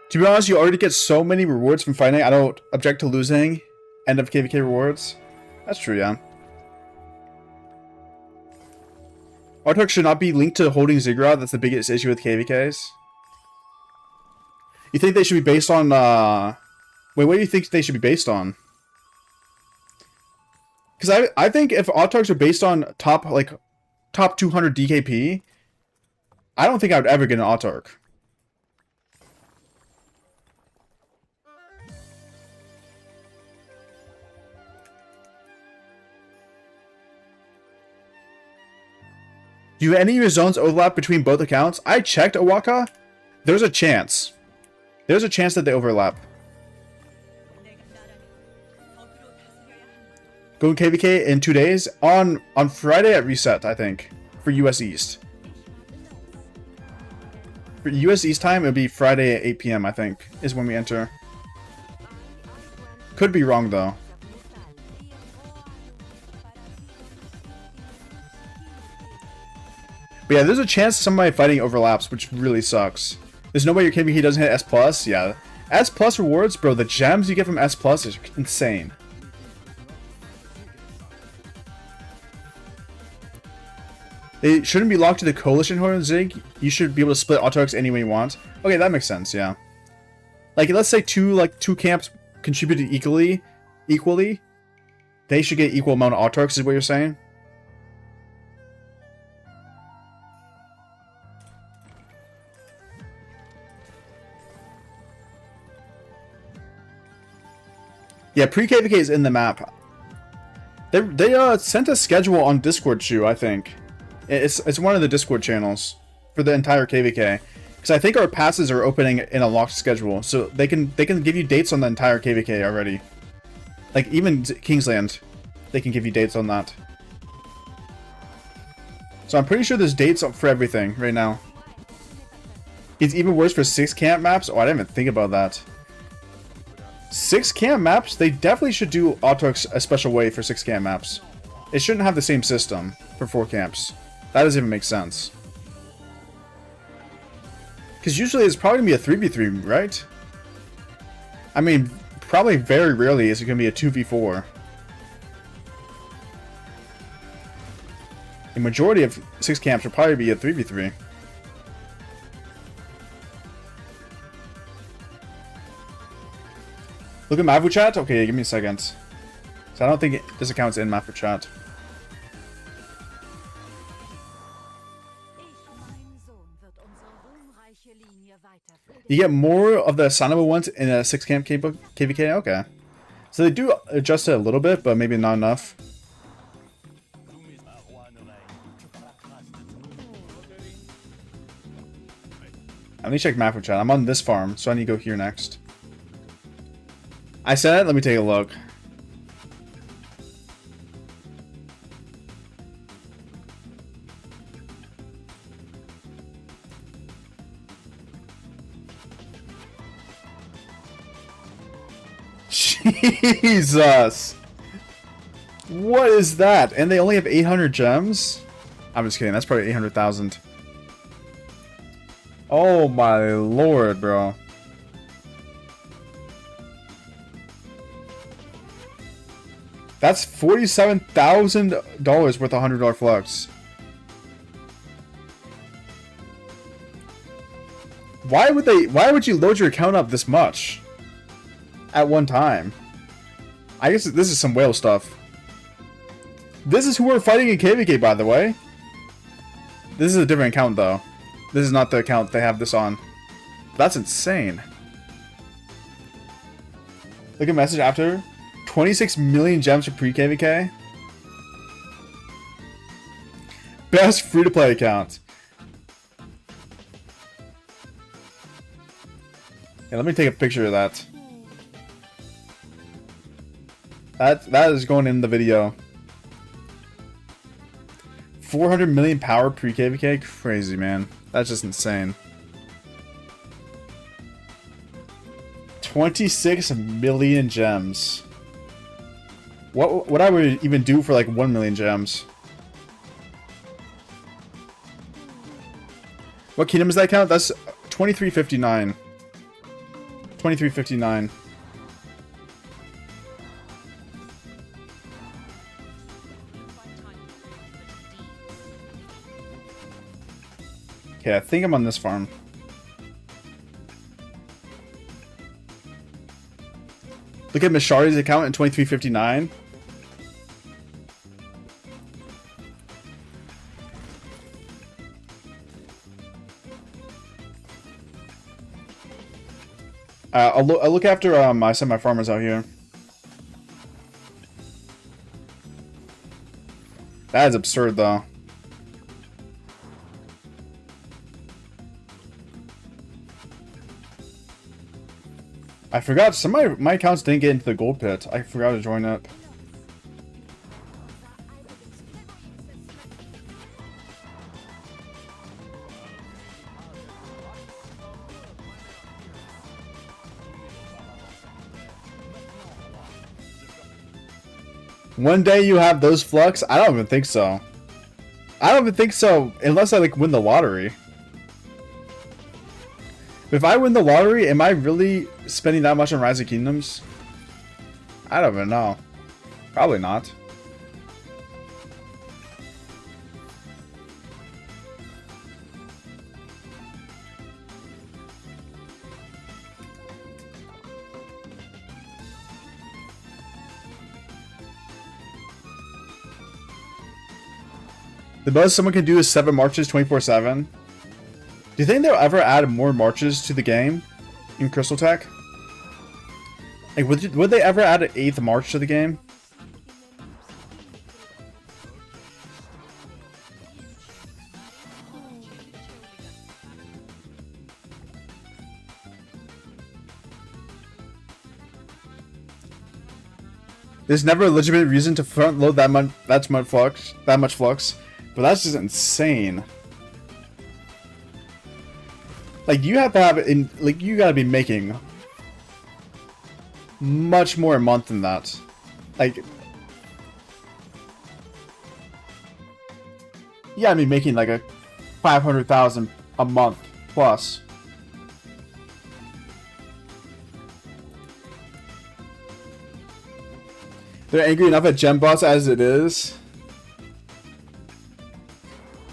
To be honest, you already get so many rewards from fighting. I don't object to losing end of KVK rewards. That's true, yeah. Autark should not be linked to holding Ziggurat. That's the biggest issue with KVKs. You think they should be based on, Wait, what do you think they should be based on? Because I think if Autarks are based on top 200 DKP, I don't think I would ever get an Autark. Do any of your zones overlap between both accounts? I checked, Owaka. There's a chance. There's a chance that they overlap. Going KVK in 2 days? On Friday at reset, I think. For US East. For US East time, it'll be Friday at 8 PM, I think, is when we enter. Could be wrong, though. But yeah, there's a chance some of my fighting overlaps, which really sucks. There's no way your KVK doesn't hit S+. Yeah. S+ rewards, bro, the gems you get from S+ is insane. They shouldn't be locked to the Coalition Horde Zig. You should be able to split Autarks any way you want. Okay, that makes sense, yeah. Like, let's say two camps contributed equally. They should get equal amount of Autarks, is what you're saying? Yeah, pre-KVK is in the map. They sent a schedule on Discord, Chu, I think. It's one of the Discord channels for the entire KVK. Because I think our passes are opening in a locked schedule, so they can give you dates on the entire KVK already. Like even Kingsland, they can give you dates on that. So I'm pretty sure there's dates for everything right now. It's even worse for 6 camp maps. Oh, I didn't even think about that. 6 camp maps? They definitely should do Autarks a special way for 6 camp maps. It shouldn't have the same system for 4 camps. That doesn't even make sense. Because usually it's probably going to be a 3v3, right? I mean, probably very rarely is it going to be a 2v4. The majority of 6 camps will probably be a 3v3. Look at Maffu chat? Okay, give me a second. So I don't think this account's in Maffu chat. You get more of the assignable ones in a 6 camp KVK? Okay. So they do adjust it a little bit, but maybe not enough. Let me check Maffu chat. I'm on this farm, so I need to go here next. I said it? Let me take a look. Jesus! What is that? And they only have 800 gems? I'm just kidding. That's probably 800,000. Oh my lord, bro. That's $47,000 worth of $100 flux. Why would you load your account up this much at one time? I guess this is some whale stuff. This is who we're fighting in KVK, by the way. This is a different account, though. This is not the account they have this on. That's insane. Look at message after. 26 million gems for pre-KVK. Best free-to-play account. Yeah, let me take a picture of that. That is going in the video. 400 million power pre-KVK? Crazy, man. That's just insane. 26 million gems. What I would even do for like 1 million gems? What kingdom is that count? That's 2359. 2359. Okay, I think I'm on this farm. Look at Mishari's account in 2359. I'll look after my semi-farmers out here. That is absurd, though. I forgot some of my accounts didn't get into the gold pit. I forgot to join up. One day you have those flux? I don't even think so. I don't even think so unless I like win the lottery. If I win the lottery, am I really spending that much on Rise of Kingdoms? I don't even know. Probably not. The most someone can do is 7 marches 24/7. Do you think they'll ever add more marches to the game in Crystal Tech? Like, would they ever add an 8th march to the game? There's never a legitimate reason to front load that much flux, but that's just insane. Like, you have to have it in, like, you gotta be making much more a month than that. Like, you gotta be making like a 500,000 a month plus. They're angry enough at gem bots as it is.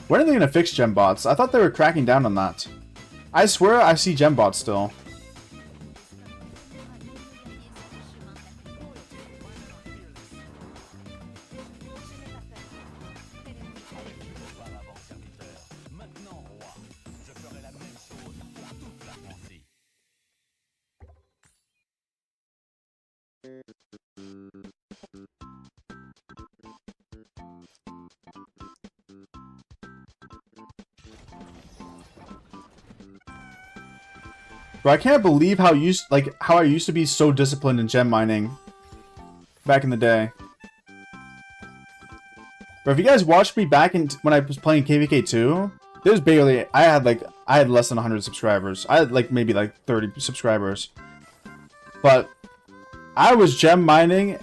When are they gonna fix gem bots? I thought they were cracking down on that. I swear I see gem bots still. Bro, I can't believe how I used to be so disciplined in gem mining back in the day. Bro, if you guys watched me back in when I was playing KVK 2, there's barely I had less than 100 subscribers. I had like maybe like 30 subscribers. But I was gem mining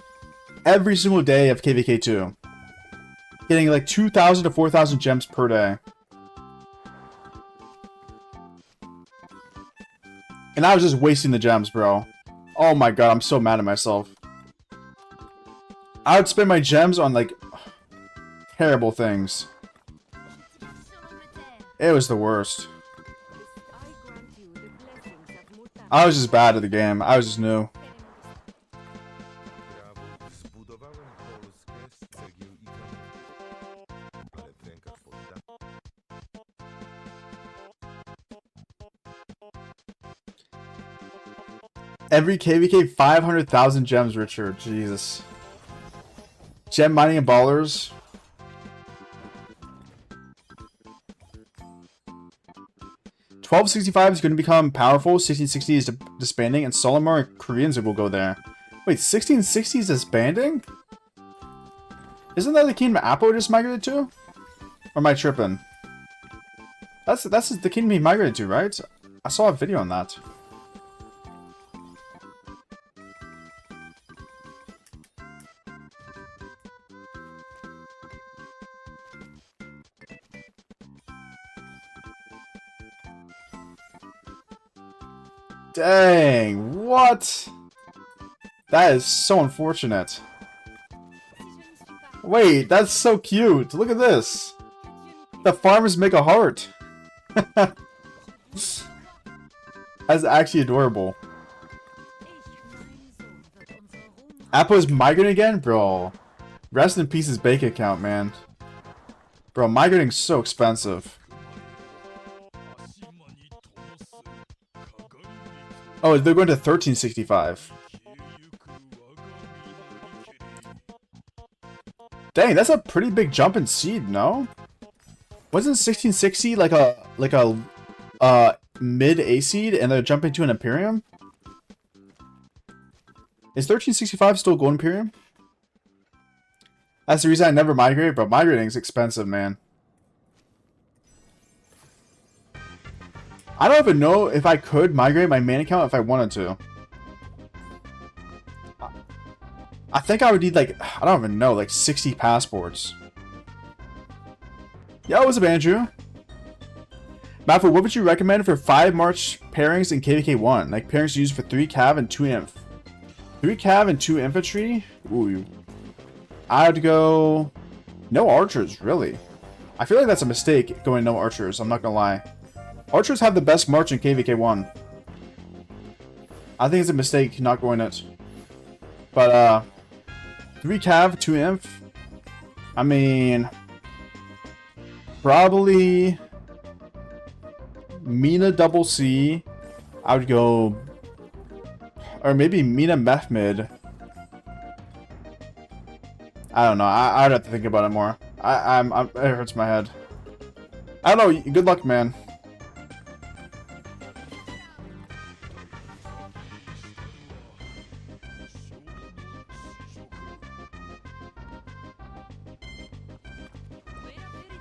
every single day of KVK 2. Getting like 2,000 to 4,000 gems per day. And I was just wasting the gems, bro. Oh my god, I'm so mad at myself. I would spend my gems on, like, terrible things. It was the worst. I was just bad at the game. I was just new. Every KVK 500,000 gems, Richard. Jesus. Gem mining and ballers. $12.65 is going to become powerful. 1660 is disbanding, and Solomar and Koreans will go there. Wait, 1660 is disbanding? Isn't that the kingdom Apple just migrated to? Or am I tripping? That's the kingdom he migrated to, right? I saw a video on that. Dang, what? That is so unfortunate. Wait, that's so cute. Look at this. The farmers make a heart. That's actually adorable. Apple is migrating again? Bro. Rest in peace his bank account, man. Bro, migrating's so expensive. Oh, they're going to 1365. Dang, that's a pretty big jump in seed, no? Wasn't 1660 like a mid A seed and they're jumping to an Imperium? Is 1365 still Gold Imperium? That's the reason I never migrate, but migrating is expensive, man. I don't even know if I could migrate my main account if I wanted to. I think I would need like, I don't even know, like 60 passports. Yo, what's up, Andrew? Maffu, what would you recommend for 5 March pairings in KVK1? Like pairings used for 3 cav and 2 inf. 3 cav and 2 infantry? Ooh. I'd go... no archers, really. I feel like that's a mistake going no archers, I'm not gonna lie. Archers have the best march in KVK1. I think it's a mistake not going it. But, 3 cav, 2 inf. I mean... probably... Mina double C. I would go... or maybe Mina Meth mid. I don't know. I'd have to think about it more. It hurts my head. I don't know. Good luck, man.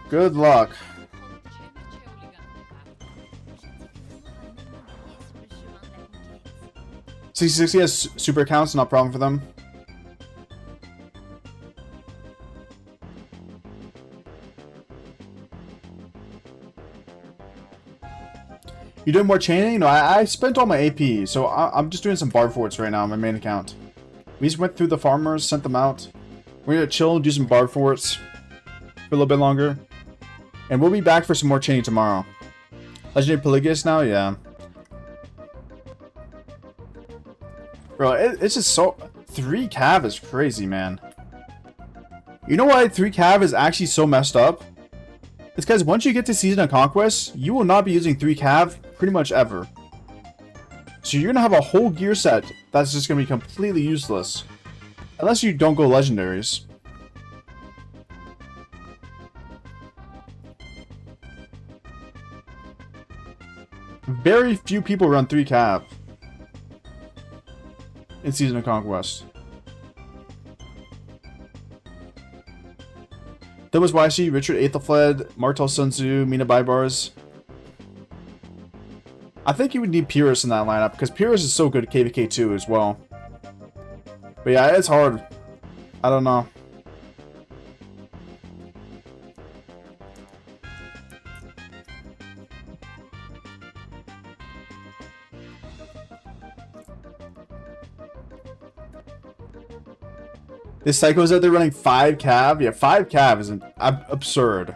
Good luck. 6060 has super accounts, not a problem for them. You doing more chaining? No, I spent all my AP, so I'm just doing some bar forts right now on my main account. We just went through the farmers, sent them out. We're gonna chill and do some bar forts for a little bit longer. And we'll be back for some more chaining tomorrow. Legendary Polygus now? Yeah. Bro, it's just so... 3 cav is crazy, man. You know why 3 cav is actually so messed up? It's because once you get to Season of Conquest, you will not be using 3 cav pretty much ever. So you're going to have a whole gear set that's just going to be completely useless. Unless you don't go legendaries. Very few people run 3 cav in Season of Conquest. That was YC, Richard Aethelfled, Martel Sun Tzu, Mina Baibars. I think you would need Pyrrhus in that lineup, because Pyrrhus is so good at KVK 2 as well. But yeah, it's hard. I don't know. This Psycho's out there running 5 cav. Yeah, 5 cav is absurd.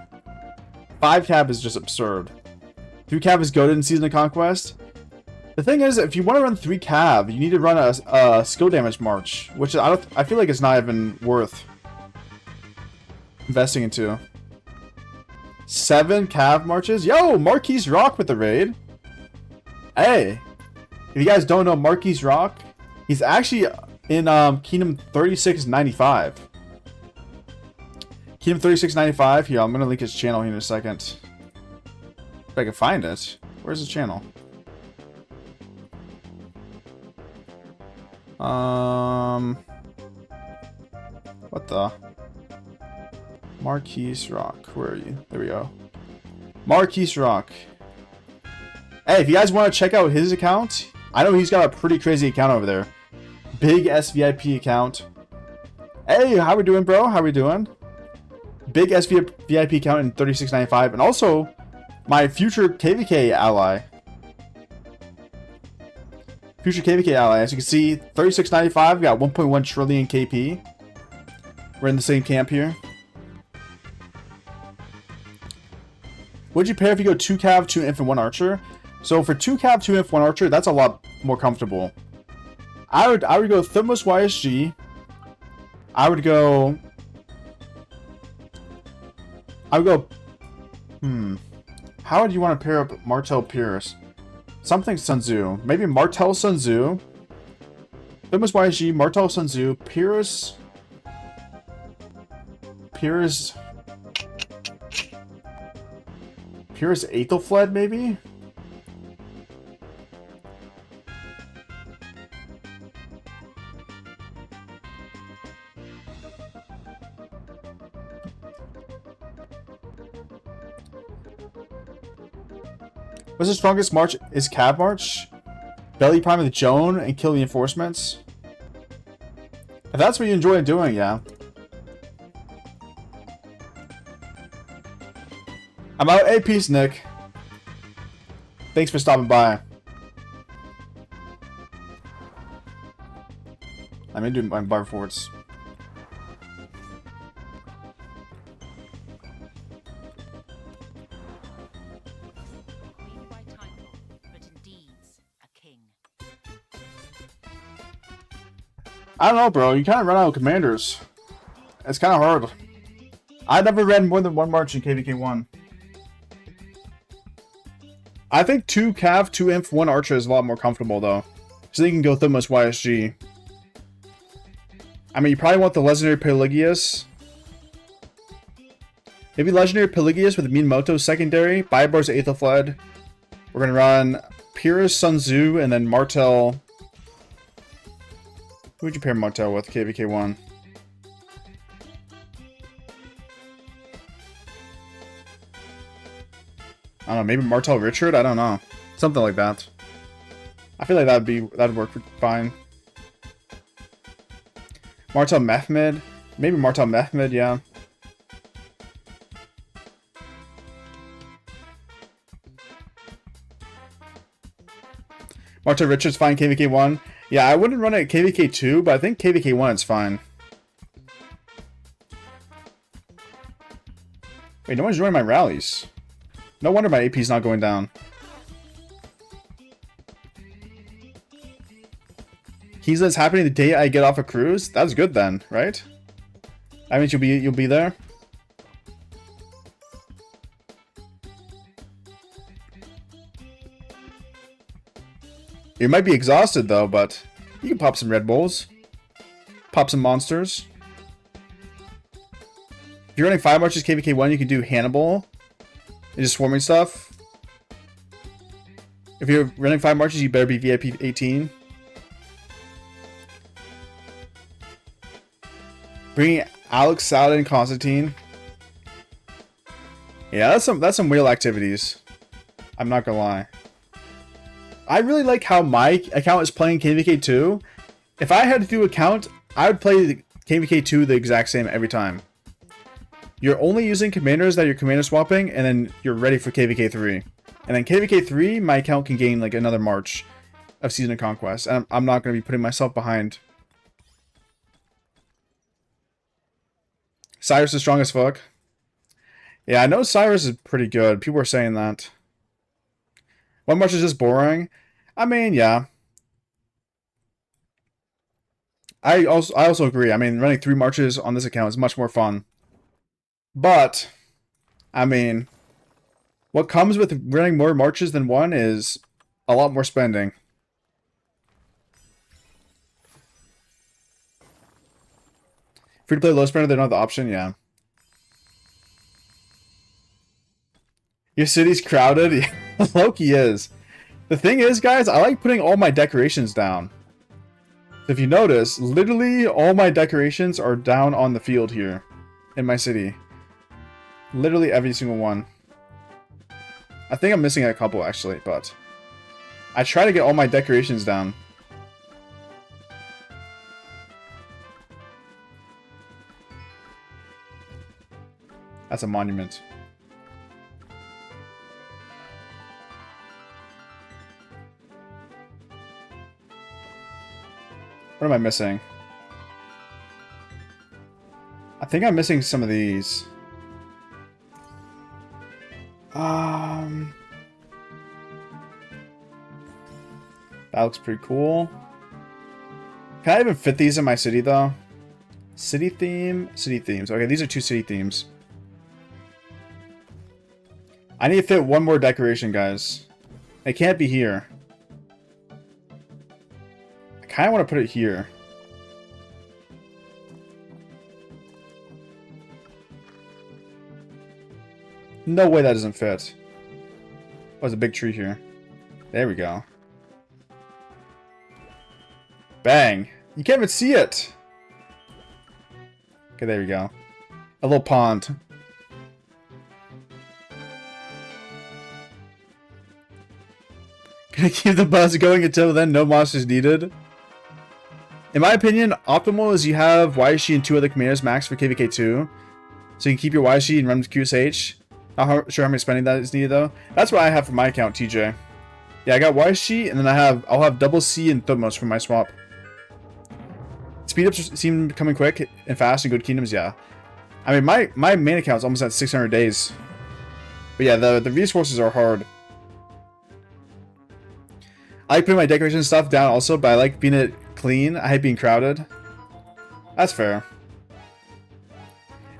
5 cav is just absurd. 3 cav is goated in Season of Conquest. The thing is, if you want to run 3 cav, you need to run a skill damage march, which I feel like it's not even worth investing into. 7 cav marches. Yo, Marquise Rock with the raid. Hey, if you guys don't know Marquise Rock, he's actually in Kingdom 3695. Kingdom 3695. Here, I'm gonna link his channel here in a second. If I can find it. Where's his channel? What the? Marquise Rock. Where are you? There we go. Marquise Rock. Hey, if you guys want to check out his account, I know he's got a pretty crazy account over there. Big SVIP account. Hey, how we doing, bro? How we doing? Big SVIP account in 3695, and also my future KVK ally. Future KVK ally. As you can see, 3695 got 1.1 trillion KP. We're in the same camp here. Would you pair if you go 2 Cav, 2 Inf, and 1 Archer? So for 2 Cav, 2 Inf, 1 Archer, that's a lot more comfortable. I would go Thermos YSG. I would go. How would you want to pair up Martel Pierce? Something Sun Tzu. Maybe Martel Sun Tzu. Thermos YSG, Martel Sun Tzu, Pierce. Pierce Aethelfled, maybe? What's the strongest march? Is Cav March? Belly Prime with Joan and kill the enforcements? If that's what you enjoy doing, yeah. I'm out. Hey, peace, Nick. Thanks for stopping by. Let me do my bar forwards. I don't know, bro. You kind of run out of commanders. It's kind of hard. I never ran more than 1 march in KVK1. I think 2 Cav, 2 Inf, 1 Archer is a lot more comfortable, though. So then you can go Thermos YSG. I mean, you probably want the Legendary Pelagius. Maybe Legendary Pelagius with Minamoto secondary. Biobar's Aethelfled. We're going to run Pyrrhus, Sun Tzu, and then Martel. Who would you pair Martel with, KVK1? I don't know, maybe Martel Richard? I don't know. Something like that. I feel like that'd work fine. Martel Mehmed? Maybe Martel Mehmed, yeah. Martel Richard's fine, KVK1. Yeah, I wouldn't run it at KVK2, but I think KVK1 is fine. Wait, no one's joining my rallies. No wonder my AP's not going down. He says happening the day I get off a cruise? That's good then, right? I mean, you'll be there. You might be exhausted though, but you can pop some Red Bulls. Pop some monsters. If you're running 5 marches KVK1, you can do Hannibal. And just swarming stuff. If you're running 5 marches, you better be VIP 18. Bringing Alex, Saladin, and Constantine. Yeah, that's some real activities. I'm not gonna lie. I really like how my account is playing KVK2. If I had to do a count, I would play the KVK2 the exact same every time. You're only using commanders that you're commander swapping, and then you're ready for KVK3. And then KVK3, my account can gain like another march of Season of Conquest. And I'm not going to be putting myself behind. Cyrus is strong as fuck. Yeah, I know Cyrus is pretty good. People are saying that. 1 march is just boring. I mean, yeah. I also agree. I mean, running 3 marches on this account is much more fun. But, I mean, what comes with running more marches than 1 is a lot more spending. Free to play low spender, they don't have the option, yeah. Your city's crowded? Yeah, Loki is. The thing is, guys, I like putting all my decorations down. If you notice, literally all my decorations are down on the field here in my city. Literally every single one. I think I'm missing a couple actually, but I try to get all my decorations down. That's a monument. What am I missing? I think I'm missing some of these. That looks pretty cool. Can I even fit these in my city, though? City theme, city themes. Okay, these are 2 city themes. I need to fit one more decoration, guys. It can't be here. I kind of want to put it here. No way that doesn't fit. Oh, there's a big tree here. There we go. Bang! You can't even see it! Okay, there we go. A little pond. Gonna keep the buzz going until then, no monsters needed. In my opinion, optimal is you have YSG and 2 other commanders max for KVK2. So you can keep your YSG and run with QSH. Not sure how many spending that is needed though. That's what I have for my account, TJ. Yeah, I got YSG and then I'll have double C and Thutmose for my swap. Speed ups seem coming quick and fast in good kingdoms, yeah. I mean my main account is almost at 600 days. But yeah, the resources are hard. I like putting my decoration stuff down also, but I like being it clean. I hate being crowded. That's fair.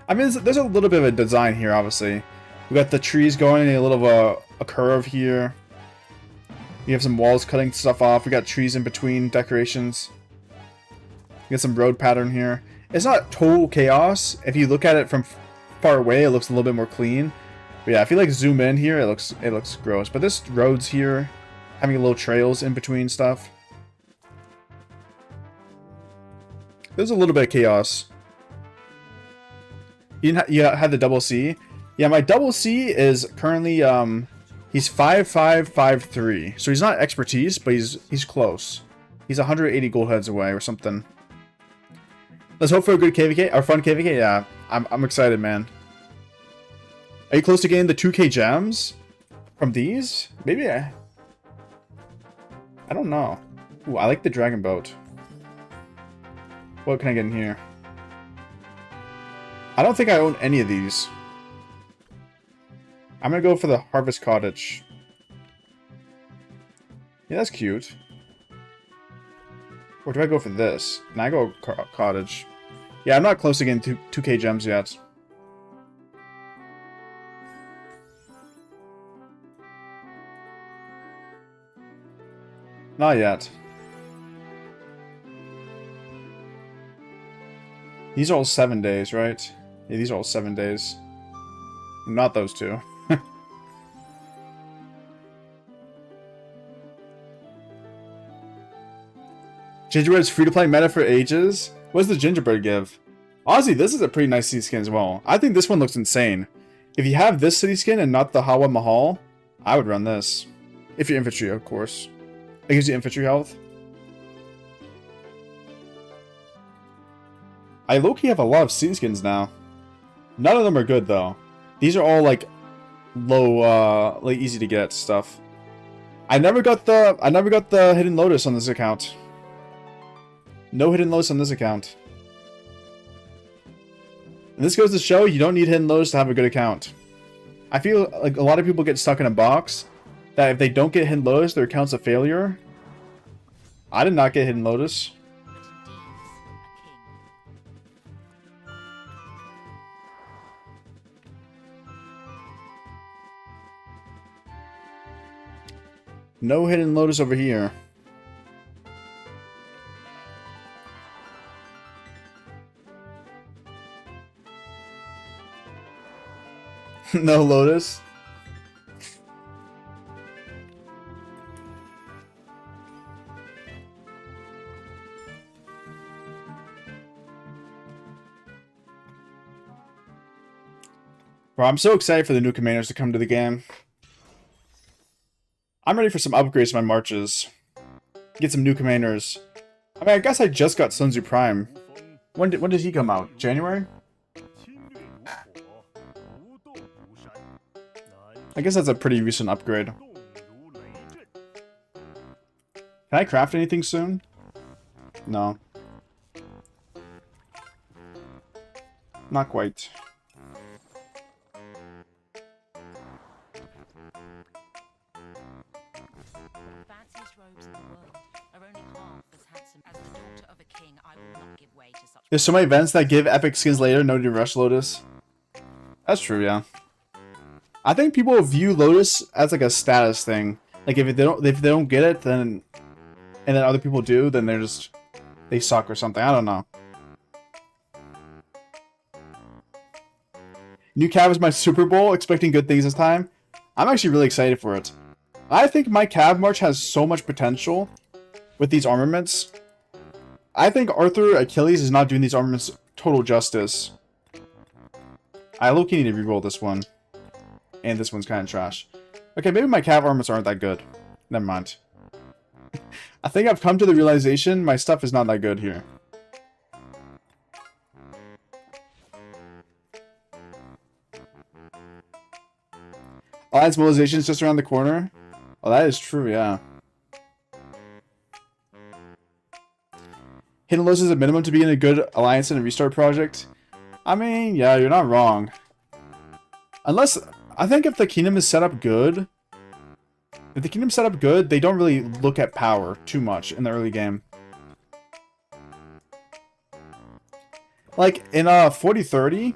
I mean, there's a little bit of a design here, obviously. We got the trees going, a little of a curve here. We have some walls cutting stuff off. We got trees in between decorations. We got some road pattern here. It's not total chaos. If you look at it from far away, it looks a little bit more clean. But yeah, if you like zoom in here, it looks gross. But this roads here, having little trails in between stuff. There's a little bit of chaos. You had the double C. Yeah, my double C is currently he's 5553. So he's not expertise, but he's close. He's 180 gold heads away or something. Let's hope for a good KVK or fun KVK. Yeah, I'm excited, man. Are you close to getting the 2k gems from these? Maybe I don't know. Ooh, I like the dragon boat. What can I get in here? I don't think I own any of these. I'm gonna go for the Harvest Cottage. Yeah, that's cute. Or do I go for this? And I go Cottage. Yeah, I'm not close to getting 2k gems yet. Not yet. These are all 7 days, right? Yeah, these are all 7 days. Not those two. Gingerbread's free-to-play meta for ages? What does the gingerbread give? Honestly, this is a pretty nice city skin as well. I think this one looks insane. If you have this city skin and not the Hawa Mahal, I would run this. If you're infantry, of course. It gives you infantry health. I low-key have a lot of city skins now. None of them are good though. These are all like low, like easy to get stuff. I never got the Hidden Lotus on this account. No Hidden Lotus on this account. And this goes to show you don't need Hidden Lotus to have a good account. I feel like a lot of people get stuck in a box that if they don't get Hidden Lotus, their account's a failure. I did not get Hidden Lotus. No Hidden Lotus over here. No Lotus. Bro, I'm so excited for the new commanders to come to the game. I'm ready for some upgrades to my marches. Get some new commanders. I mean, I guess I just got Sun Tzu Prime. When did he come out? January? I guess that's a pretty recent upgrade. Can I craft anything soon? No. Not quite. There's so many events that give epic skins later, no need to rush Lotus. That's true, yeah. I think people view Lotus as like a status thing. Like if they don't get it, then and then other people do, then they suck or something. I don't know. New Cav is my Super Bowl, expecting good things this time. I'm actually really excited for it. I think my Cav March has so much potential with these armaments. I think Arthur Achilles is not doing these armaments total justice. I low-key need to reroll this one. And this one's kind of trash. Okay, maybe my Cav armaments aren't that good. Never mind. I think I've come to the realization my stuff is not that good here. Alliance mobilization is just around the corner. Oh, that is true, yeah. Hidden Lotus is a minimum to be in a good alliance and a restart project. I mean, yeah, you're not wrong. Unless, I think if the kingdom is set up good, they don't really look at power too much in the early game. Like, in 4030,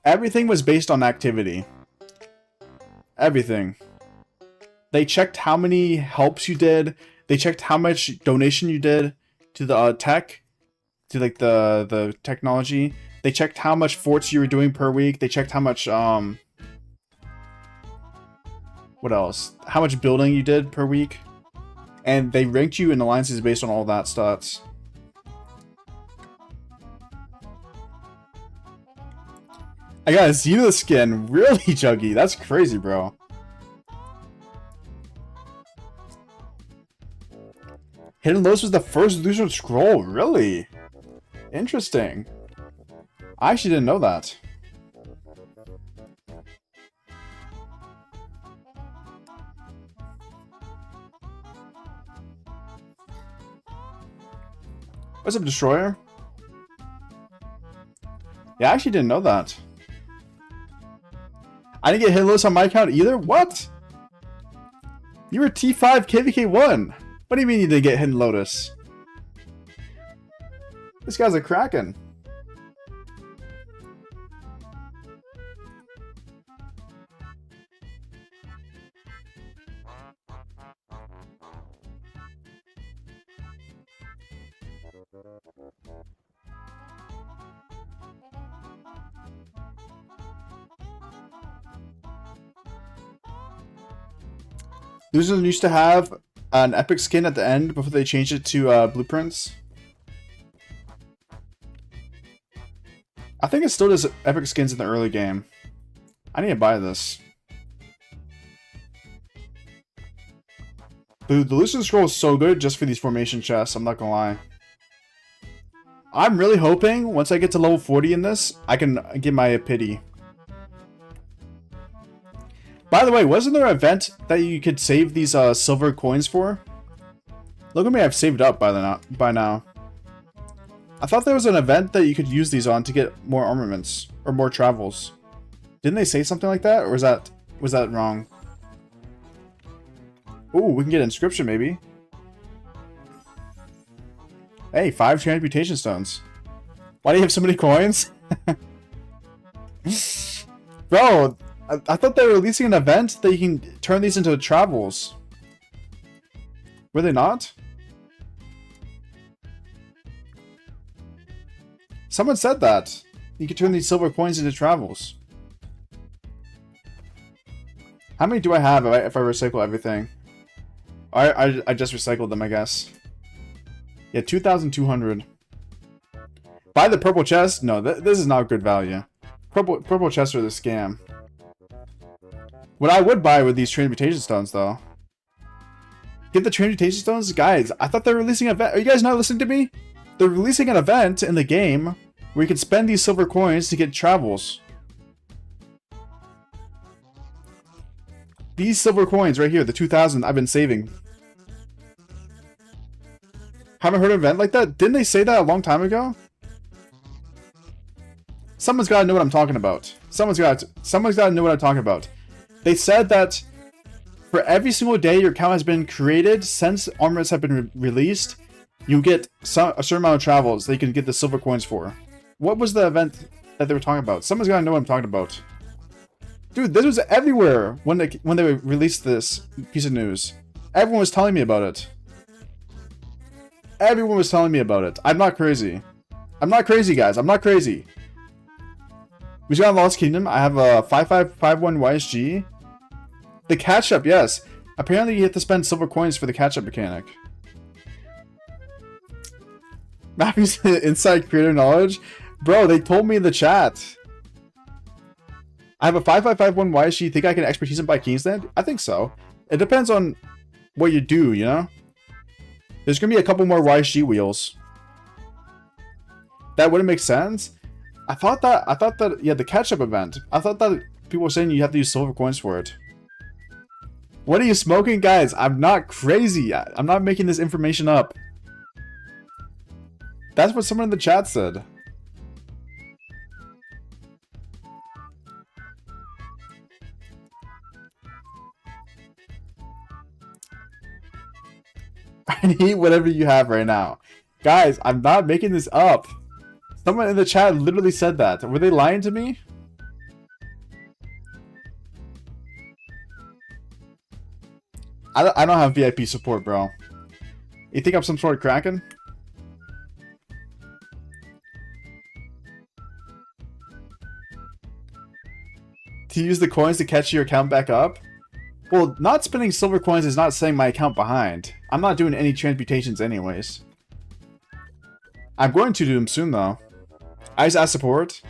everything was based on activity. Everything. They checked how many helps you did. They checked how much donation you did to the tech, to like the technology. They checked how much forts you were doing per week. They checked how much what else? How much building you did per week. And they ranked you in alliances based on all that stats. I got a Xena skin. Really, Juggy? That's crazy, bro. Hidden Lotus was the first illusion scroll. Really? Interesting. I actually didn't know that. What's up, Destroyer? Yeah, I actually didn't know that. I didn't get Hidden Lotus on my account either? What? You were T5 KVK1. What do you mean you didn't get Hidden Lotus? This guy's a kraken. Losers used to have an epic skin at the end before they changed it to blueprints. I think it still does epic skins in the early game. I need to buy this. Dude, the Lucian Scroll is so good just for these formation chests, I'm not gonna lie. I'm really hoping once I get to level 40 in this, I can get my pity. By the way, wasn't there an event that you could save these silver coins for? Look at me, I've saved up by now. I thought there was an event that you could use these on to get more armaments or more travels. Didn't they say something like that, or was that wrong? Ooh, we can get inscription maybe. Hey, 5 transmutation stones. Why do you have so many coins? Bro, I thought they were releasing an event that you can turn these into travels. Were they not? Someone said that. You can turn these silver coins into travels. How many do I have if I recycle everything? I just recycled them, I guess. Yeah, 2,200. Buy the purple chest? No, this is not good value. Purple chests are the scam. What I would buy with these transmutation stones, though. Get the transmutation stones? Guys, I thought they were releasing an event. Are you guys not listening to me? They're releasing an event in the game where you can spend these silver coins to get travels. These silver coins right here, the 2,000 I've been saving. Haven't heard of an event like that? Didn't they say that a long time ago? Someone's got to know what I'm talking about. Someone's got to know what I'm talking about. They said that for every single day your account has been created since armaments have been released, you get a certain amount of travels that you can get the silver coins for. What was the event that they were talking about? Someone's got to know what I'm talking about. Dude, this was everywhere when they released this piece of news. Everyone was telling me about it. Everyone was telling me about it. I'm not crazy. I'm not crazy, guys. I'm not crazy. We just got Lost Kingdom. I have a 5551 YSG. The catch-up, yes. Apparently you have to spend silver coins for the catch-up mechanic. Maffu's inside creator knowledge? Bro, they told me in the chat. I have a 5551 YSG. Think I can expertise him by Kingsland? I think so. It depends on what you do, you know? There's gonna be a couple more YSG wheels. That wouldn't make sense. I thought that yeah, the catch-up event. I thought that people were saying you have to use silver coins for it. What are you smoking, guys? I'm not crazy. I'm not making this information up. That's what someone in the chat said. I need whatever you have right now. Guys, I'm not making this up. Someone in the chat literally said that. Were they lying to me? I don't have VIP support, bro. You think I'm some sort of Kraken? To use the coins to catch your account back up? Well, not spending silver coins is not setting my account behind. I'm not doing any transmutations anyways. I'm going to do them soon though. I just asked support.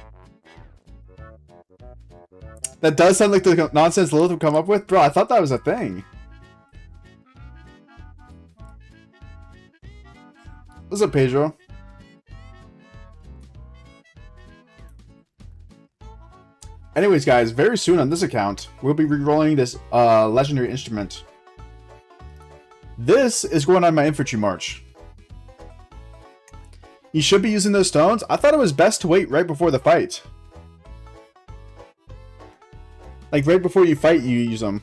That does sound like the nonsense Lilith would come up with? Bro, I thought that was a thing. What's up, Pedro? Anyways, guys, very soon on this account, we'll be re-rolling this legendary instrument. This is going on my infantry march. You should be using those stones. I thought it was best to wait right before the fight. Like, right before you fight, you use them.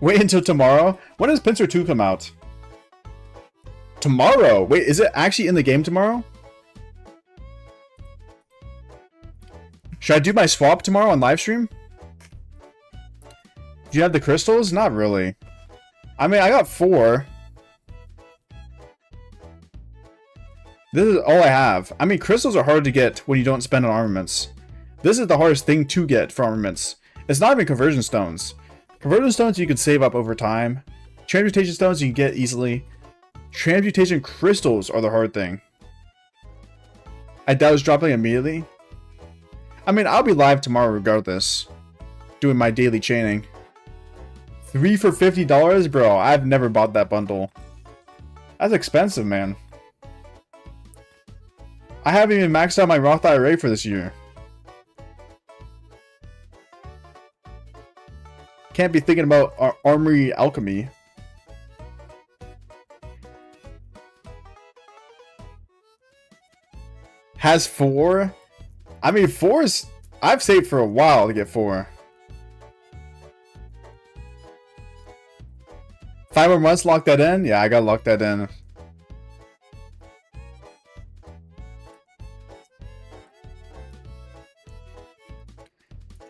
Wait until tomorrow? When does Pincer 2 come out? Tomorrow? Wait, is it actually in the game tomorrow? Should I do my swap tomorrow on livestream? Do you have the crystals? Not really. I mean, I got 4. This is all I have. I mean, crystals are hard to get when you don't spend on armaments. This is the hardest thing to get for armaments. It's not even conversion stones. Conversion stones you can save up over time. Transmutation stones you can get easily. Transmutation crystals are the hard thing. I doubt it's dropping immediately. I mean, I'll be live tomorrow regardless. Doing my daily chaining. 3 for $50? Bro, I've never bought that bundle. That's expensive, man. I haven't even maxed out my Roth IRA for this year. Can't be thinking about Armory Alchemy. Has 4? I mean, 4 is... I've saved for a while to get 4. 5 more months, lock that in? Yeah, I gotta lock that in.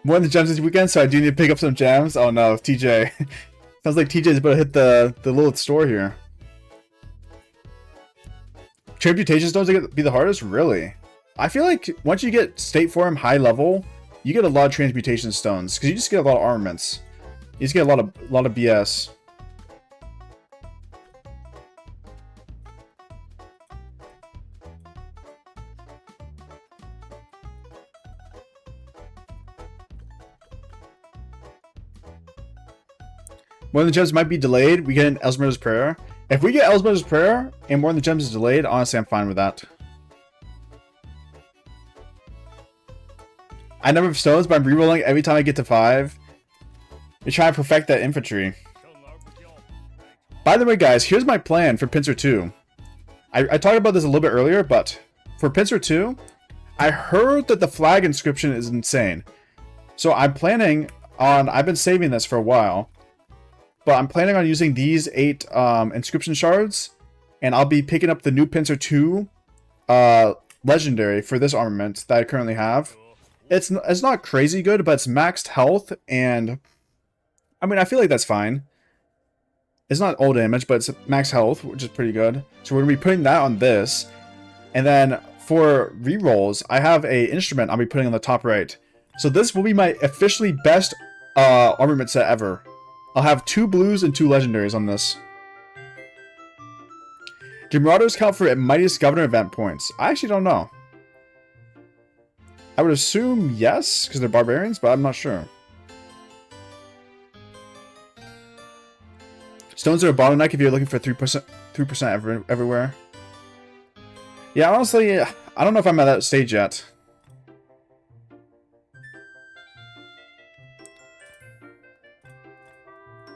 More than the gems this weekend, so I do need to pick up some gems. Oh no, TJ. Sounds like TJ's about to hit the Lilith store here. Transmutation stones be the hardest? Really? I feel like once you get state form high level, you get a lot of transmutation stones because you just get a lot of armaments. You just get a lot of BS. More than the gems might be delayed. We get an Elsmer's Prayer. If we get Elsmer's Prayer and More than the gems is delayed, honestly, I'm fine with that. I number of stones, but I'm rerolling every time I get to 5. You're trying to perfect that infantry. By the way, guys, here's my plan for Pincer 2. I talked about this a little bit earlier, but for Pincer 2, I heard that the flag inscription is insane. So I'm planning on, I've been saving this for a while, but I'm planning on using these 8 inscription shards, and I'll be picking up the new Pincer 2 legendary for this armament that I currently have. It's not crazy good, but it's maxed health, and I mean, I feel like that's fine. It's not all damage, but it's max health, which is pretty good. So we're going to be putting that on this. And then for rerolls, I have a instrument I'll be putting on the top right. So this will be my officially best armament set ever. I'll have 2 blues and 2 legendaries on this. Do Marauders count for Mightiest Governor event points? I actually don't know. I would assume yes, because they're barbarians, but I'm not sure. Stones are a bottleneck if you're looking for 3% everywhere. Yeah, honestly, I don't know if I'm at that stage yet.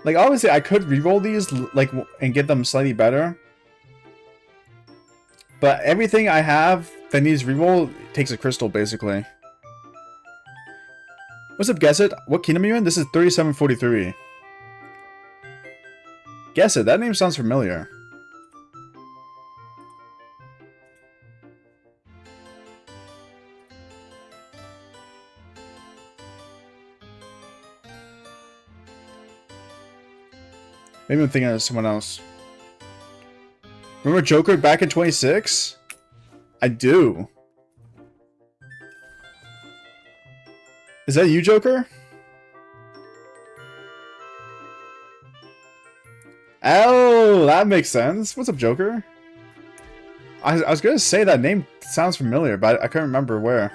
Like, obviously, I could reroll these, like, and get them slightly better. But everything I have that needs reroll takes a crystal, basically. What's up, Guess It? What kingdom are you in? This is 3743. Guess It. That name sounds familiar. Maybe I'm thinking of someone else. Remember Joker back in 26? I do. Is that you, Joker? Oh, that makes sense. What's up, Joker? I was gonna say that name sounds familiar, but I couldn't remember where.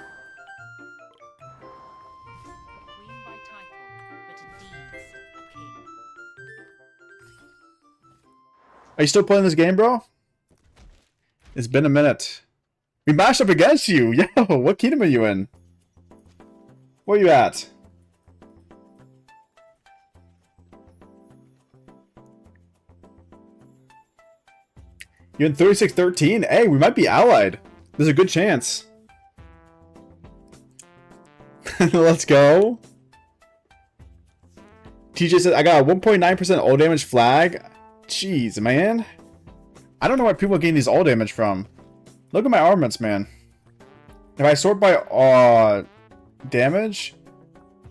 Are you still playing this game, bro? It's been a minute. We mashed up against you! Yo, what kingdom are you in? Where are you at? You're in 3613? Hey, we might be allied. There's a good chance. Let's go. TJ said, I got a 1.9% all damage flag. Jeez, man. I don't know where people are getting these all damage from. Look at my armaments, man. If I sort by damage,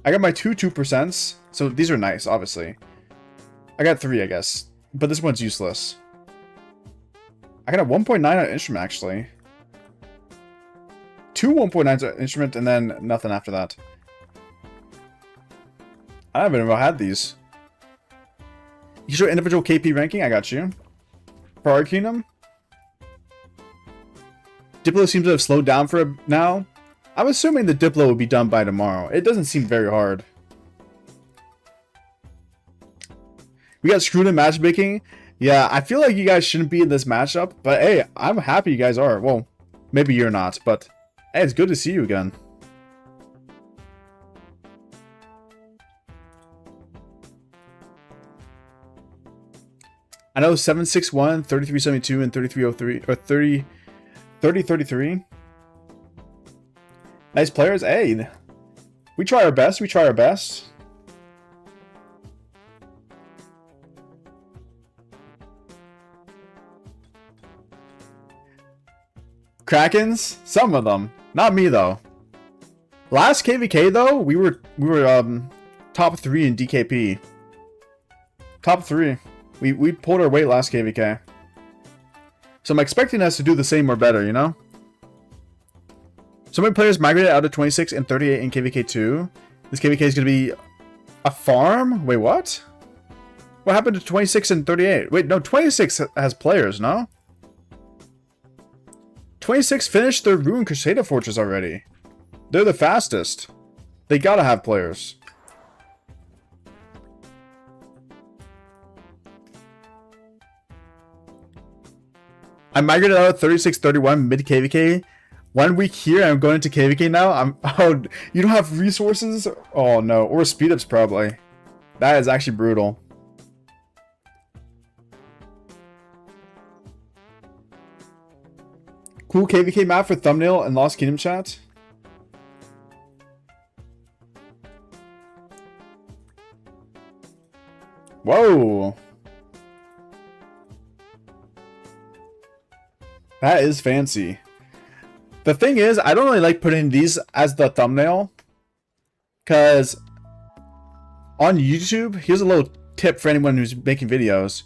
I got my 2%. So these are nice, obviously. I got 3, I guess. But this one's useless. I got a 1.9 on instrument, actually. 2 1.9s on instrument, and then nothing after that. I haven't even had these. You show individual KP ranking? I got you. For our kingdom? Diplo seems to have slowed down for now. I'm assuming the Diplo will be done by tomorrow. It doesn't seem very hard. We got screwed in matchmaking. Yeah, I feel like you guys shouldn't be in this matchup, but hey, I'm happy you guys are. Well, maybe you're not, but hey, it's good to see you again. I know 761, 3372, and 3303, or 3033. Nice players. Hey, we try our best. We try our best. Krakens? Some of them. Not me, though. Last KVK, though, we were top 3 in DKP. Top 3. We pulled our weight last KVK. So I'm expecting us to do the same or better, you know? So many players migrated out of 26 and 38 in KVK2. This KVK is going to be a farm? Wait, what? What happened to 26 and 38? Wait, no, 26 has players, no? 26 finished their Ruined Crusader Fortress already. They're the fastest. They gotta have players. I migrated out of 3631 mid KVK. 1 week here, I'm going into KVK now. Oh, you don't have resources? Oh no, or speed ups probably. That is actually brutal. Cool KVK map for thumbnail and Lost Kingdom chat. Whoa. That is fancy. The thing is, I don't really like putting these as the thumbnail, because on YouTube, here's a little tip for anyone who's making videos.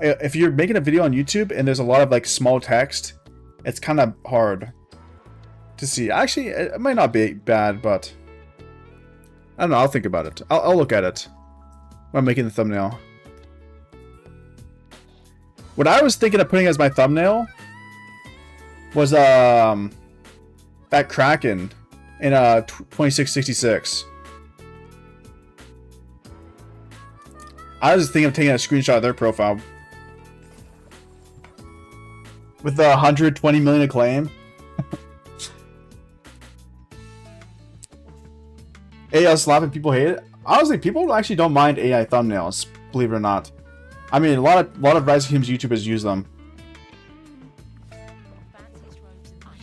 If you're making a video on YouTube and there's a lot of like small text, it's kind of hard to see. Actually, it might not be bad, but I don't know. I'll think about it. I'll look at it when I'm making the thumbnail. What I was thinking of putting as my thumbnail was that Kraken in 2666. I was thinking of taking a screenshot of their profile with the 120 million acclaim. AI slapping, people hate it. Honestly, people actually don't mind AI thumbnails, believe it or not. I mean, a lot of Rise of Kingdoms YouTubers use them.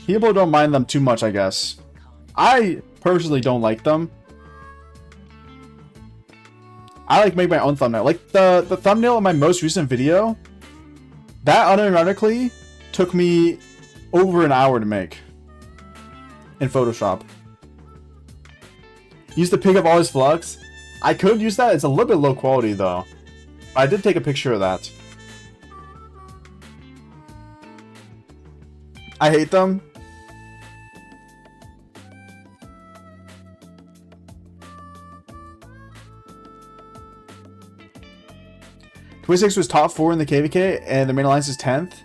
People don't mind them too much, I guess. I personally don't like them. I like make my own thumbnail. Like the thumbnail of my most recent video, that unironically took me over an hour to make in Photoshop. Used to pick up all his vlogs. I could use that. It's a little bit low quality though. I did take a picture of that. I hate them. Twisix was top 4 in the KVK, and the main alliance is 10th.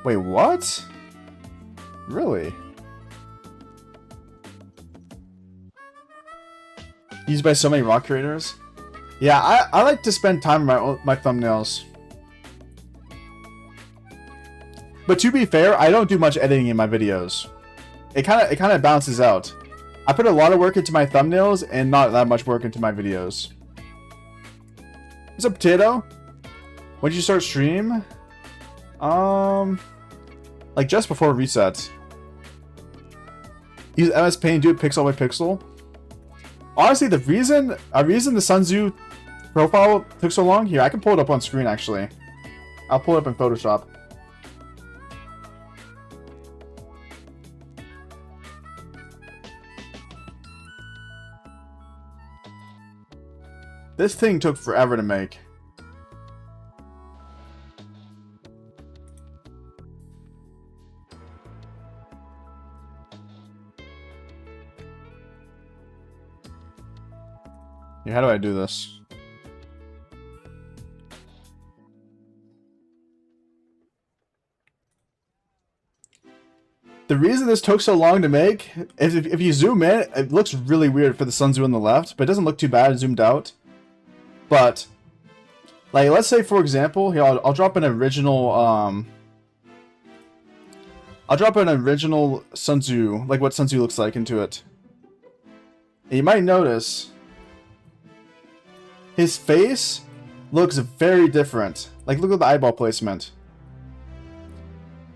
Wait, what? Really? Used by so many rock creators? Yeah, I like to spend time on my thumbnails. But to be fair, I don't do much editing in my videos. It kind of balances out. I put a lot of work into my thumbnails and not that much work into my videos. What's up, Potato? When did you start stream? Like just before reset. Use MS Paint and do it pixel by pixel. Honestly, the reason the Sun Tzu profile took so long, here, I can pull it up on screen actually. I'll pull it up in Photoshop. This thing took forever to make. Yeah, how do I do this? The reason this took so long to make, if you zoom in, it looks really weird for the Sun Tzu on the left, but it doesn't look too bad zoomed out. But, like, let's say, for example, here, I'll drop an original, Sun Tzu, like what Sun Tzu looks like into it. And you might notice, his face looks very different. Like, look at the eyeball placement.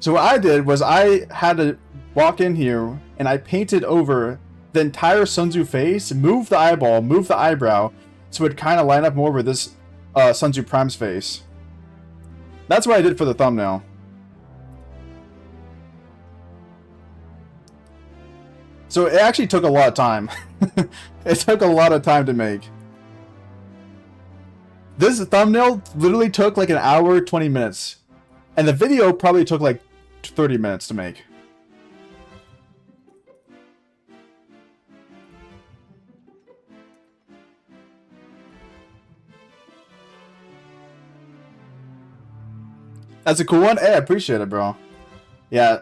So what I did was I had to walk in here, and I painted over the entire Sun Tzu face, move the eyeball, move the eyebrow, so it kind of line up more with this Sun Tzu Prime's face. That's what I did for the thumbnail. So it actually took a lot of time. It took a lot of time to make. This thumbnail literally took like an hour, 20 minutes. And the video probably took like 30 minutes to make. That's a cool one. Hey, I appreciate it, bro. Yeah.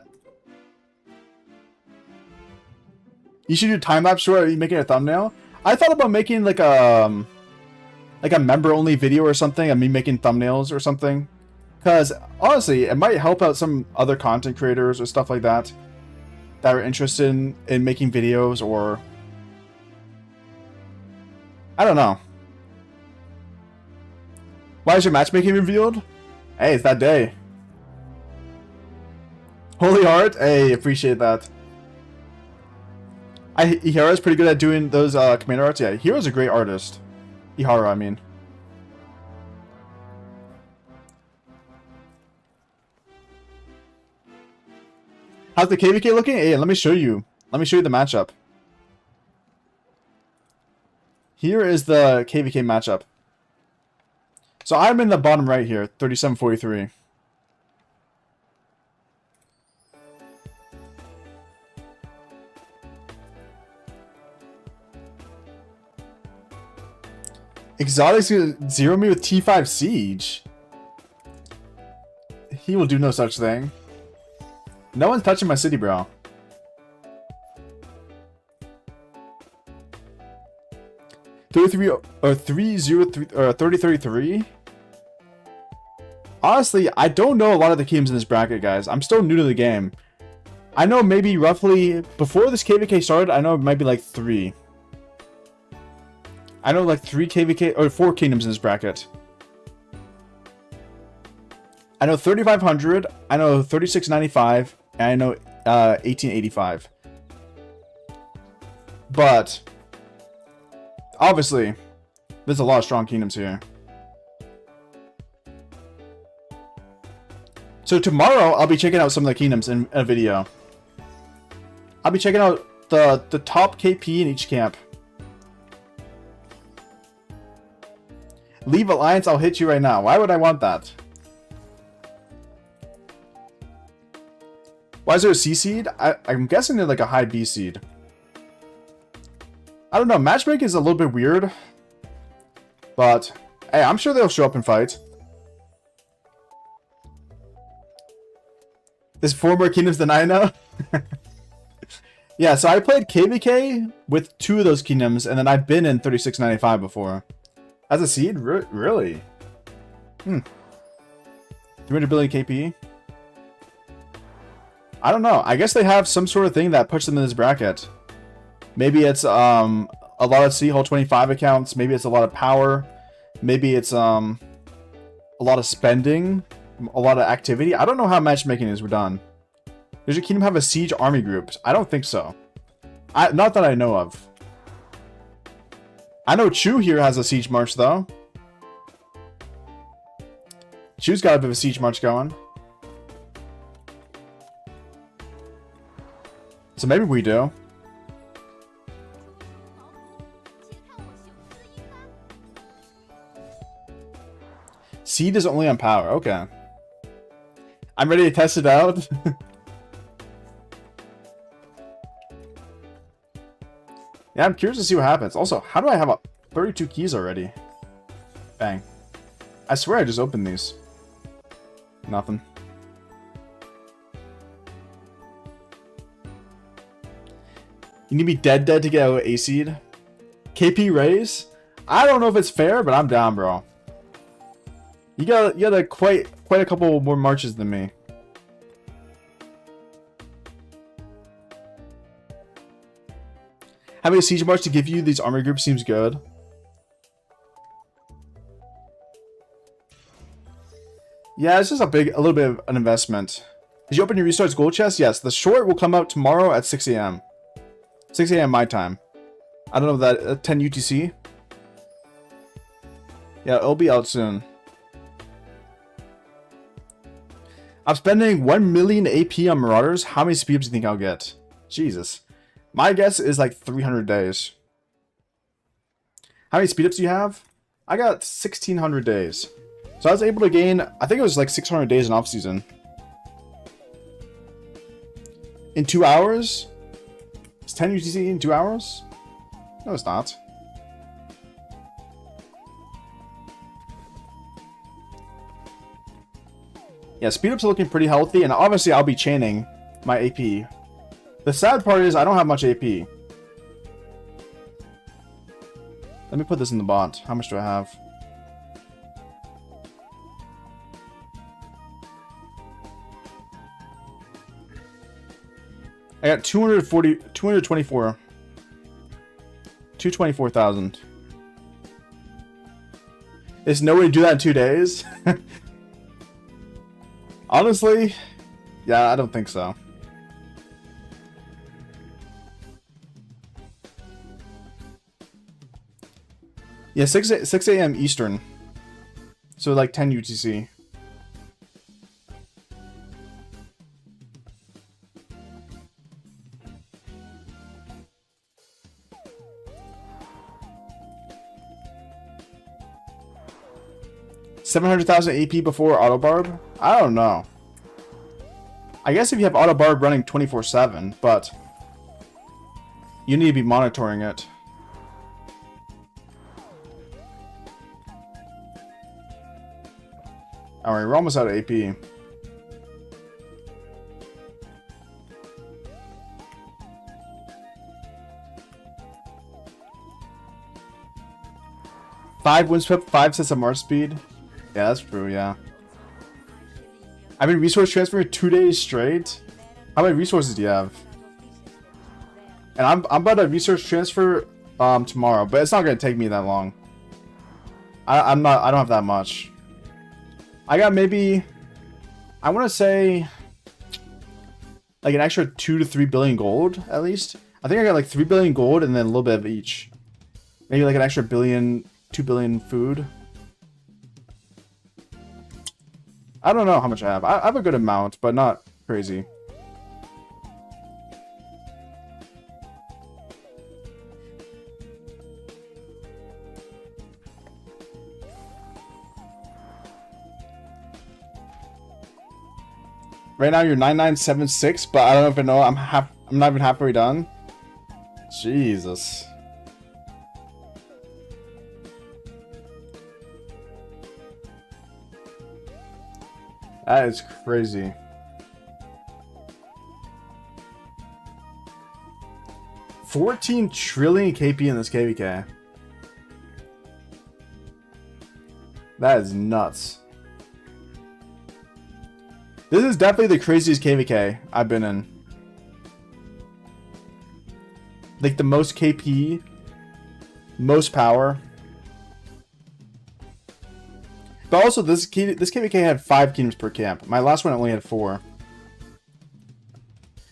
You should do time-lapse short. Are you making a thumbnail? I thought about making like a member-only video or something, of me making thumbnails or something. Because, honestly, it might help out some other content creators or stuff like that. that are interested in making videos, or I don't know. Why is your matchmaking revealed? Hey, it's that day. Holy Heart? Hey, appreciate that. Ihara's pretty good at doing those commander arts. Yeah, Hiro's a great artist. Ihara, I mean. How's the KVK looking? Hey, let me show you. Let me show you the matchup. Here is the KVK matchup. So I'm in the bottom right here, 3743. Exotic's gonna zero me with T5 Siege. He will do no such thing. No one's touching my city, bro. $33 or 303 or 3033. Honestly, I don't know a lot of the teams in this bracket, guys. I'm still new to the game. I know maybe roughly before this KVK started, I know it might be like 3. I know like 3 KVK or 4 kingdoms in this bracket. I know 3500, I know 3695, and I know 1885. But obviously, there's a lot of strong kingdoms here. So tomorrow, I'll be checking out some of the kingdoms in a video. I'll be checking out the top KP in each camp. Leave Alliance, I'll hit you right now. Why would I want that? Why is there a C seed? I'm guessing they're like a high B seed. I don't know. Matchmaking is a little bit weird. But, hey, I'm sure they'll show up and fight. There's 4 more kingdoms than I know. Yeah, so I played KVK with 2 of those kingdoms, and then I've been in 3695 before. As a seed? Really? 300 billion KP? I don't know. I guess they have some sort of thing that puts them in this bracket. Maybe it's a lot of City Hall 25 accounts. Maybe it's a lot of power. Maybe it's a lot of spending. A lot of activity. I don't know how matchmaking is done. Does your kingdom have a siege army group? I don't think so. Not that I know of. I know Chu here has a siege march, though. Chu's got a bit of a siege march going. So maybe we do. Seed is only on power. Okay. I'm ready to test it out. Yeah, I'm curious to see what happens. Also, how do I have 32 keys already? Bang. I swear I just opened these. Nothing. You need to be dead to get out A seed. KP raise? I don't know if it's fair, but I'm down, bro. You got quite a couple more marches than me. Having a siege march to give you these army groups seems good. Yeah, it's just a little bit of an investment. Did you open your restarts gold chest? Yes, the short will come out tomorrow at 6 a.m. 6 a.m. my time. I don't know if that 10 UTC. Yeah, it'll be out soon. I'm spending 1 million AP on Marauders. How many speed ups do you think I'll get? Jesus. My guess is like 300 days. How many speed ups do you have? I got 1,600 days. So I was able to gain, I think it was like 600 days in off season. In 2 hours? It's 10 UTC in 2 hours? No, it's not. Yeah, speed ups are looking pretty healthy, and obviously I'll be chaining my AP. The sad part is I don't have much AP. Let me put this in the bot. How much do I have? I got 224,000. There's no way to do that in 2 days. Honestly, yeah, I don't think so. Yeah, 6 a.m. Eastern. So like 10 UTC. $700,000 AP before auto barb? I don't know. I guess if you have auto barb running 24/7, but you need to be monitoring it. Alright, we're almost out of AP. Five windswept, 5 sets of March speed. Yeah, that's true, yeah. I've been resource transferring 2 days straight. How many resources do you have? And I'm about to resource transfer tomorrow, but it's not gonna take me that long. I don't have that much. I got maybe, I wanna say like an extra 2 to 3 billion gold at least. I think I got like 3 billion gold and then a little bit of each. Maybe like an extra billion, 2 billion food. I don't know how much I have. I have a good amount, but not crazy. Right now you're 9976, but I don't even know. I'm not even halfway done. Jesus. That is crazy. $14 trillion KP in this KVK. That is nuts. This is definitely the craziest KVK I've been in. Like the most KP, most power. But also, this KVK had 5 kingdoms per camp. My last one only had 4.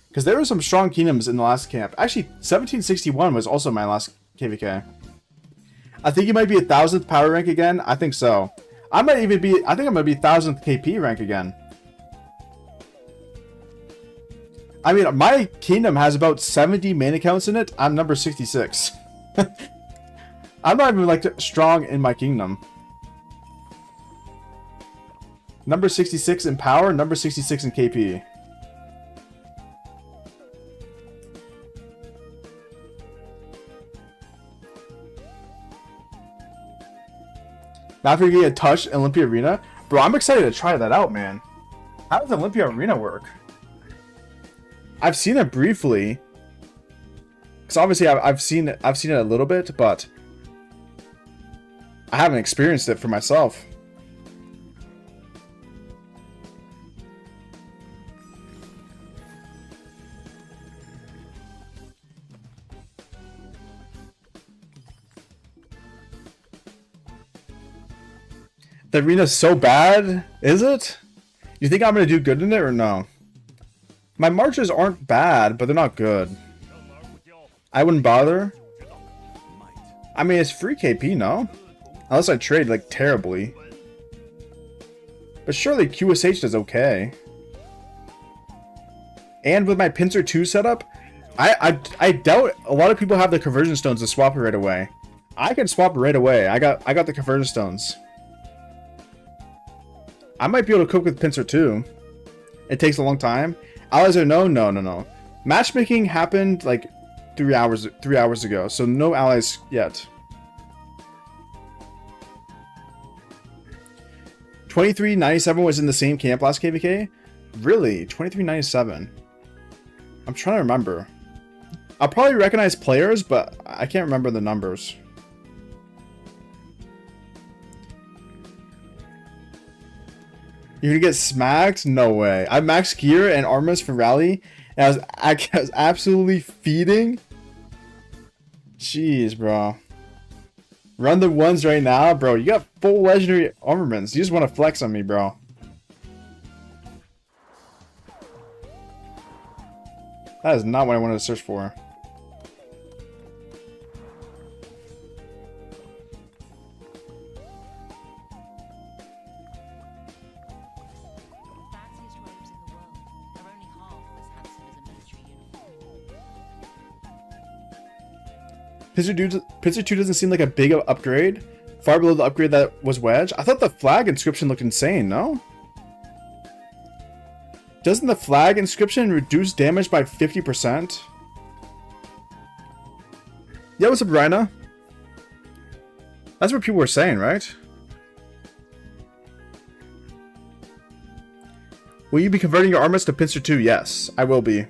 Because there were some strong kingdoms in the last camp. Actually, 1761 was also my last KVK. I think it might be 1000th power rank again. I think so. I think I'm going to be 1000th KP rank again. I mean, my kingdom has about 70 main accounts in it. I'm number 66. I'm not even like strong in my kingdom. Number 66 in power, number 66 in KP. Not for you get a touch Olympia Arena. Bro, I'm excited to try that out, man. How does Olympia Arena work? I've seen it briefly. Because obviously I've seen it a little bit, but I haven't experienced it for myself. The arena's so bad, is it? You think I'm gonna do good in it or no? My marches aren't bad, but they're not good. I wouldn't bother. I mean, it's free KP, no? Unless I trade, like, terribly. But surely QSH does okay. And with my Pincer 2 setup, I doubt a lot of people have the conversion stones to swap it right away. I can swap it right away. I got the conversion stones. I might be able to cook with Pincer 2. It takes a long time. Allies are no. Matchmaking happened like 3 hours ago, so no allies yet. 2397 was in the same camp last KVK? Really? 2397. I'm trying to remember. I'll probably recognize players, but I can't remember the numbers. You're gonna get smacked? No way. I maxed gear and armors for rally, I was absolutely feeding. Jeez, bro. Run the ones right now, bro. You got full legendary armaments. You just want to flex on me, bro. That is not what I wanted to search for. Pincer 2 doesn't seem like a big upgrade. Far below the upgrade that was Wedge. I thought the flag inscription looked insane, no? Doesn't the flag inscription reduce damage by 50%? Yeah, what's up, Rhina? That's what people were saying, right? Will you be converting your armors to Pincer 2? Yes, I will be.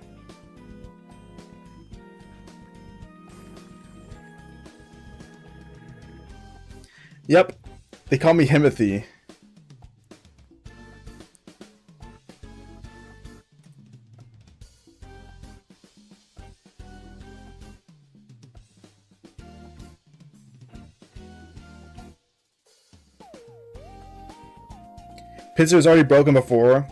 Yep, they call me Himothy. Pincer was already broken before.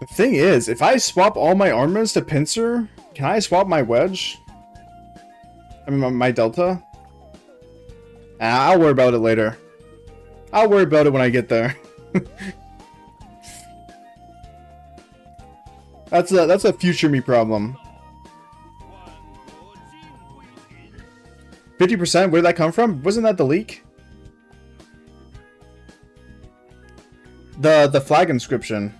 The thing is, if I swap all my armors to Pincer, can I swap my Wedge? I mean, my Delta? I'll worry about it later. I'll worry about it when I get there. That's a future me problem. 50%? Where did that come from? Wasn't that the leak? The flag inscription.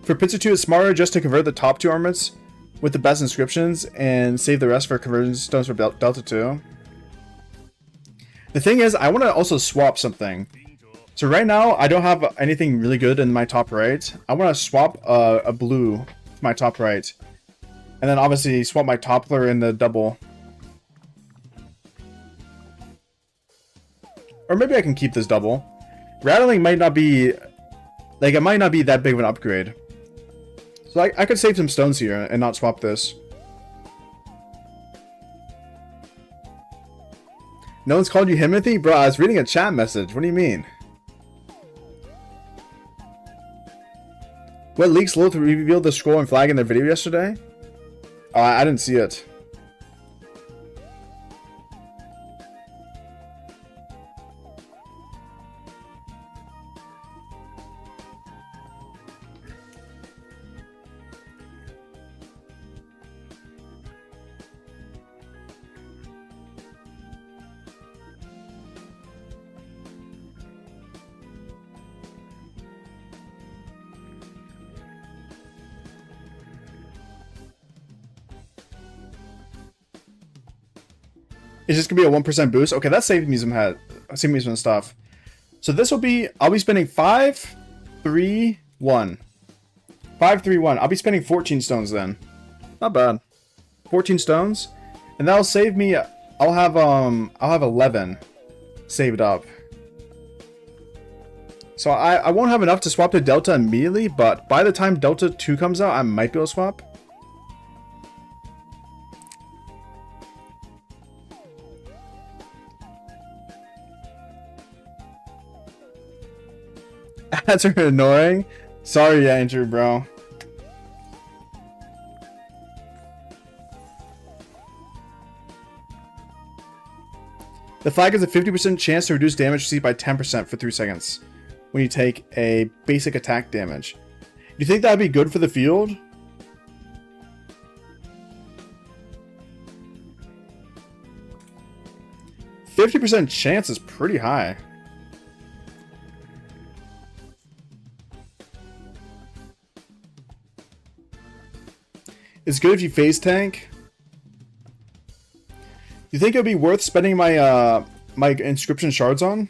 For Pincer 2, it's smarter just to convert the top 2 armaments with the best inscriptions and save the rest for conversion stones for Delta 2. The thing is, I want to also swap something. So right now, I don't have anything really good in my top right. I want to swap a blue to my top right. And then obviously swap my toppler in the double. Or maybe I can keep this double. Rattling might not be... Like, it might not be that big of an upgrade. So I could save some stones here and not swap this. No one's called you Himothy? Bro, I was reading a chat message. What do you mean? What leaks Loth revealed the scroll and flag in their video yesterday? Oh, I didn't see it. It's just gonna be a 1% boost. Okay, that saved me some stuff. So this will be, I'll be spending 5, 3, 1. 5, 3, 1. I'll be spending 14 stones then. Not bad. 14 stones. And that'll save me, I'll have 11 saved up. So I won't have enough to swap to Delta immediately, but by the time Delta 2 comes out, I might be able to swap. Ads are annoying. Sorry, Andrew, bro. The flag has a 50% chance to reduce damage received by 10% for 3 seconds when you take a basic attack damage. You think that'd be good for the field? %50 chance is pretty high. It's good if you phase tank. You think it would be worth spending my my inscription shards on?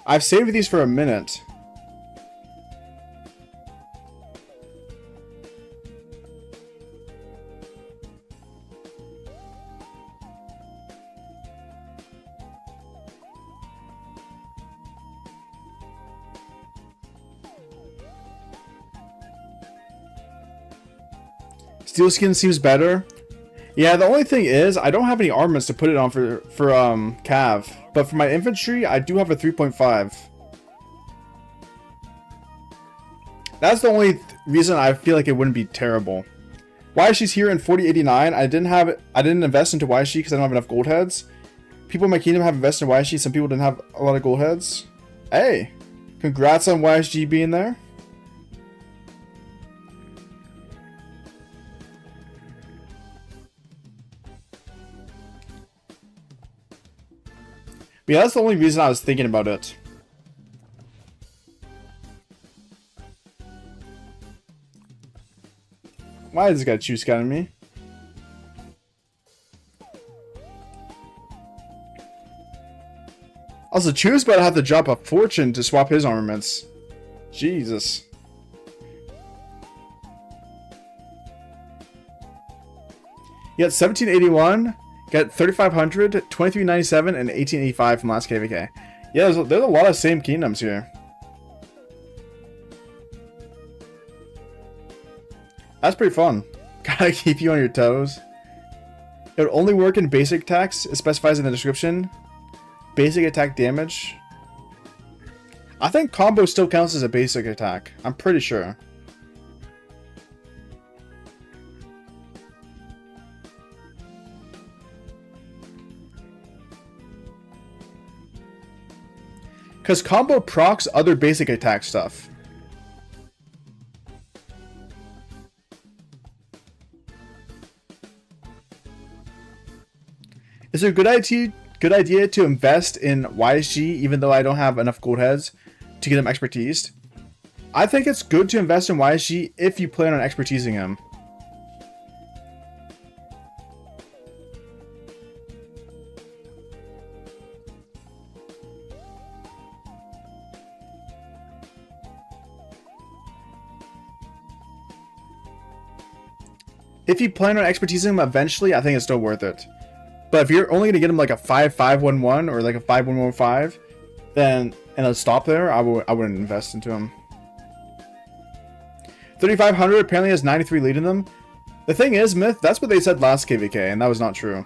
I've saved these for a minute. Steel skin seems better. Yeah, the only thing is I don't have any armaments to put it on for Cav, but for my infantry I do have a 3.5. That's the only reason I feel like it wouldn't be terrible. Why she's here in 4089? I didn't invest into why she because I don't have enough gold heads. People in my kingdom have invested in YSG. Some people didn't have a lot of gold heads. Hey, congrats on YSG being there. But yeah, that's the only reason I was thinking about it. Why is this guy choose scouting me? Also, Choose about to have to drop a fortune to swap his armaments. Jesus. You got 1781, got 3500, 2397, and 1885 from last KVK. Yeah, there's a lot of same kingdoms here. That's pretty fun. Gotta keep you on your toes. It would only work in basic attacks. It specifies in the description. Basic attack damage. I think combo still counts as a basic attack. I'm pretty sure. Because combo procs other basic attack stuff. Is it a good idea to invest in YSG even though I don't have enough gold heads to get him expertise? I think it's good to invest in YSG if you plan on expertising him. If you plan on expertising him eventually, I think it's still worth it. But if you're only going to get him like a 5.511 or like a 5.115, then, and it'll stop there, I wouldn't invest into him. 3500 apparently has 93 lead in them. The thing is, Myth, that's what they said last KVK, and that was not true.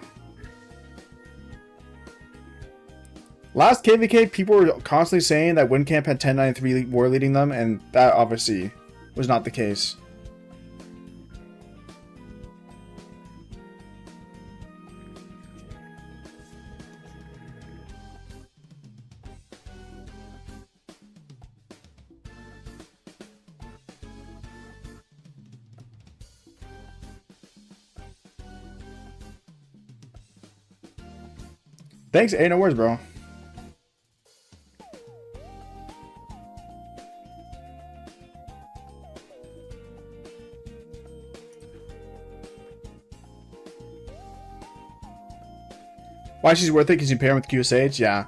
Last KVK, people were constantly saying that WinCamp had 1093 war leading them, and that obviously was not the case. Thanks, no worries, bro. Why she's worth it because you pair him with QSH? Yeah.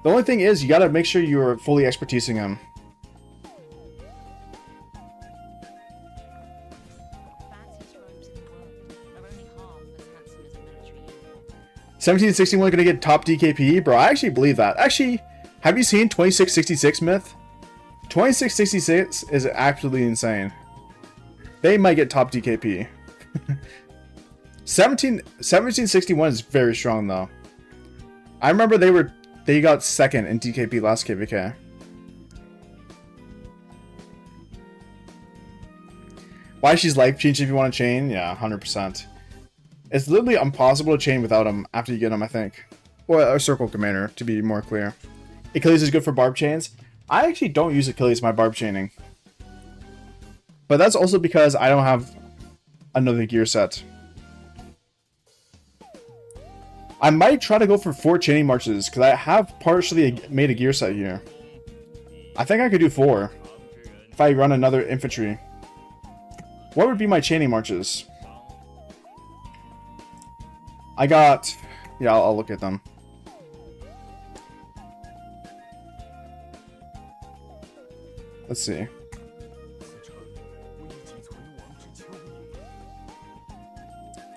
The only thing is, you gotta make sure you're fully expertising him. $1761 gonna get top DKP? Bro, I actually believe that. Actually, have you seen 2666 Myth? 2666 is absolutely insane. They might get top DKP. 1761 is very strong though. I remember they got second in DKP last KVK. Why she's life change if you want to chain? Yeah, 100%. It's literally impossible to chain without him after you get him, I think. Or a circle commander, to be more clear. Achilles is good for barb chains. I actually don't use Achilles in my barb chaining. But that's also because I don't have another gear set. I might try to go for 4 chaining marches, because I have partially made a gear set here. I think I could do 4. If I run another infantry. What would be my chaining marches? I got... Yeah, I'll look at them. Let's see.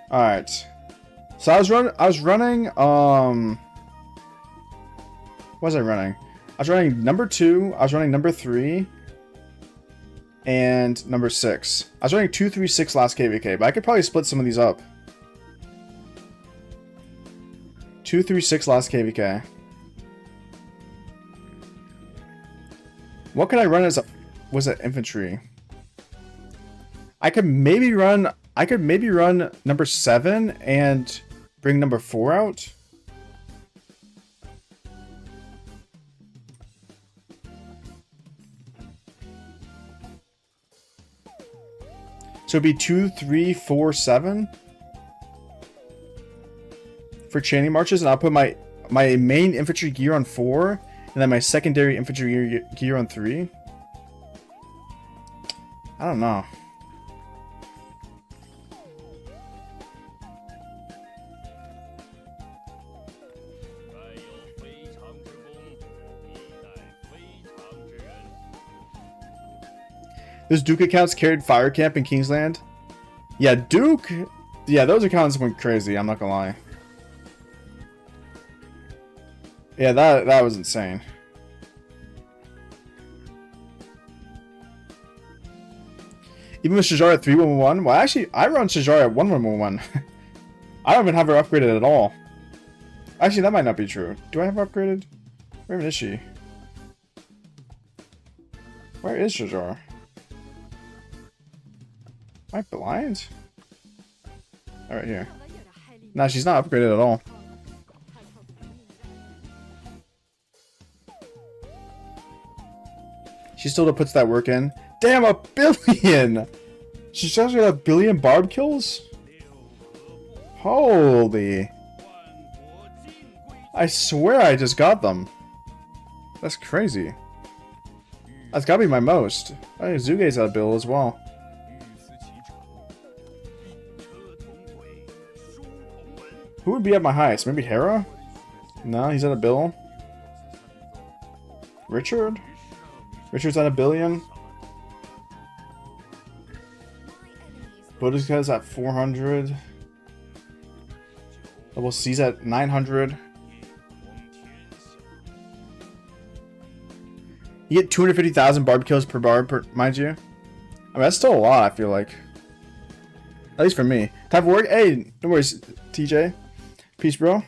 Alright. So I was running, what was I running? I was running number 2, I was running number 3. and number 6. I was running 2, 3, 6 last KVK, but I could probably split some of these up. 2, 3, 6 last KVK. What could I run as a... was it infantry? I could maybe run number 7 and bring number 4 out. So it'd be 2, 3, 4, 7 for chaining marches, and I'll put my main infantry gear on 4, and then my secondary infantry gear on 3. I don't know. Those Duke accounts carried Fire Camp in Kingsland. Yeah, Duke. Yeah, those accounts went crazy. I'm not gonna lie. Yeah, that was insane. Even with Shajar at 3-1-1. Well, actually, I run Shajar at 1-1-1. I don't even have her upgraded at all. Actually, that might not be true. Do I have her upgraded? Where is she? Where is Shajar? Am I blind? Oh, right here. Nah, she's not upgraded at all. She still puts that work in. Damn, 1 billion! She's just got 1 billion barb kills? Holy. I swear I just got them. That's crazy. That's gotta be my most. I think Zuge's at a bill as well. Who would be at my highest? Maybe Hera? No, he's at a bill. Richard? Richard's at 1 billion. Boudica's at 400. Double C's at 900. You get 250,000 barb kills per barb, mind you. I mean, that's still a lot, I feel like. At least for me. Type of work? Hey, no worries, TJ. Peace, bro.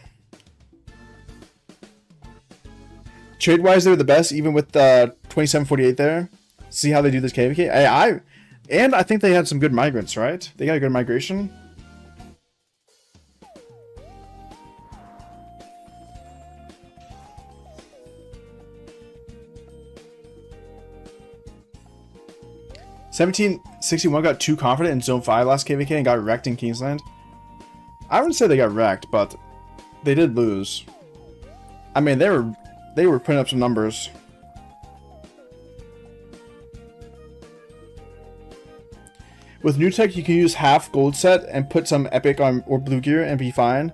Trade-wise, they're the best, even with 2748 there. See how they do this KVK? And I think they had some good migrants, right? They got a good migration. $1761 got too confident in Zone 5 last KVK and got wrecked in Kingsland. I wouldn't say they got wrecked, but they did lose. I mean, they were putting up some numbers. With new tech, you can use half gold set and put some epic on or blue gear and be fine.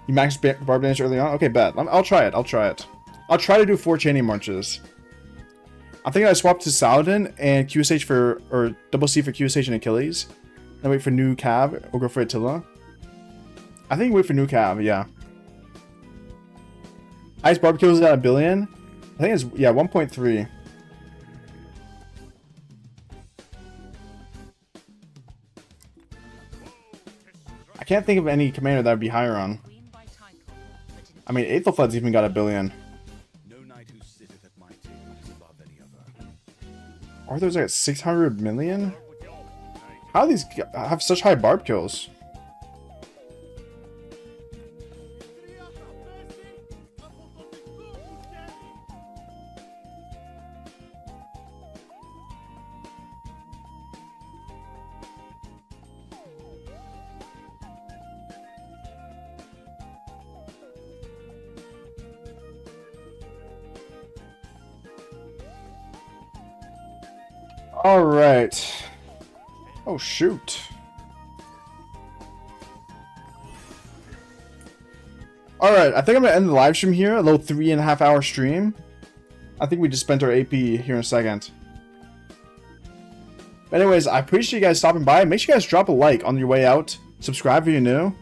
You max barb damage early on. Okay, bad. I'll try it. I'll try to do 4 chaining marches. I think I swapped to Saladin and QSH for, or double C for QSH and Achilles. Then wait for new Cav or go for Attila. I think wait for new Cav, yeah. Ice barbecue is at 1 billion. I think it's, yeah, 1.3. I can't think of any commander that would be higher on. I mean, Aethelflaed's even got 1 billion. Arthur's like at 600 million? How do these have such high barb kills? Alright. Oh, shoot. Alright, I think I'm going to end the live stream here. A little 3.5 hour stream. I think we just spent our AP here in a second. But anyways, I appreciate you guys stopping by. Make sure you guys drop a like on your way out. Subscribe if you're new.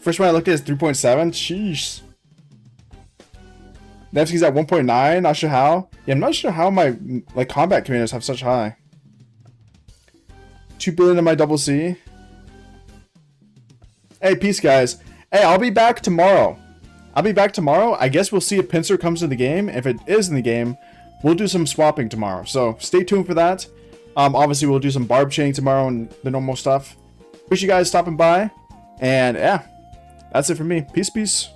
First one I looked at is 3.7. Sheesh. Nevsky's at 1.9. Not sure how. Yeah, I'm not sure how my like combat commanders have such high. 2 billion in my double C. Hey, peace, guys. Hey, I'll be back tomorrow. I guess we'll see if Pincer comes in the game. If it is in the game, we'll do some swapping tomorrow. So stay tuned for that. Obviously, we'll do some barb chaining tomorrow and the normal stuff. Appreciate you guys stopping by. And yeah, that's it for me. Peace, peace.